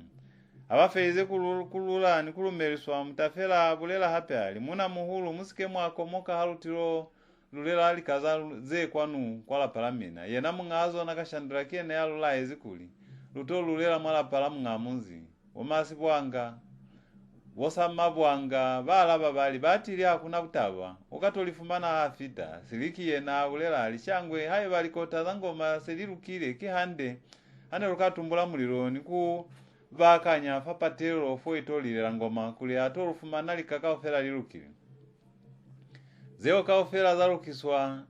Speaker 1: abafeize kulula nikulumeliswa mutafela abulela hapeali muna muhulu musike mwako moka halutilo lulela alikaza ze kwanu kwala palamina yena mungazo nakashandula kene yalula ezikuli luto lulela mwala pala mung'amunzi omasi bwanga bosa mabwanga balaba bali batili hakuna kutaba ukatolifumana afita siliki yena ulela alishangwe haye balikota zangoma selilukile kihande ane lukatumbula mulilo niku bakanya fapatelo fo itolile ngoma kuli atolufumana likakaofela lilukile zeo kaofela zalukiswa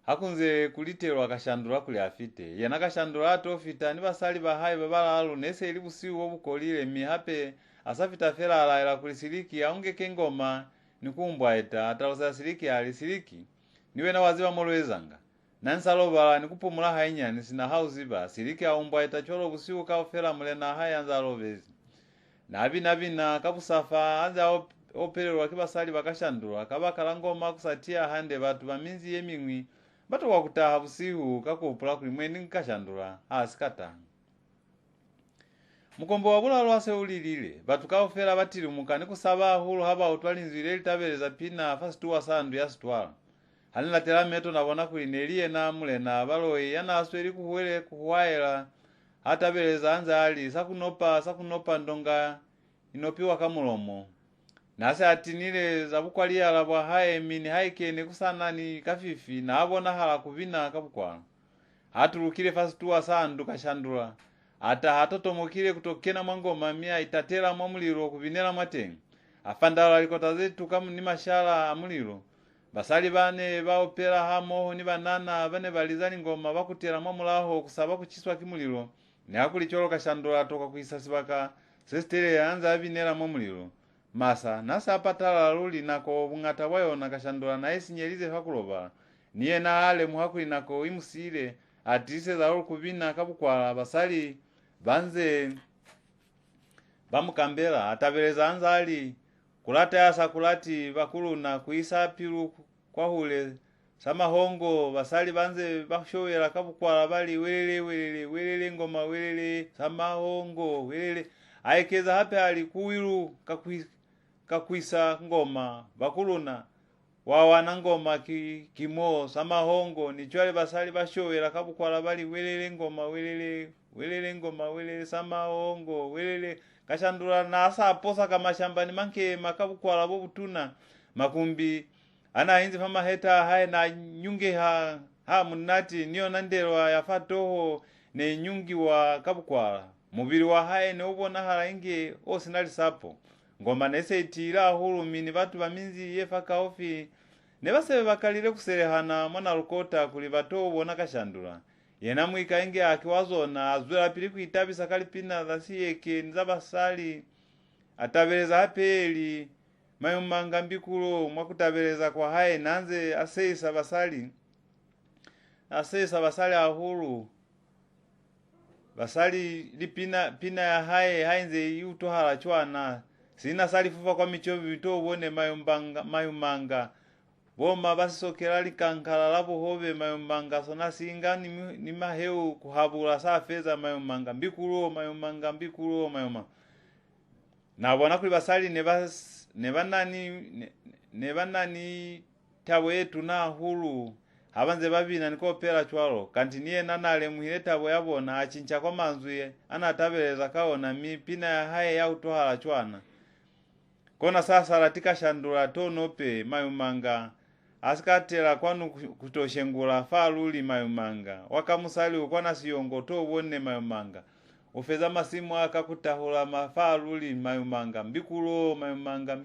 Speaker 1: hakunze kulitelwa kashandula kuli afite yena kashandula atofita ni basali bahai babala alu nese ilibusiu obukolile mihape asafita fela alaila kulisiliki aungeke ngoma nikumbwa eta atalosa siliki alisiliki niwe na waziwa molwezanga nansaloba nikupumula hainyani sina hauziba siliki aumbwa eta cholo busiu kaofela mulena hayanza alovezi nabina kabusafa anza opelelwa kibasali bakashandula kabakala ngoma kusatia hande batu baminzi yemingwi bato wakutaha busihu kakupula kulimweni nkashandula asikata mukombo wabula lwase ulilile batu kaofela batili mukani kusaba hulu haba utwalinzile litabeleza pina fasitu sandu ya situala halina tela meto nabona kulinelie na mulena baloyi yana asweli kuhuele kuhuwaela hatabeleza anza ali sakunopa ndonga inopiwa kamulomo nase atinile zabukwalia labwa hae mini haikene kusanani kafifi na abona hala kuvina kabukwala hatulukile fasitu sandu kashandula ata hatotomokile kutokena mwangoma mia itatela mwamuliro kuvinela mwatenga afandala alikota zetu kamu ni mashala amuliro basali bane baopela hamo ni banana bane balizali ngoma bakutela mwamulaho kusaba kuchiswa kimuliro ni hakulicholo kashandula toka kuisasibaka sestele anza avinela mwamuliro masa nasa apatala luli nako bungata bwayo nakashandula na esinyelize hakuloba niye na ale muhakuli nako imusile atise za kubina kabukwala basali banze bamukambela atabeleza anzali kulata yasa kulati bakulu na kuisa pilu kwa hule samahongo basali banze bashowela kabukwala bali welele ngoma welele samahongo welele aikeza hape ali kuwilu kakwisa ngoma bakuluna wawana ngoma kimo samahongo nichwale basali bashowela kabukwala bali welele ngoma welele ngoma welele samahongo welele kashandula nasa aposa kamashambani manke makabukwala bobutuna makumbi ana inzi fama heta hae na nyunge ha munati niyo nandelwa yafatoho ne nyungi wa kabukwala mubiri wa hae ne ubona hala inge osinali sapo ngoma nese itila hulumini batu baminzi yefa kaofi ne basebe bakalile kuselehana mwana lukota kuli bato ubona kashandula yena mwika inge akiwazona azwela pili kuitabisa kalipina zasiyeke nzabasali atabeleza hapeli mayumanga mbikulo mwakutabeleza kwa hae nanze aseisa basali ahulu basali lipina ya hae nze yutohala chwana sina sali fufa kwa michovi bito ubone mayumanga boma basokela likankala labo hobe mayumanga sona singa ni maheu kuhabula sa feza mayumanga mbikulo mayumanga nabona kuli basali nebanani tabo yetu na hulu habanze babina nikopera chwalo kanti niye nanale muhile tabo yabona achincha kwa manzuye anatabeleza kaona mipina ya haye ya utohala chwana kona sasa latika shandula tonope mayumanga asikatela kwanu kutoshengula faluli mayumanga wakamusali ukwana siyongo to wone mayumanga ufeza masimu akakutahula mafaluli mayumanga mbikulo mayumanga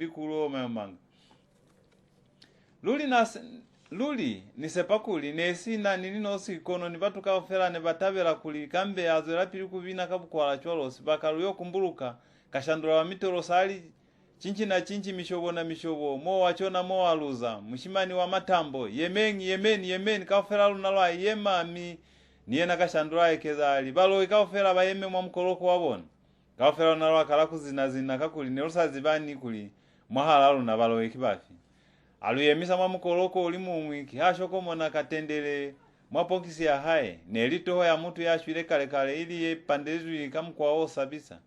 Speaker 1: luli nisepakuli nesina nilinosi kono nibatuka ofela ne batabela kuli kambe azera pili kuvina kabukwala cholosi bakaluyo kumbuluka kashandula wa mitoro sali chinchi na chinchi mishobo na mishobo mo wachona mo waluza mshimani wa matambo yemeni kaofela lunalwa yemami niye nakashandula ekezali balo ikaofela bayeme mwa mkoloko wabona kaofela lunalwa kala kuzina kakuli nerusazi bani kuli mwahalalu na balo ekibafi aluyemisa mwa mkoloko ulimu mwiki hashoko mona katendele mwapokisi ya hae nelitoho ya mutu yashwile kale ili ye pandezwi kamkwao sabisa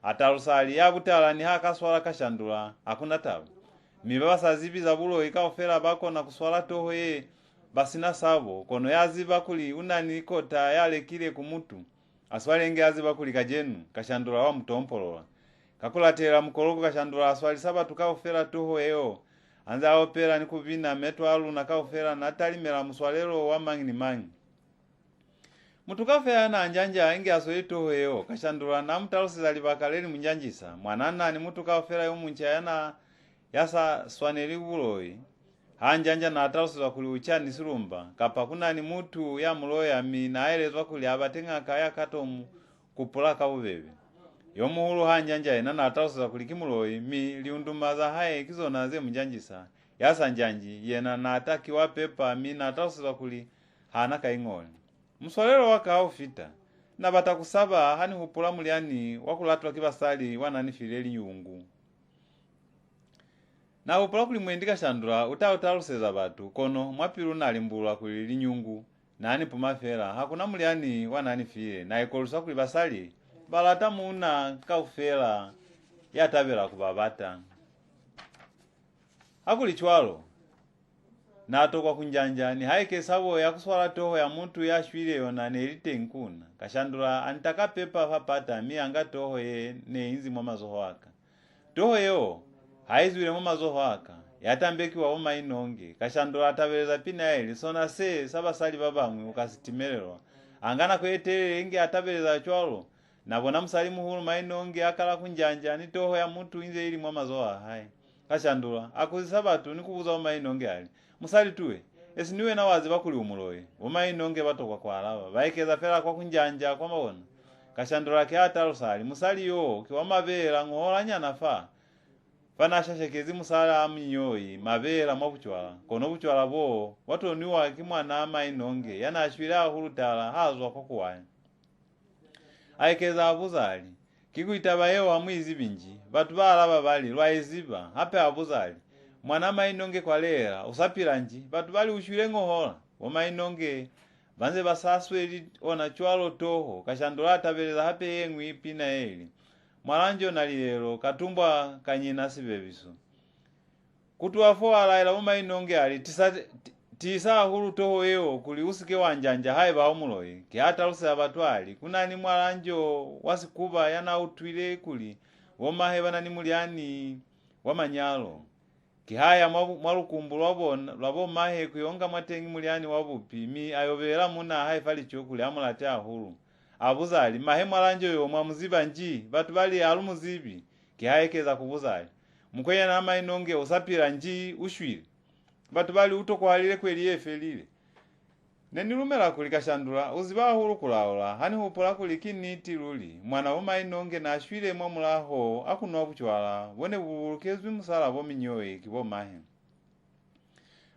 Speaker 1: atarusali ya Butala ni haka swala kashandula hakuna tabu mibaba sazibi za bulo ikaofela bako na kuswala toho ye basina sabo kono yaziba kuli unani kota yale kile kumutu aswali nge yaziba kuli kajenu kashandula wa mtompolola kakulatela mkoloko kashandula aswali saba tukaofela toho eo anza opera nikuvina metwalu na kaofela natalimela muswalelo wa mangi mutukafe ana anjanja inge asoito heo kashandula na mutalusiza libakaleli munjanjisa mwanana ni mutukaofela yo muncha yana yasa swaneli buloi hanjanja na atalusiza kuli uchani silumba kapa kuna ni mutu ya muloya mi naelezwa kuli abatenga kaya katomu kupulaka ubebe yo muhulu hanjanja ina na atalusiza kuli kimuloi mi liundumaza hae kizona ze munjanjisa yasa njanji yena na ataki wa pepa mi na atalusiza kuli hana kaingoni mswalelo waka ufita na batakusaba hani hupula muliani wakulatwa kibasali wanani fileli nyungu na hupula kuli mwendika shandula utaluseza batu kono mwapilu na limbula kuli nyungu na hani pumafela hakuna muliani wanani file na ikolusa kuli basali balata muna kaufela yatabela kubabata hakuli chwalo nato kwa kunjanja ni haike sabo ya kuswala toho ya muntu ya shwile yona nelite nkuna kashandula antaka pepa papata mi anga toho ye ne inzi mwa mazoho waka toho yo haizwile mwa mazoho waka yatambeki wa oma inonge kashandula atabeleza pina eli sona se saba sali babamwe ukasitimelelwa angana kwete inge atabeleza chwalo nabona musalimu hulu mainonge akala kunjanja ni toho ya muntu inze ili mwa mazoho hai kashandula akuzisabatu nikubuza oma inonge ali musali tuwe esiniwe na wazi bakuli umuloye umayinonge batokwa kwa alaba baikeza fela kwa kunjanja kwa mabona kashandura ke atarusali musali yo kiwa mabera ngolanya nafa fana shashekezi musala aminyoyi mabera mabuchwala kono buchwala bo watoniwa kimwana amayinonge yana ashwira hulutala hazwa kwa kuwanya aikeza abuzali kikuitaba yeo amwizi binji batu balaba bali lwaiziba hape abuzali mwana mainonge kwa lera usapiranji batu bali ushwile ngohola wa mainonge banze basaswe ona chwalo toho kashandula atabeleza hape yengwi pina eli mwalanjo nalilelo katumbwa kanyina sibebiso kutuwafo alaila wa mainonge ali tisa hulu toho eo kuli usike wanjanja hai ba umuloye ki hata use abatwali kunani mwalanjo wasikuba yana utwile kuli woma heba nani muliani wa manyalo kihaya mwalukumbu lwabo mahe kuyonga mwatengi muliani wabupi mi ayobera muna haifali chokuli amulate ahulu abuzali mahe mwalanjo yo mwamuziba nji batu bali alumuzibi kihayekeza kubuzali mkwenya na mainonge usapira nji ushwile batu bali utokwalile kweli yefelile nenilumela kuli kashandula uziba hulu kulaola hani hupula kuli kiniti luli mwana woma inonge na ashwile mwamulaho akunwa buchwala wone bulukezwi musala bo minyoyi kibo mahe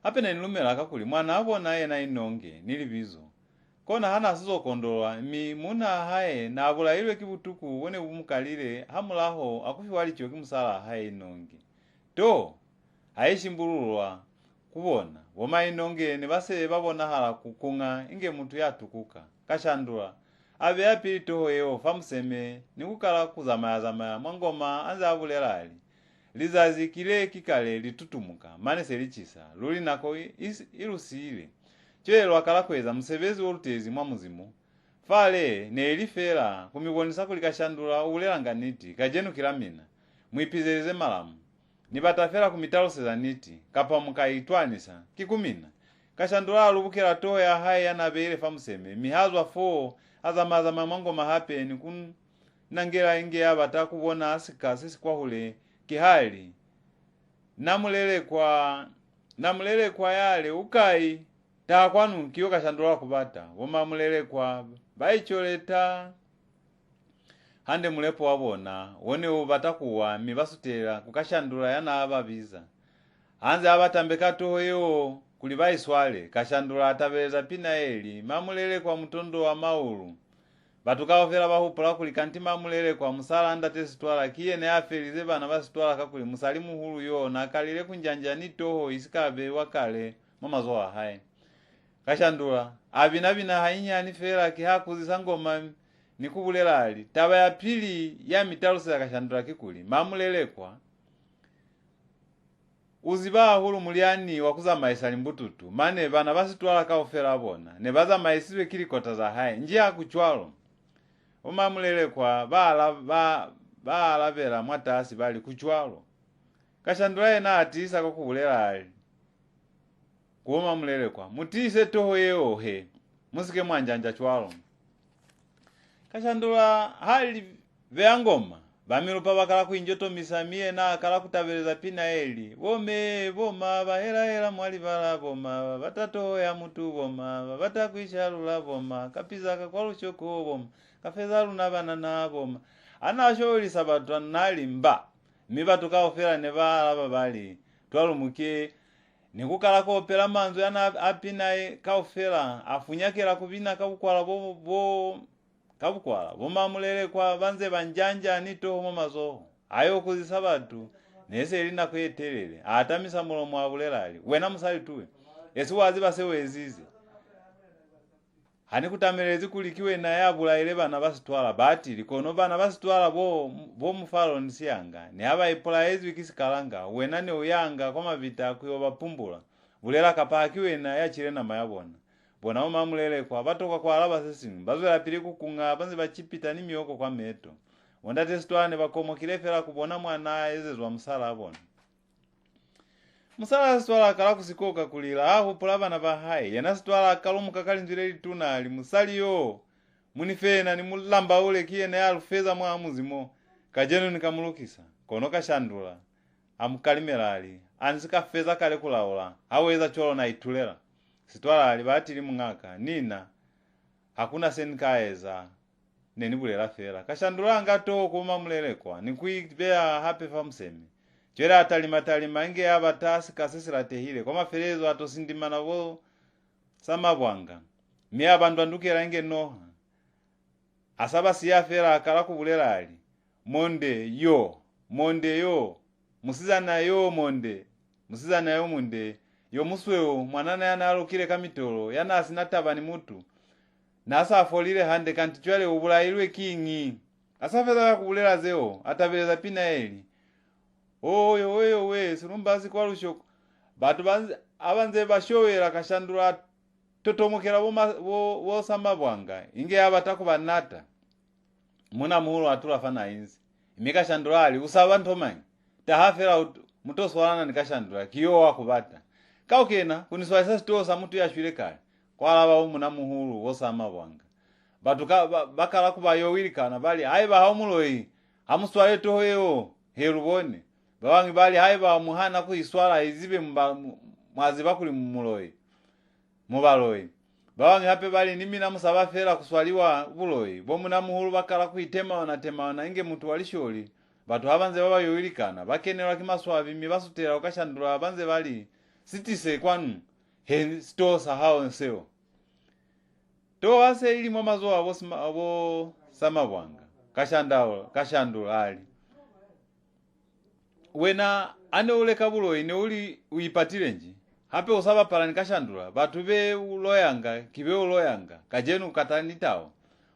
Speaker 1: ape nenilumela kakuli mwana abona ye na inonge nilibizo kona hana asizo kondola mi muna hae na abula ilwe kibutuku wone bumukalile hamulaho akufi walicho kimusala hae inonge to haishimbululwa kubona woma inonge ne base babona hala kukunga inge muntu yatukuka kashandula abe yapili toho eo famuseme nikukala kuzamaya mangoma anza abulelali lizazi kile kikale litutumuka mane selichisa luli nako ilusile chelo akalakweza msevezi wolutezi mwa muzimu fale ne elifera kumibonisa kulikashandula ulelanganiti kajenu kilamina mwipizelize malamu nibatafera kumitaloseza niti kapa mukaitwanisa kikumina kashandula alubukira toya hai yanabele famuseme mihazwa fo azamaza mamango mahapeni kun nangela inge abata kubona asika sisi kwa hule kihali namulele kwa yale ukai ta kwanu kiyo kashandula kubata woma mulele kwa baicholeta hande mulepo wabona wone ubatakuwa mibasutera kukashandula yana ababiza hanze abatambeka toyo kuli baiswale kashandula atabeza pina eli mamulele kwa mtondo wa maulu batukawofera bahupula kuli kanti mamulele kwa musala anda tesitwala kiye ne afelize bana basitwala kakuli musalimu hulu yo nakalile kunjanja ni toho isikabe wakale mamazoa hai kashandula abina hainya fera kihakuzisa ngoma nikubulelali taba ya pili ya mitalose kashandula kikuli mamulelekwa uziba hulu muliani wakuza maisha mbututu mane bana basitwala kaofera bona ne baza maisizwe kilikota za hai njia kuchwalo omamulelekwa bala vera mwatasi bali kuchwalo kashandula ena atisa kokubulelali kuoma mulelekwa mutise toho yeohe musike mwanjanja chwalo kashandula hali veangoma bamirupa bakala kuinjoto misamie na akala kutabereza pina eli boma bahera mwali bala boma batatoho ya mutu boma batakwishalula boma kapizaka kwa luchoko boma kafeza luna banana boma anasholi sabatwa nalimba mibatuka ofera ne bala babali twalumuke nikukala ko opera manzo yana apina kaofera afunyakera kubina kabukwala kabukwala bomamulele kwa banze banjanja nito momazo ayo kuzisabatu nese lina kwetelele atamisa mulomo abulelali wena musali tuwe esi wazi basewezize hani kutamelezi kulikiwe na yabula ile bana basitwala bati likono bana basitwala bo mufalo nisiyanga ne aba ipola ezwi kisikalanga wena ne uyanga koma vita kuyo bapumbula bulela kapakiwe na yachire na mayabona bona omamulele kwa batoka kwa alaba sesimu bazwela pili kukunga banze bachipita ni mioko kwa meto onda testwane bakomo kilefera kubona mwana ezezwa musala abona musala sitwala kala kusikoka kulila aho pulaba na bahai yana sitwala kalumu kakalinzire lituna ali musaliyo munifena ni mulamba ule kiye na alufeza mwa muzimo kajeno nikamulukisa kono kashandula amukalimerali ansika feza kale kulaola aweza cholo na itulela sitwala alibati limungaka nina hakuna senkaeza nenibulela fera kashandula ngato kuma mulelekwa nikuibea hape famseme chera atalimatalima inge abatasi kasisira tehile kwa maferezo atosindimana bo samabwanga mi abandu andukera inge noha asaba siyafera akala kubulelali monde yo musizana yo munde yo musweo mwanana yana alukile kamitolo yana asinataba ni mutu nasa afolile hande kanti chwale ubulailwe kingi asafeza kubulela zeo atabeleza pina eli oyo we surumbazi kwa lushoko batu abanze bashowera kashandula totomokera bo samabwanga inge abatako banata muna muhulu atula fana inzi imika shandula ali usaba ntomanyi tahafera mutoswalana nikashandula kiyo wakubata kaukena kuniswaisa sitosa mutu yashwile kale kwalaba muna muhulu wosamabwanga batu bakala kubayowilikana bali aiba haumuloyi hamuswale tohoyo herubone bawangi bali haiba muhana kuiswala izibe mwazi bakuli mumuloyi mubaloyi bawangi hape bali nimina musaba fera kuswaliwa buloyi bomuna muhulu bakala kuitema inge mutu walisholi batu habanze baba yowilikana bakenera kimaswabi mibasutera ukashandula abanze bali sitise kwanu he stosa hao nseo to ase ili mamazo abo samabwanga kashandula ali wena ane ule kabuloyi ne uli uipatilenji hape usaba palani kashandula batu be uloyanga kajenu ukatanitao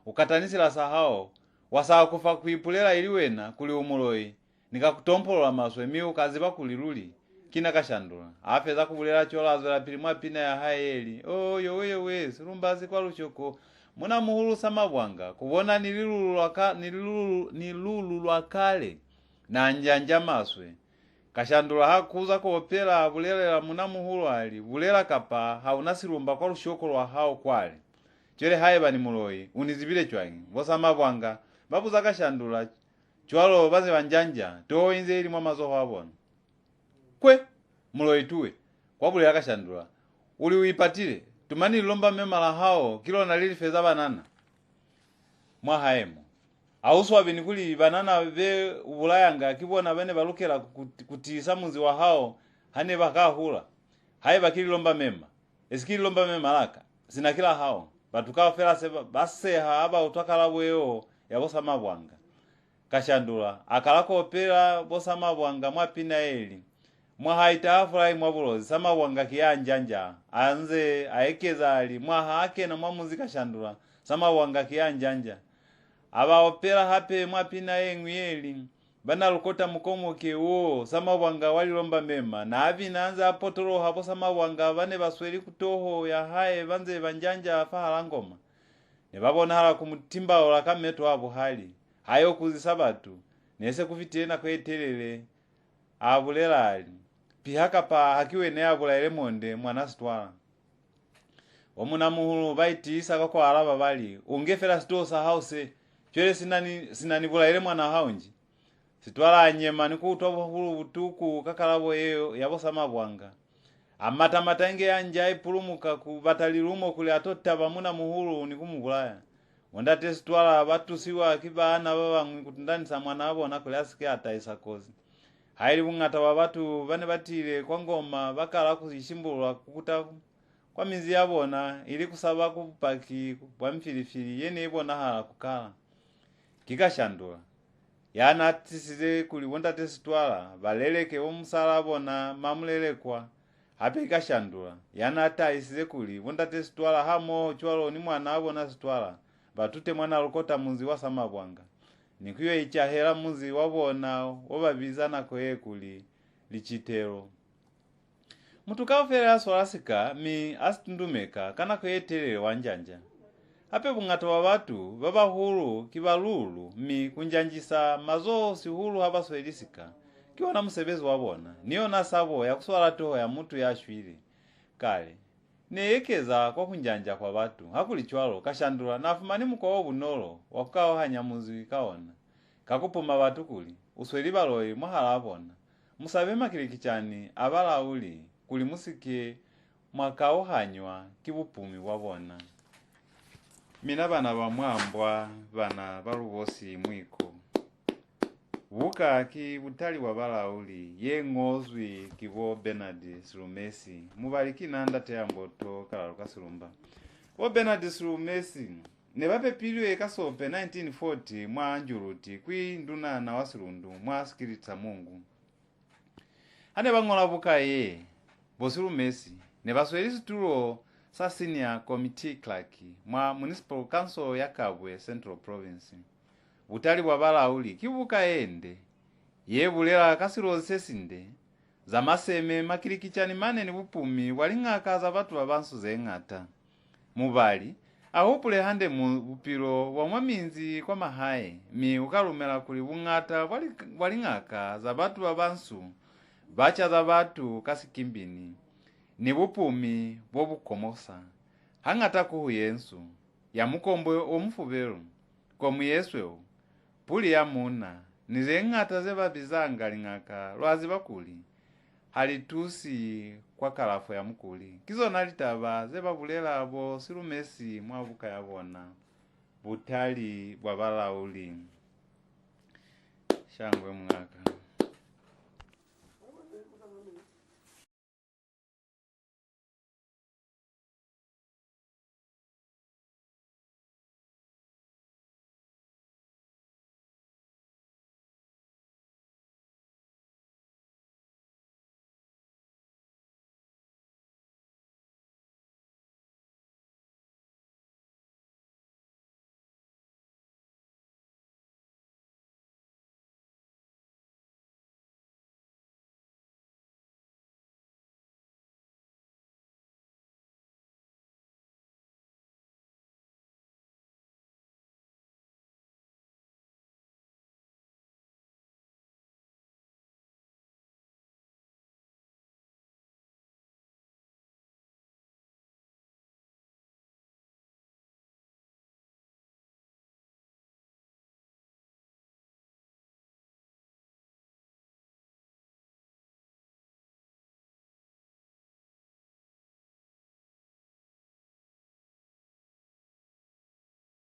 Speaker 1: ukatanisila sahao wasawa kufa kuipulela ili wena kuli umuloyi nikakutompolola maswe mi ukaziba kuliluli kina kashandula afeza kuvulera cholazo la pili mwapina ya haeli oyo we silumbazi kwa luchoko muna muhulu samabwanga kubona nilulu lwa kale na njanja maswe kashandula hakuza koopela vulela muna muhulu ali vulela kapa hauna silumba kwa lushoko lwa hao kwale chele haeba ni muloi unizibile chwangi vosa mabwanga babuza kashandula chwalo baze banjanja to inze ili mwa mazoho abona kwe muloi tuwe kwa vulela kashandula uli uipatile tumani lomba mema la hao kilo na lili feza banana mwa haemo auswa binikuli banana be ubulayanga kibona bene balukela kutisa muzi wa hao hane bakahula haye bakili lomba mema esikili lomba mema laka zina kila hao batukawa fela seba base haba utakala bweo ya bosa mabwanga kashandula akalako opera bosa mabwanga mwapina eli mwa haita afulai mwabulozi samabwanga kiyanjanja anze aekeza ali mwa hake na mwa muzika shandula samabwanga kiyanjanja aba opera hape mwapina engwiyeli bana lukota mukomo kewo samabwanga walilomba mema na avi naanza apotolo hapo samabwanga bane basweli kutoho ya hae banze banjanja fahala ngoma ne babona hala kumutimba ola kameto abo hali hayo kuzisabatu nese kufitena kwetelele abulela ali pihaka pa hakiwe ne abula elemonde mwana stwala omuna muhulu baitisa kwa alaba bali ungefera stosa house chele sinani bula ele mwana haunji sitwala nyema nikutwa buhulu butuku kakalabo eyo yabosa mabwanga amata matange yanja ipulumuka ku Butali lumo kuli atotaba muna muhulu nikumugulaya wanda testwala batu siwa kibana baba ngikutundanisa mwana abo nakole asike ataisa kozi haili bungata wa batu bane batile kwa ngoma bakala kuzishimbulwa kukuta kwa mizi yabona ili kusaba kupaki kwa mfilifili yene ibona hala kukala kikashandula yana tisize kuli wanda testwala baleleke omusala bona mamulelekwa hape kashandula yana taisize kuli wanda testwala hamo chwalo ni mwana abona stwala batute mwana lukota muzi wa samabwanga nikuyo ichahera muzi wabona wababizana koye kuli lichitero mutukafera swalasika mi astundumeka kana koyetelele wanjanja hape bungata wa batu baba hulu kibalulu mi kunjanjisa mazo si hulu haba swelisika kiona musebezi wabona niyo nasabo ya kuswala toho ya mutu yashwile kale neekeza kwa kunjanja kwa batu hakuli chwalo kashandula nafumani mko obunolo wakao hanyamuzi kaona kakupuma batu kuli usweli baloi mwahala abona musabe makilikichani abalauli kuli musike mwakao hanywa kibupumi wabona mina bana bamwambwa bana balubosi mwiko buka ki Butali wa Balauli yengozwi kibo Bernard Silumesi mubaliki nanda teamboto kala kasulumba o Bernard Silumesi ne bape pilwe kasope 1940 mwa anjuruti kwi nduna na wasulundu mwa sikirita Mungu ane bangola buka ye bosilumesi ne baswelisi tulo sa senior committee clerk mwa municipal council ya Kabwe Central Province Butali wa Balauli kibuka ende yebulela kasirozi sesinde za maseme makilikichani maneni bupumi waling'aka za batu babansu zeng'ata mubali ahupule hande mu bupiro wa mwaminzi kwa mahaye mi ukalumela kuli bung'ata waling'aka za batu babansu bacha za batu kasikimbini ni bupumi bobukomosa hang'ata kuhuyensu ya mukombo omufubelo kwa muyesweo puli ya muna nizeng'ata zeba bizanga ling'aka lwazi bakuli halitusi kwa kalafu ya mkuli kizo nalitaba zeba bulela abo Silumesi mwabuka yabona Butali wa Balauli shangwe mwaka